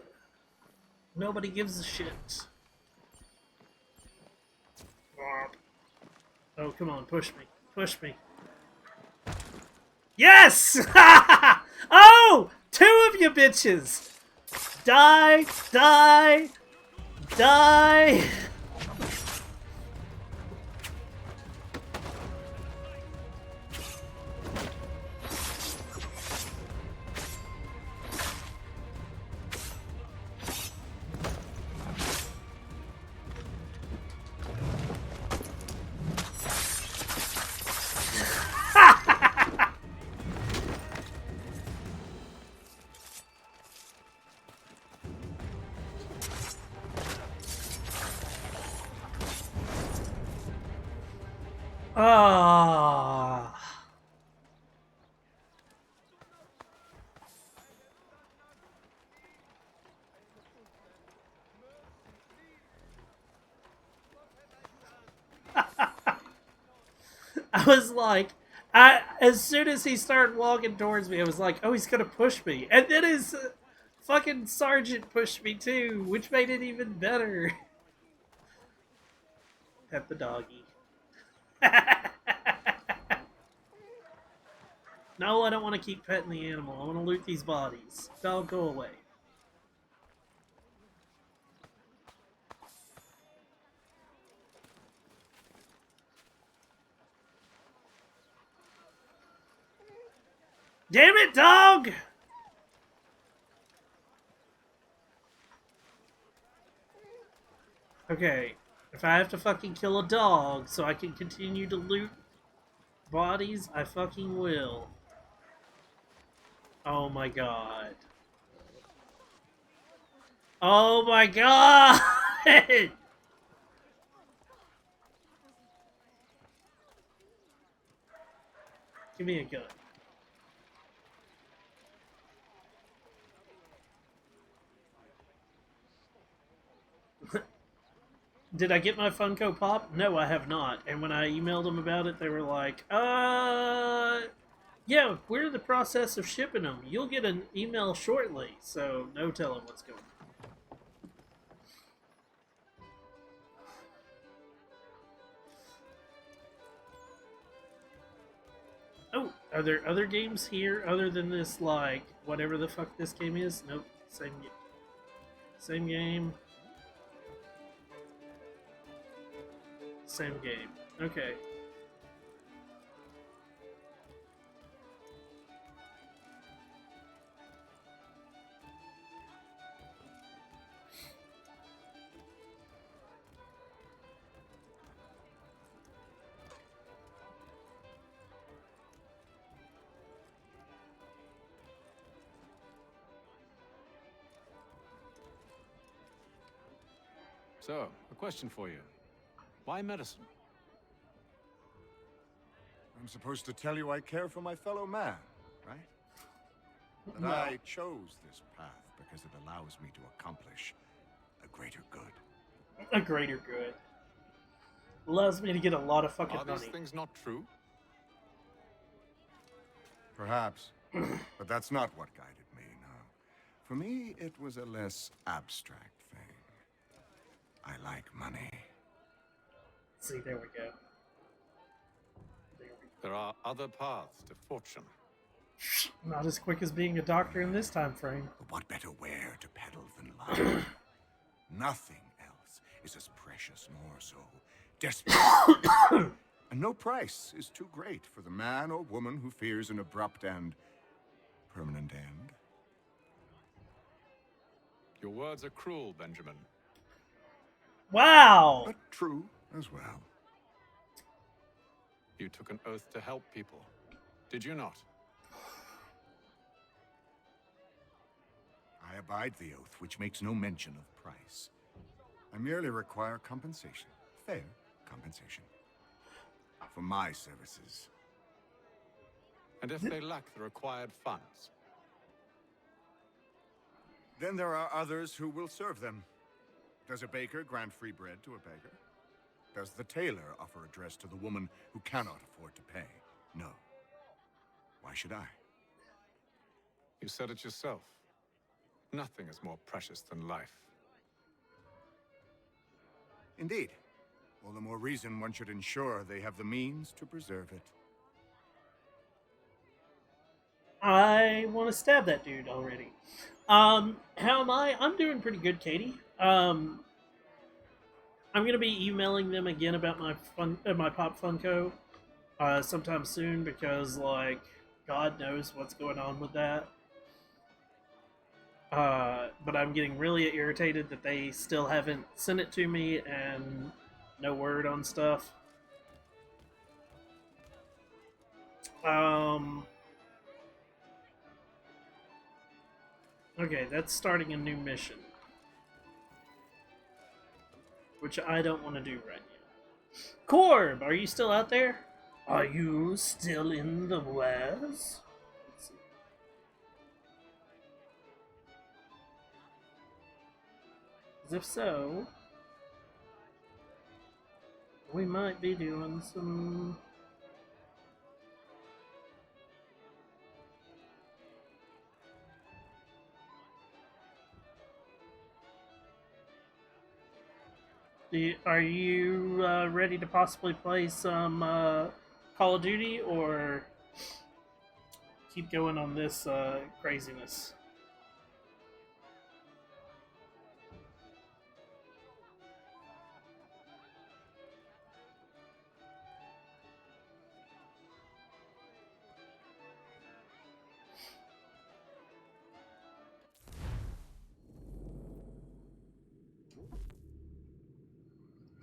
Nobody gives a shit. Oh, come on, push me. Push me. Yes! Oh! 2 of you bitches! Die! Die! Die! Ah. I was like, as soon as he started walking towards me, I was like, oh, he's gonna push me. And then his fucking sergeant pushed me too, which made it even better. Pet the doggy. No, I don't want to keep petting the animal. I want to loot these bodies. Dog, go away. Damn it, dog! Okay, if I have to fucking kill a dog so I can continue to loot bodies, I fucking will. Oh my god. Oh my god! Give me a gun. Did I get my Funko Pop? No, I have not. And when I emailed them about it, they were like, yeah, we're in the process of shipping them. You'll get an email shortly. So, no telling what's going on. Oh, are there other games here other than this, like, whatever the fuck this game is? Nope, same game. Same game. Okay. So, a question for you. Why medicine? I'm supposed to tell you I care for my fellow man, right? That No. I chose this path because it allows me to accomplish a greater good. A greater good. Allows me to get a lot of fucking Are money. these things not true? Perhaps. But that's not what guided me, no. For me, it was a less abstract thing. I like money. See, there we go. There are other paths to fortune. Not as quick as being a doctor in this time frame. But what better ware to peddle than love? Nothing else is as precious nor so desperate. And no price is too great for the man or woman who fears an abrupt and permanent end. Your words are cruel, Benjamin. Wow! But true as well. You took an oath to help people, did you not? I abide the oath, which makes no mention of price. I merely require compensation. Fair compensation. For my services. And if they lack the required funds? Then there are others who will serve them. Does a baker grant free bread to a beggar? Does the tailor offer a dress to the woman who cannot afford to pay? No. Why should I? You said it yourself. Nothing is more precious than life. Indeed. All the more reason one should ensure they have the means to preserve it. I want to stab that dude already. How am I? I'm doing pretty good, Katie. I'm gonna be emailing them again about my Pop Funko sometime soon because, like, God knows what's going on with that. But I'm getting really irritated that they still haven't sent it to me and no word on stuff. Okay, that's starting a new mission. Which I don't want to do right now. Corb, are you still out there? Are you still in the West? Let's see. As if so, we might be doing some... Are you ready to possibly play some Call of Duty, or keep going on this craziness?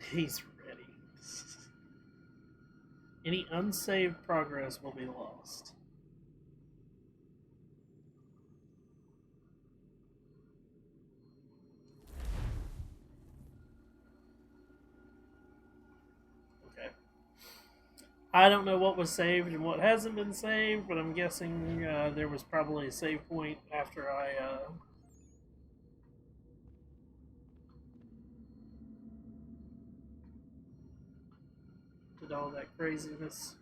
He's ready. Any unsaved progress will be lost. Okay. I don't know what was saved and what hasn't been saved, but I'm guessing there was probably a save point after I did all that craziness.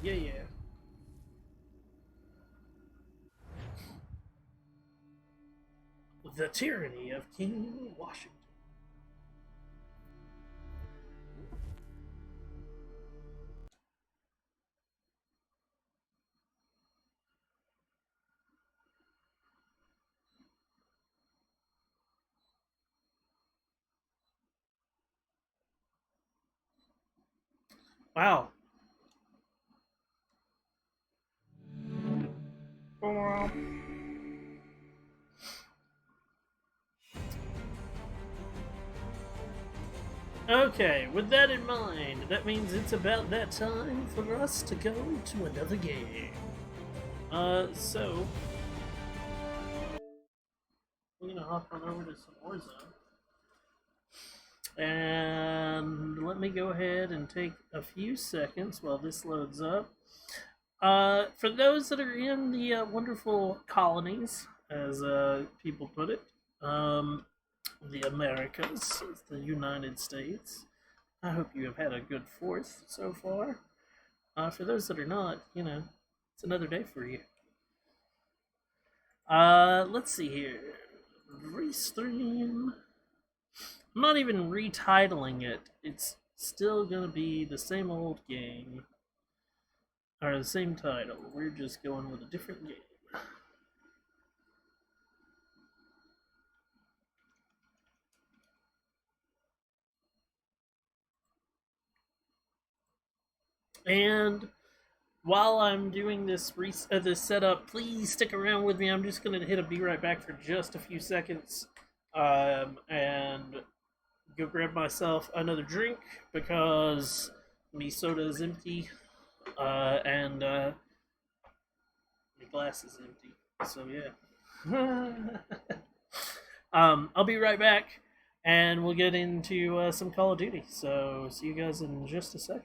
Yeah, yeah. The tyranny of King Washington. Wow. Okay, with that in mind, that means it's about that time for us to go to another game. So we're gonna hop on over to some Warzone. And let me go ahead and take a few seconds while this loads up. For those that are in the wonderful colonies, as people put it, the Americas, the United States, I hope you have had a good 4th so far. For those that are not, you know, it's another day for you. Let's see here. Restream. I'm not even retitling it. It's still gonna be the same old game. Or the same title. We're just going with a different game. And while I'm doing this this setup, please stick around with me. I'm just gonna hit a be right back for just a few seconds, and go grab myself another drink because my soda is empty, and my glass is empty. So yeah. I'll be right back, and we'll get into some Call of Duty. So see you guys in just a second.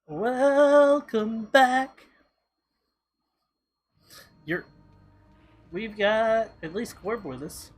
Welcome back. We've got at least Corb with us.